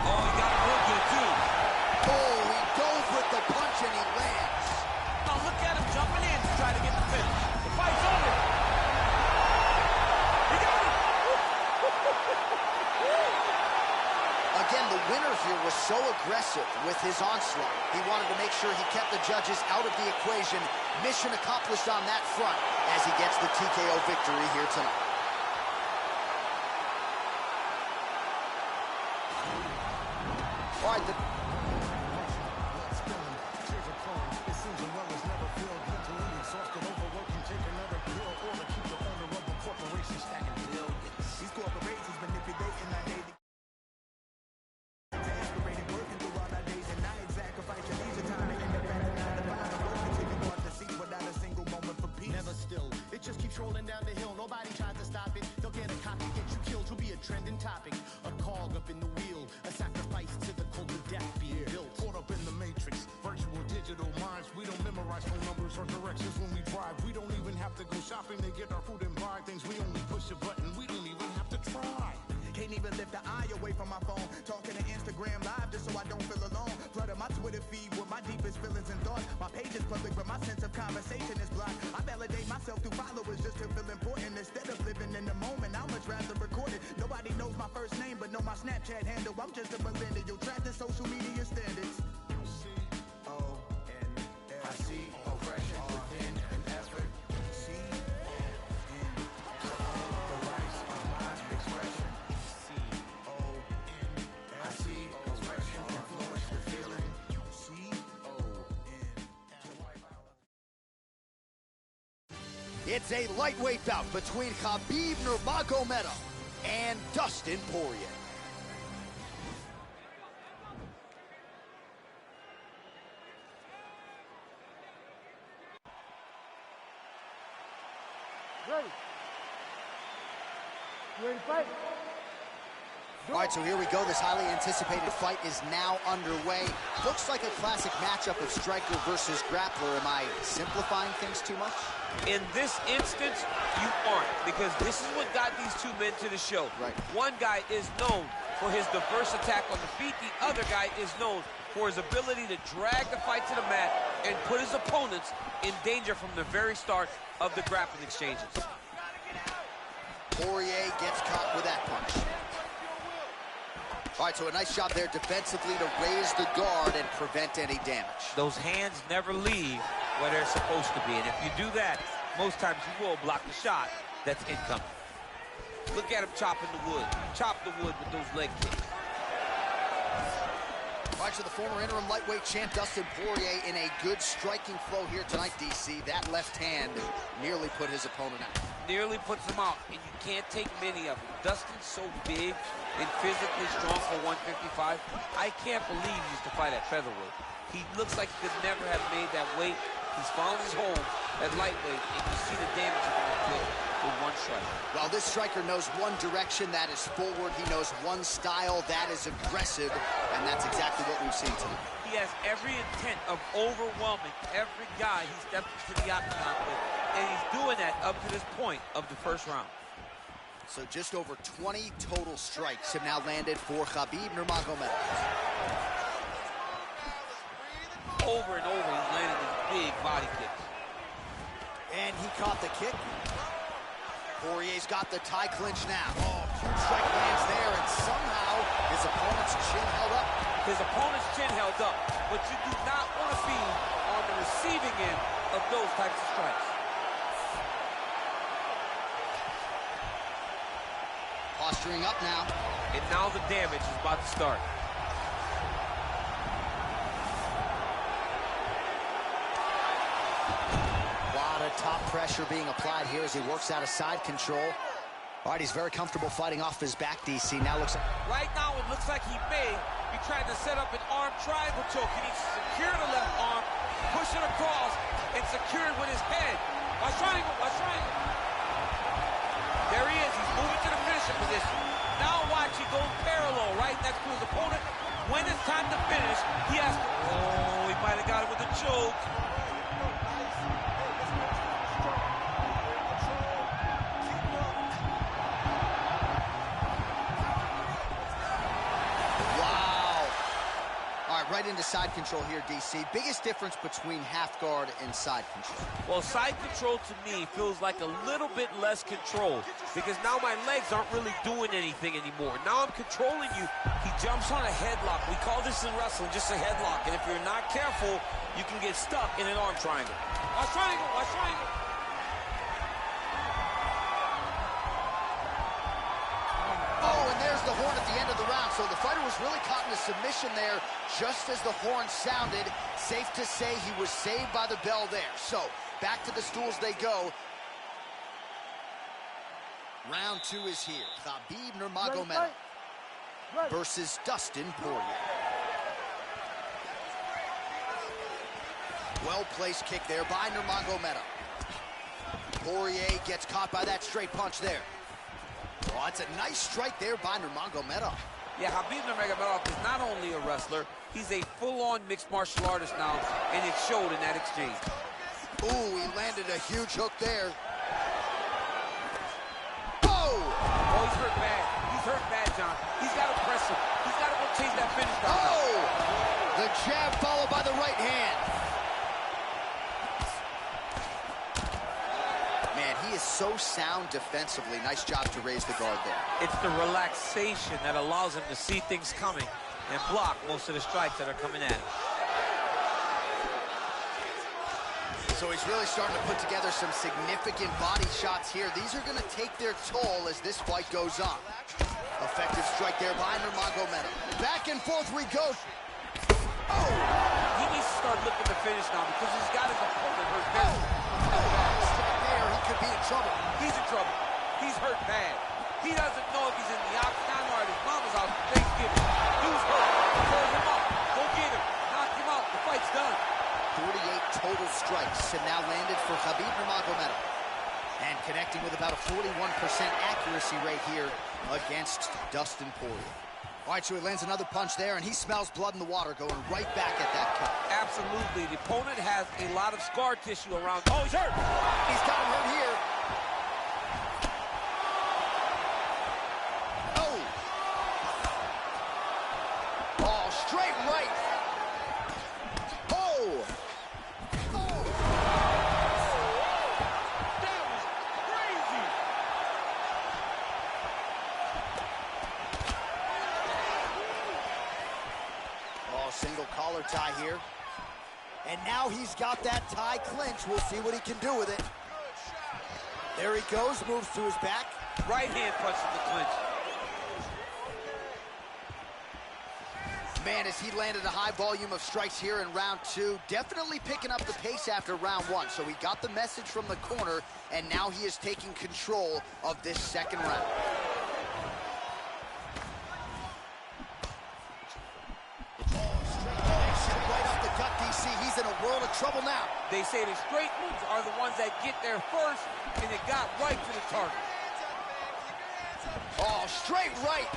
Oh, he got him real good, too. Oh, he goes with the punch and he lands. Now look at him jumping in to try to get the finish. The fight's over. He got it. Again, the winner here was so aggressive with his onslaught. He wanted to make sure he kept the judges out of the equation. Mission accomplished on that front as he gets the TKO victory here tonight. All right, These corporations manipulating our daily. Aspirating, working through all our days and nights, sacrificing leisure time to end up at a 9 to 5. Continue on to see without a single moment for peace. Never still, it just keeps rolling down the hill. Nobody tries to stop it. They'll get a copy, get you killed. You'll be a trending topic, a cog up in the wheel, a sacrifice to the cult of death being built. Caught up in the matrix, virtual digital minds. We don't memorize phone numbers or directions when we drive. We don't even have to go shopping to get our food and buy things. We only push a button. We don't even have to try. Can't even lift the eye away from my phone. Talking to Instagram live just so I don't feel alone. Flooding my Twitter feed with my deepest feelings and thoughts. My page is public, but my sense of conversation is blocked. I validate myself through followers just to feel important. Instead of living in the moment, I'd much rather record it. Nobody knows my first name, but know my Snapchat handle. I'm just a millennial, trapped in social media standards. I see oppression within an effort. The rights of my expression. I see oppression influence the feeling. it's a lightweight bout between Khabib Nurmagomedov and Dustin Poirier. Ready? You ready to fight? All right, so here we go. This highly anticipated fight is now underway. Looks like a classic matchup of striker versus grappler. Am I simplifying things too much? In this instance, you aren't, because this is what got these two men to the show. Right. One guy is known for his diverse attack on the feet. The other guy is known for his ability to drag the fight to the mat and put his opponents in danger from the very start of the grappling exchanges. Poirier gets caught with that punch. All right, so a nice job there defensively to raise the guard and prevent any damage. Those hands never leave where they're supposed to be, and if you do that, most times you will block the shot that's incoming. Look at him chopping the wood. Chop the wood with those leg kicks. All right, so the former interim lightweight champ Dustin Poirier in a good striking flow here tonight, DC. That left hand nearly put his opponent out. Nearly puts him out, and you can't take many of them. Dustin's so big and physically strong for 155. I can't believe he used to fight at featherweight. He looks like he could never have made that weight. He's found his home at lightweight, and you see the damage he can do with one strike. Well, this striker knows one direction, that is forward. He knows one style, that is aggressive, and that's exactly what we've seen tonight. He has every intent of overwhelming every guy he steps into the octagon with, and he's doing that up to this point of the first round. So just over 20 total strikes have now landed for Khabib Nurmagomedov. Over and over, he's landing these big body kicks. And he caught the kick. Poirier's got the tie clinch now. Oh, huge strike lands there, and somehow his opponent's chin held up. His opponent's chin held up, but you do not want to be on the receiving end of those types of strikes. Posturing up now. And now the damage is about to start. A lot of top pressure being applied here as he works out of side control. All right, he's very comfortable fighting off his back, DC. Now looks like... Right now, it looks like he may be trying to set up an arm triangle choke. He needs to secure the left arm, push it across, and secure it with his head. Watch triangle, watch triangle. There he is. He's moving to the finishing position. Now watch, he goes parallel right next to his opponent. When it's time to finish, he has to... Oh, he might have got it with a choke. Right into side control here, DC. Biggest difference between half guard and side control? Well, side control to me feels like a little bit less control because now my legs aren't really doing anything anymore. Now I'm controlling you. He jumps on a headlock. We call this in wrestling just a headlock. And if you're not careful, you can get stuck in an arm triangle. Watch triangle, watch triangle. Oh, and there's the horn at the end of the round. So the fighter was really caught in a submission there just as the horn sounded. Safe to say he was saved by the bell there. So back to the stools they go. Round two is here. Khabib Nurmagomedov versus Dustin Poirier. Well-placed kick there by Nurmagomedov. Poirier gets caught by that straight punch there. Oh, it's a nice strike there by Nurmagomedov. Yeah, Khabib Nurmagomedov is not only a wrestler, he's a full-on mixed martial artist now, and it showed in that exchange. Ooh, he landed a huge hook there. Oh! Oh, he's hurt bad. He's hurt bad, John. He's got to press him. He's got to go chase that finish down. Oh! The jab followed by the right hand. He is so sound defensively. Nice job to raise the guard there. It's the relaxation that allows him to see things coming and block most of the strikes that are coming at him. So he's really starting to put together some significant body shots here. These are going to take their toll as this fight goes on. Effective strike there by Nurmagomedov. Back and forth we go. Oh! He needs to start looking to finish now because he's got his opponent hurt very bad. Could be in trouble. He's in trouble. He's hurt bad. He doesn't know if he's in the octagon or at his mama's house for Thanksgiving. Dude's hurt. Pull him up. Go get him. Knock him out. The fight's done. 48 total strikes have now landed for Khabib Nurmagomedov. And connecting with about a 41% accuracy rate here against Dustin Poirier. All right, so he lands another punch there, and he smells blood in the water going right back at that cut. Absolutely. The opponent has a lot of scar tissue around. Oh, he's hurt. He's got him hurt here. Oh. Oh, straight right. And now he's got that tie clinch. We'll see what he can do with it. There he goes, moves to his back. Right hand punches the clinch. Man, as he landed a high volume of strikes here in round 2, definitely picking up the pace after round 1. So he got the message from the corner, and now he is taking control of this second round. Right up the gut, DC. He's in a world of trouble now. They say the straight moves are the ones that get there first, and it got right to the target. Oh, straight right.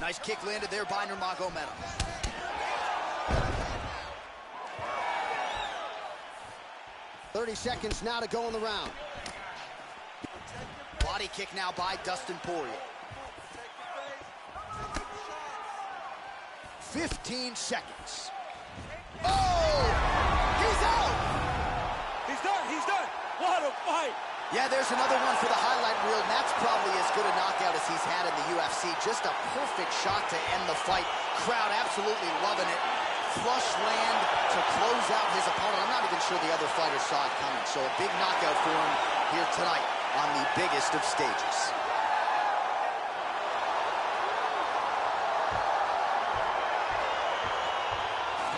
Nice kick landed there by Nurmagomedov. .30 seconds now to go in the round. Body kick now by Dustin Poirier. 15 seconds. Oh! He's out! He's done, he's done. What a fight! Yeah, there's another one for the highlight reel, and that's probably as good a knockout as he's had in the UFC. Just a perfect shot to end the fight. Crowd absolutely loving it. Flush land to close out his opponent. I'm not even sure the other fighter saw it coming. So a big knockout for him here tonight on the biggest of stages.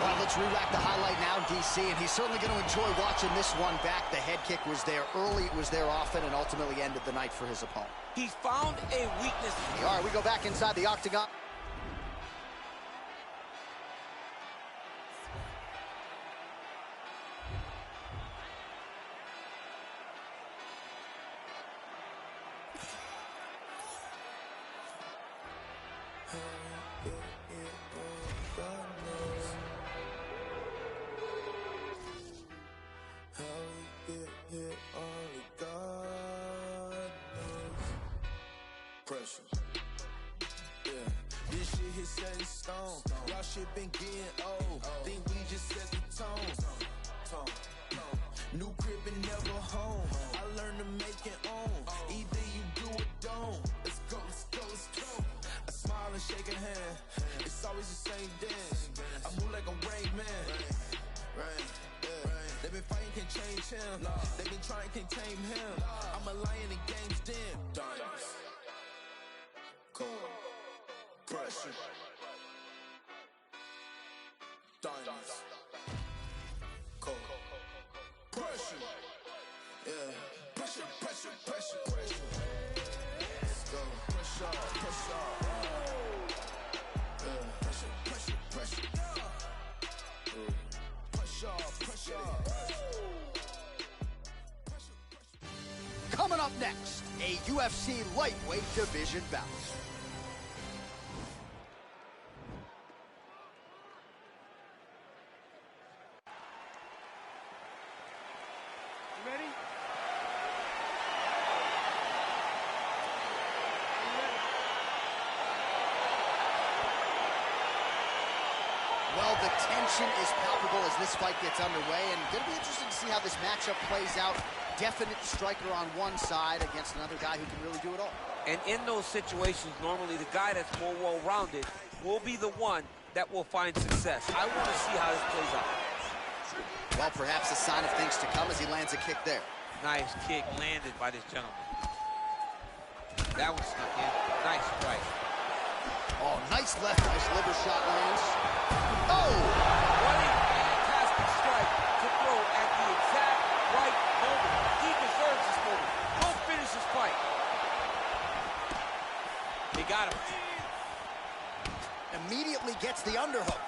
Well, let's re-rack the highlight now, DC, and he's certainly going to enjoy watching this one back. The head kick was there early, it was there often, and ultimately ended the night for his opponent. He's found a weakness. All right, we go back inside the octagon. Pressure. Yeah, this shit hit set in stone. Y'all shit been getting old. Think we just set the tone. New crib and never home. I learned to make it own. Either you do or don't. Let's go, let's go, let's go. I smile and shake a hand. It's always the same dance. I move like a Rain Man. Right. They been fighting, can't change him. They been trying, can't tame him. I'm a lion in game's den. Diamonds. Cold. Pressure. Diamonds. Cold. Pressure. Yeah. Pressure, pressure, pressure, pressure. Let's go. Pressure, pressure. Yeah. Pressure, pressure, pressure. Pressure, pressure. Coming up next, a UFC lightweight division bout. You ready? Well, the tension is palpable as this fight gets underway, and going to be interesting to see how this matchup plays out. Definite striker on one side against another guy who can really do it all. And in those situations, normally the guy that's more well-rounded will be the one that will find success. I want to see how this plays out. Well, perhaps a sign of things to come as he lands a kick there. Nice kick landed by this gentleman. That one snuck in. Nice strike. Oh, nice left, nice liver shot lands. Oh! What a fantastic strike to throw at the exact right moment. He deserves this moment. Go finish this fight. He got him. Immediately gets the underhook.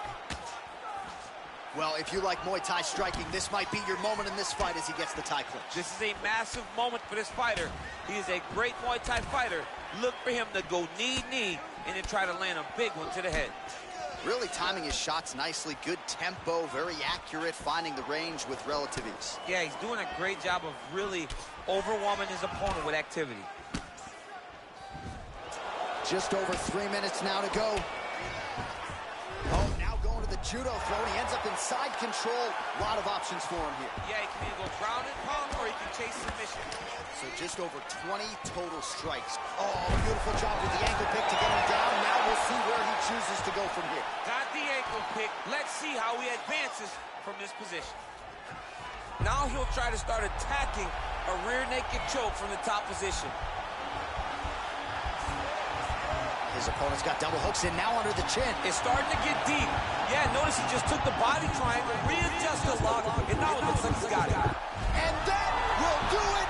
Well, if you like Muay Thai striking, this might be your moment in this fight as he gets the Thai clinch. This is a massive moment for this fighter. He is a great Muay Thai fighter. Look for him to go knee, and then try to land a big one to the head. Really timing his shots nicely. Good tempo, very accurate, finding the range with relative ease. Yeah, he's doing a great job of really overwhelming his opponent with activity. Just over 3 minutes now to go. Oh, now going to the judo throw, and he ends up inside control. A lot of options for him here. Yeah, he can either go ground and pound, or he can chase submission. So just over 20 total strikes. Oh, beautiful job with the ankle pick to get him down. Now we'll see where he chooses to go from here. Got the ankle pick. Let's see how he advances from this position. Now he'll try to start attacking a rear naked choke from the top position. His opponent's got double hooks in, now under the chin. It's starting to get deep. Yeah, notice he just took the body triangle, readjusted the lock, and now it looks like he's got it. And that will do it.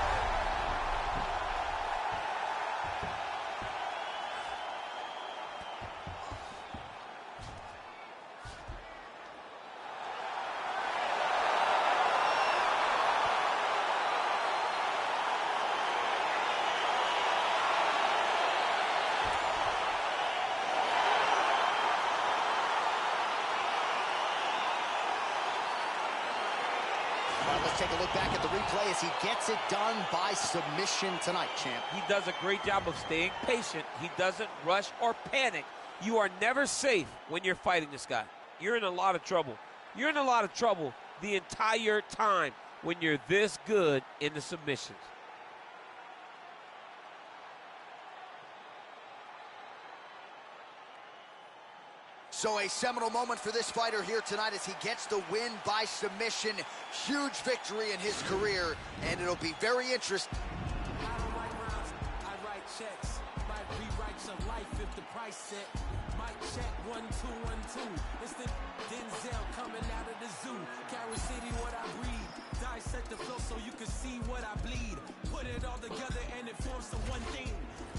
Let's take a look back at the replay as he gets it done by submission tonight, champ. He does a great job of staying patient. He doesn't rush or panic. You are never safe when you're fighting this guy. You're in a lot of trouble. You're in a lot of trouble the entire time when you're this good in the submissions. So a seminal moment for this fighter here tonight as he gets the win by submission. Huge victory in his career, and it'll be very interesting. I don't write rhymes, I write checks. Might rewrite your life if the price set. Might check 1, 2, 1, 2. It's the Denzel coming out of the zoo. Carry City, what I breathe. Dissect the flow so you can see what I bleed. Put it all together and it forms the one thing.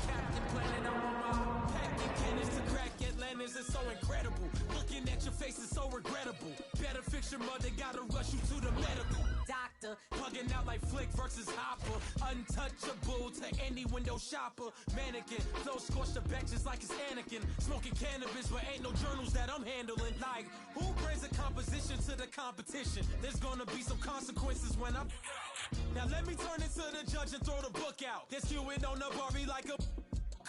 Captain Planet, I'm on my packing cannons to crack Atlantis. It's so incredible. Looking at your face is so regrettable. Better fix your mother, gotta rush you to the medical doctor. Plugging out like Flick versus Hopper. Untouchable to any window shopper. Mannequin, flow scorched the benches like it's Anakin. Smoking cannabis, but ain't no journals that I'm handling. Like, who brings a composition to the competition? There's gonna be some consequences when I'm... Now let me turn it to the judge and throw the book out. They're skewing on the Barbie like a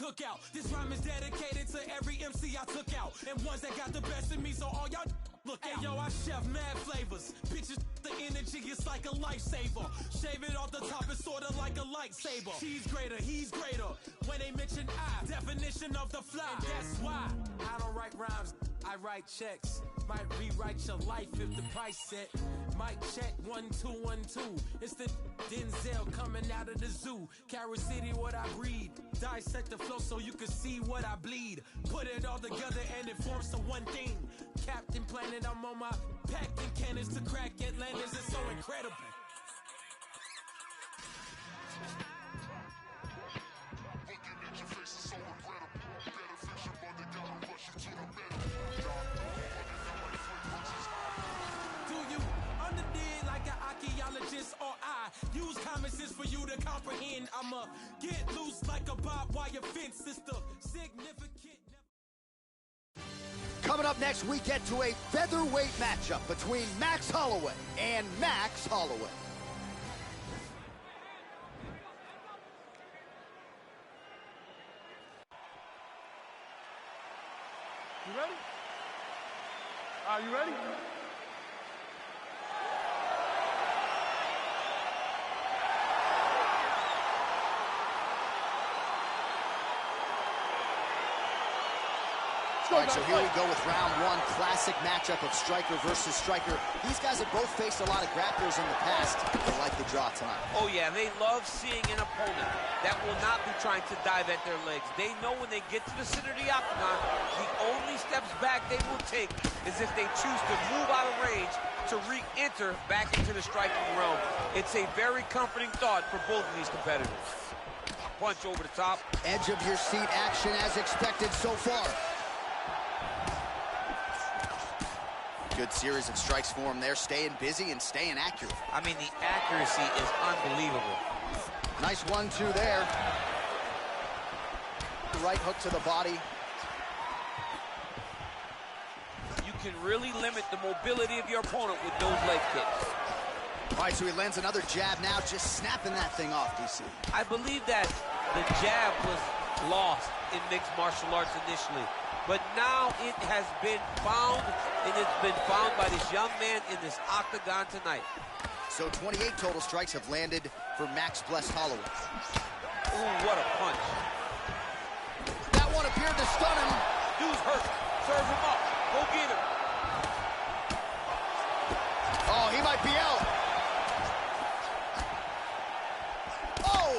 cookout. This rhyme is dedicated to every MC I took out, and ones that got the best in me, so all y'all look out. Hey, yo, I chef mad flavors. Bitches, the energy is like a lifesaver. Shave it off the top, it's sorta like a lightsaber. She's greater, he's greater. When they mention I, definition of the fly. And that's why I don't write rhymes, I write checks. Might rewrite your life if the price set. Might check 1, 2, 1, 2. It's the Denzel coming out of the zoo. Carry City, what I breed. Dissect the flow so you can see what I bleed. Put it all together and it forms the one thing. Captain Planet, I'm on my packing cannons to crack Atlantis. It's so incredible. Or I use common sense for you to comprehend. I'ma get loose like a barbed wire fence, sister. Significant. Coming up next, we get to a featherweight matchup between Max Holloway and Max Holloway. You ready? Are you ready? All right, so here we go with round one, classic matchup of striker versus striker. These guys have both faced a lot of grapplers in the past. They like the draw tonight. Oh, yeah, they love seeing an opponent that will not be trying to dive at their legs. They know when they get to the center of the octagon, the only steps back they will take is if they choose to move out of range to re-enter back into the striking realm. It's a very comforting thought for both of these competitors. Punch over the top. Edge of your seat action as expected so far. Good series of strikes for him there, staying busy and staying accurate. I mean, the accuracy is unbelievable. Nice 1-2 there. Right hook to the body. You can really limit the mobility of your opponent with those leg kicks. All right, so he lands another jab now, just snapping that thing off, DC. I believe that the jab was lost in mixed martial arts initially, but now it has been found, and it's been found by this young man in this octagon tonight. So 28 total strikes have landed for Max Blessed Holloway. Ooh, what a punch. That one appeared to stun him. Dude's hurt. Serve him up. Go get him. Oh, he might be out. Oh!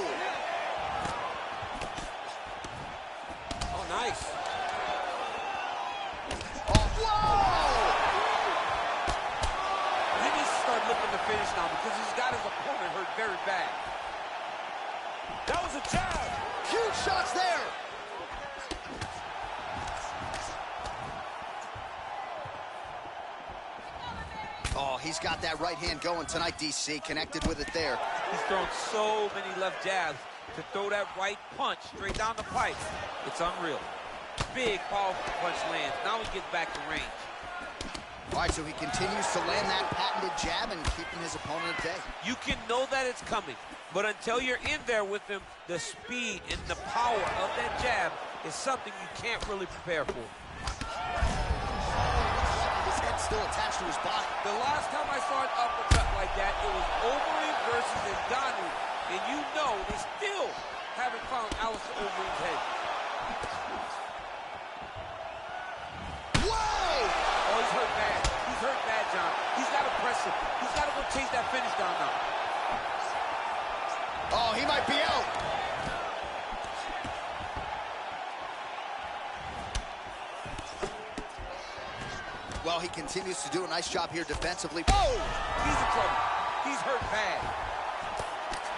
Oh, nice. Oh, whoa! He needs to start looking to finish now because he's got his opponent hurt very bad. That was a jab. Huge shots there. Oh, he's got that right hand going tonight, DC. Connected with it there. He's thrown so many left jabs to throw that right punch straight down the pipe. It's unreal. Big, powerful punch lands. Now he gets back to range. All right, so he continues to land that patented jab and keeping his opponent at bay. You can know that it's coming, but until you're in there with him, the speed and the power of that jab is something you can't really prepare for. His head's still attached to his body. The last time I saw an uppercut like that, it was Overeem versus Ngannou, and you know they still haven't found Alistair Overeem's head. Whoa! Oh, he's hurt bad. He's hurt bad, John. He's got to press him. He's got to go chase that finish down now. Oh, he might be out. Well, he continues to do a nice job here defensively. Oh! He's in trouble. He's hurt bad.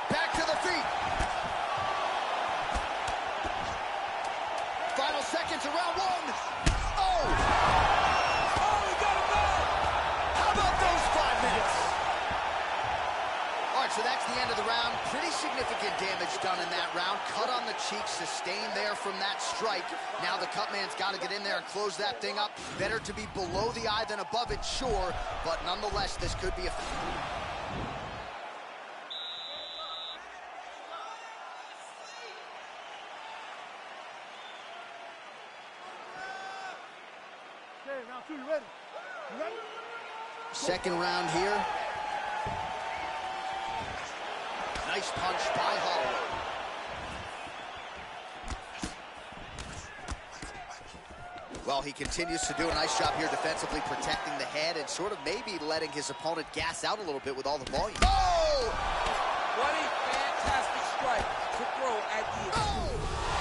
Back to the feet. Final seconds of round one. Oh! Oh, he got him back! How about those 5 minutes? All right, so that's the end of the round. Pretty significant damage done in that round. Cut on the cheek, sustained there from that strike. Now the cut man's got to get in there and close that thing up. Better to be below the eye than above it, sure, but nonetheless, this could be a... Okay, round 2, you ready? You ready? Second round here. Nice punch by Holloway. Well, he continues to do a nice job here defensively, protecting the head and sort of maybe letting his opponent gas out a little bit with all the volume. Oh! What a fantastic strike to throw at the... Oh!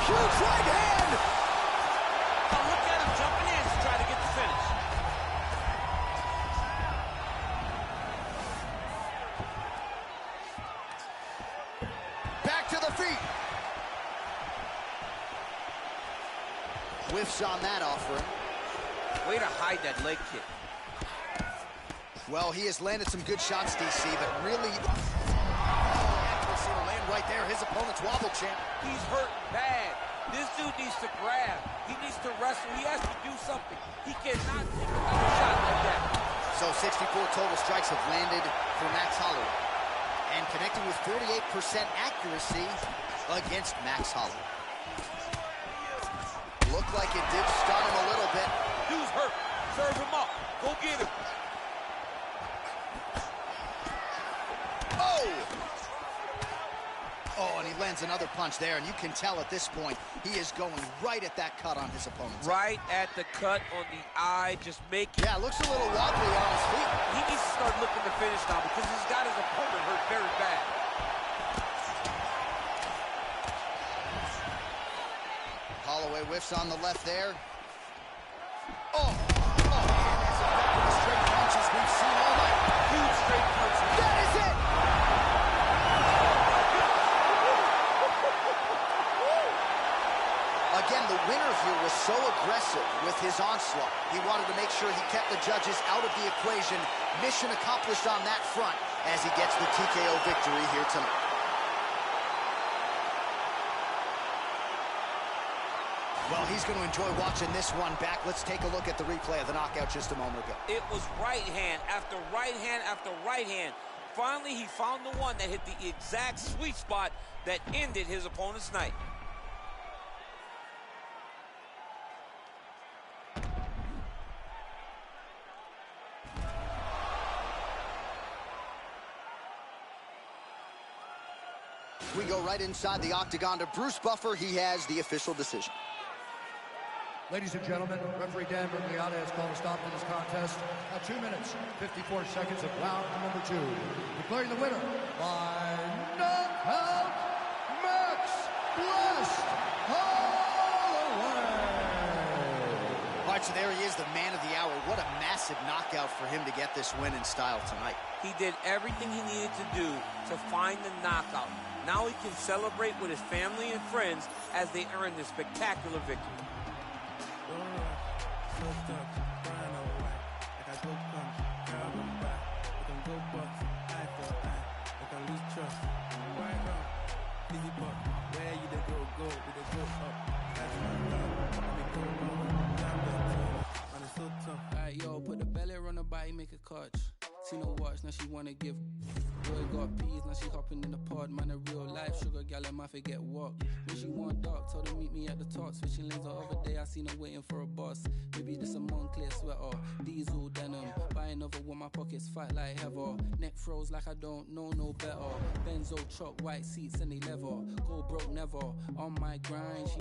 Huge right hand! Now look at him jumping in to try to get the finish. Back to the feet. Whiffs on that offering. Way to hide that leg kick. Well, he has landed some good shots, DC, but really... accuracy to land right there. His opponent's wobble champ. He's hurt bad. This dude needs to grab. He needs to wrestle. He has to do something. He cannot take another shot like that. So 64 total strikes have landed for Max Holloway. And connecting with 48% accuracy against Max Holloway. Looked like it did stun him a little bit. Dude's hurt. Serve him up. Go get him. Oh! Oh, and he lands another punch there, and you can tell at this point, he is going right at that cut on his opponent's right at the cut on the eye, just making... Yeah, looks a little wobbly on his feet. He needs to start looking to finish now because he's got his opponent hurt very bad. Holloway whiffs on the left there. Oh! Oh, man, that's effective as straight punches we've seen all night. Huge straight punches. That is it! Again, the winner here was so aggressive with his onslaught. He wanted to make sure he kept the judges out of the equation. Mission accomplished on that front as he gets the TKO victory here tonight. Well, he's going to enjoy watching this one back. Let's take a look at the replay of the knockout just a moment ago. It was right hand after right hand after right hand. Finally, he found the one that hit the exact sweet spot that ended his opponent's night. We go right inside the octagon to Bruce Buffer. He has the official decision. Ladies and gentlemen, referee Dan Bergliata has called a stop to this contest at 2 minutes, 54 seconds of round number 2. Declaring the winner by knockout, Max Blessed Holloway. All right, so there he is, the man of the hour. What a massive knockout for him to get this win in style tonight. He did everything he needed to do to find the knockout. Now he can celebrate with his family and friends as they earn this spectacular victory. Alright, yo, put the belly on her body, make a catch. See no watch, now she wanna give. Boy got peas, now she hopping in the pod. Man, a real life sugar gal, I might forget what. When she want dark, told her meet me at the top. Switching lanes the other day, I seen her waiting for a boss. Maybe this a Moncler sweater, diesel denim. Buy another one, my pockets fight like heather. Neck froze like I don't know no better. Benzo truck, white seats and they leather. Go broke never, on my grind. She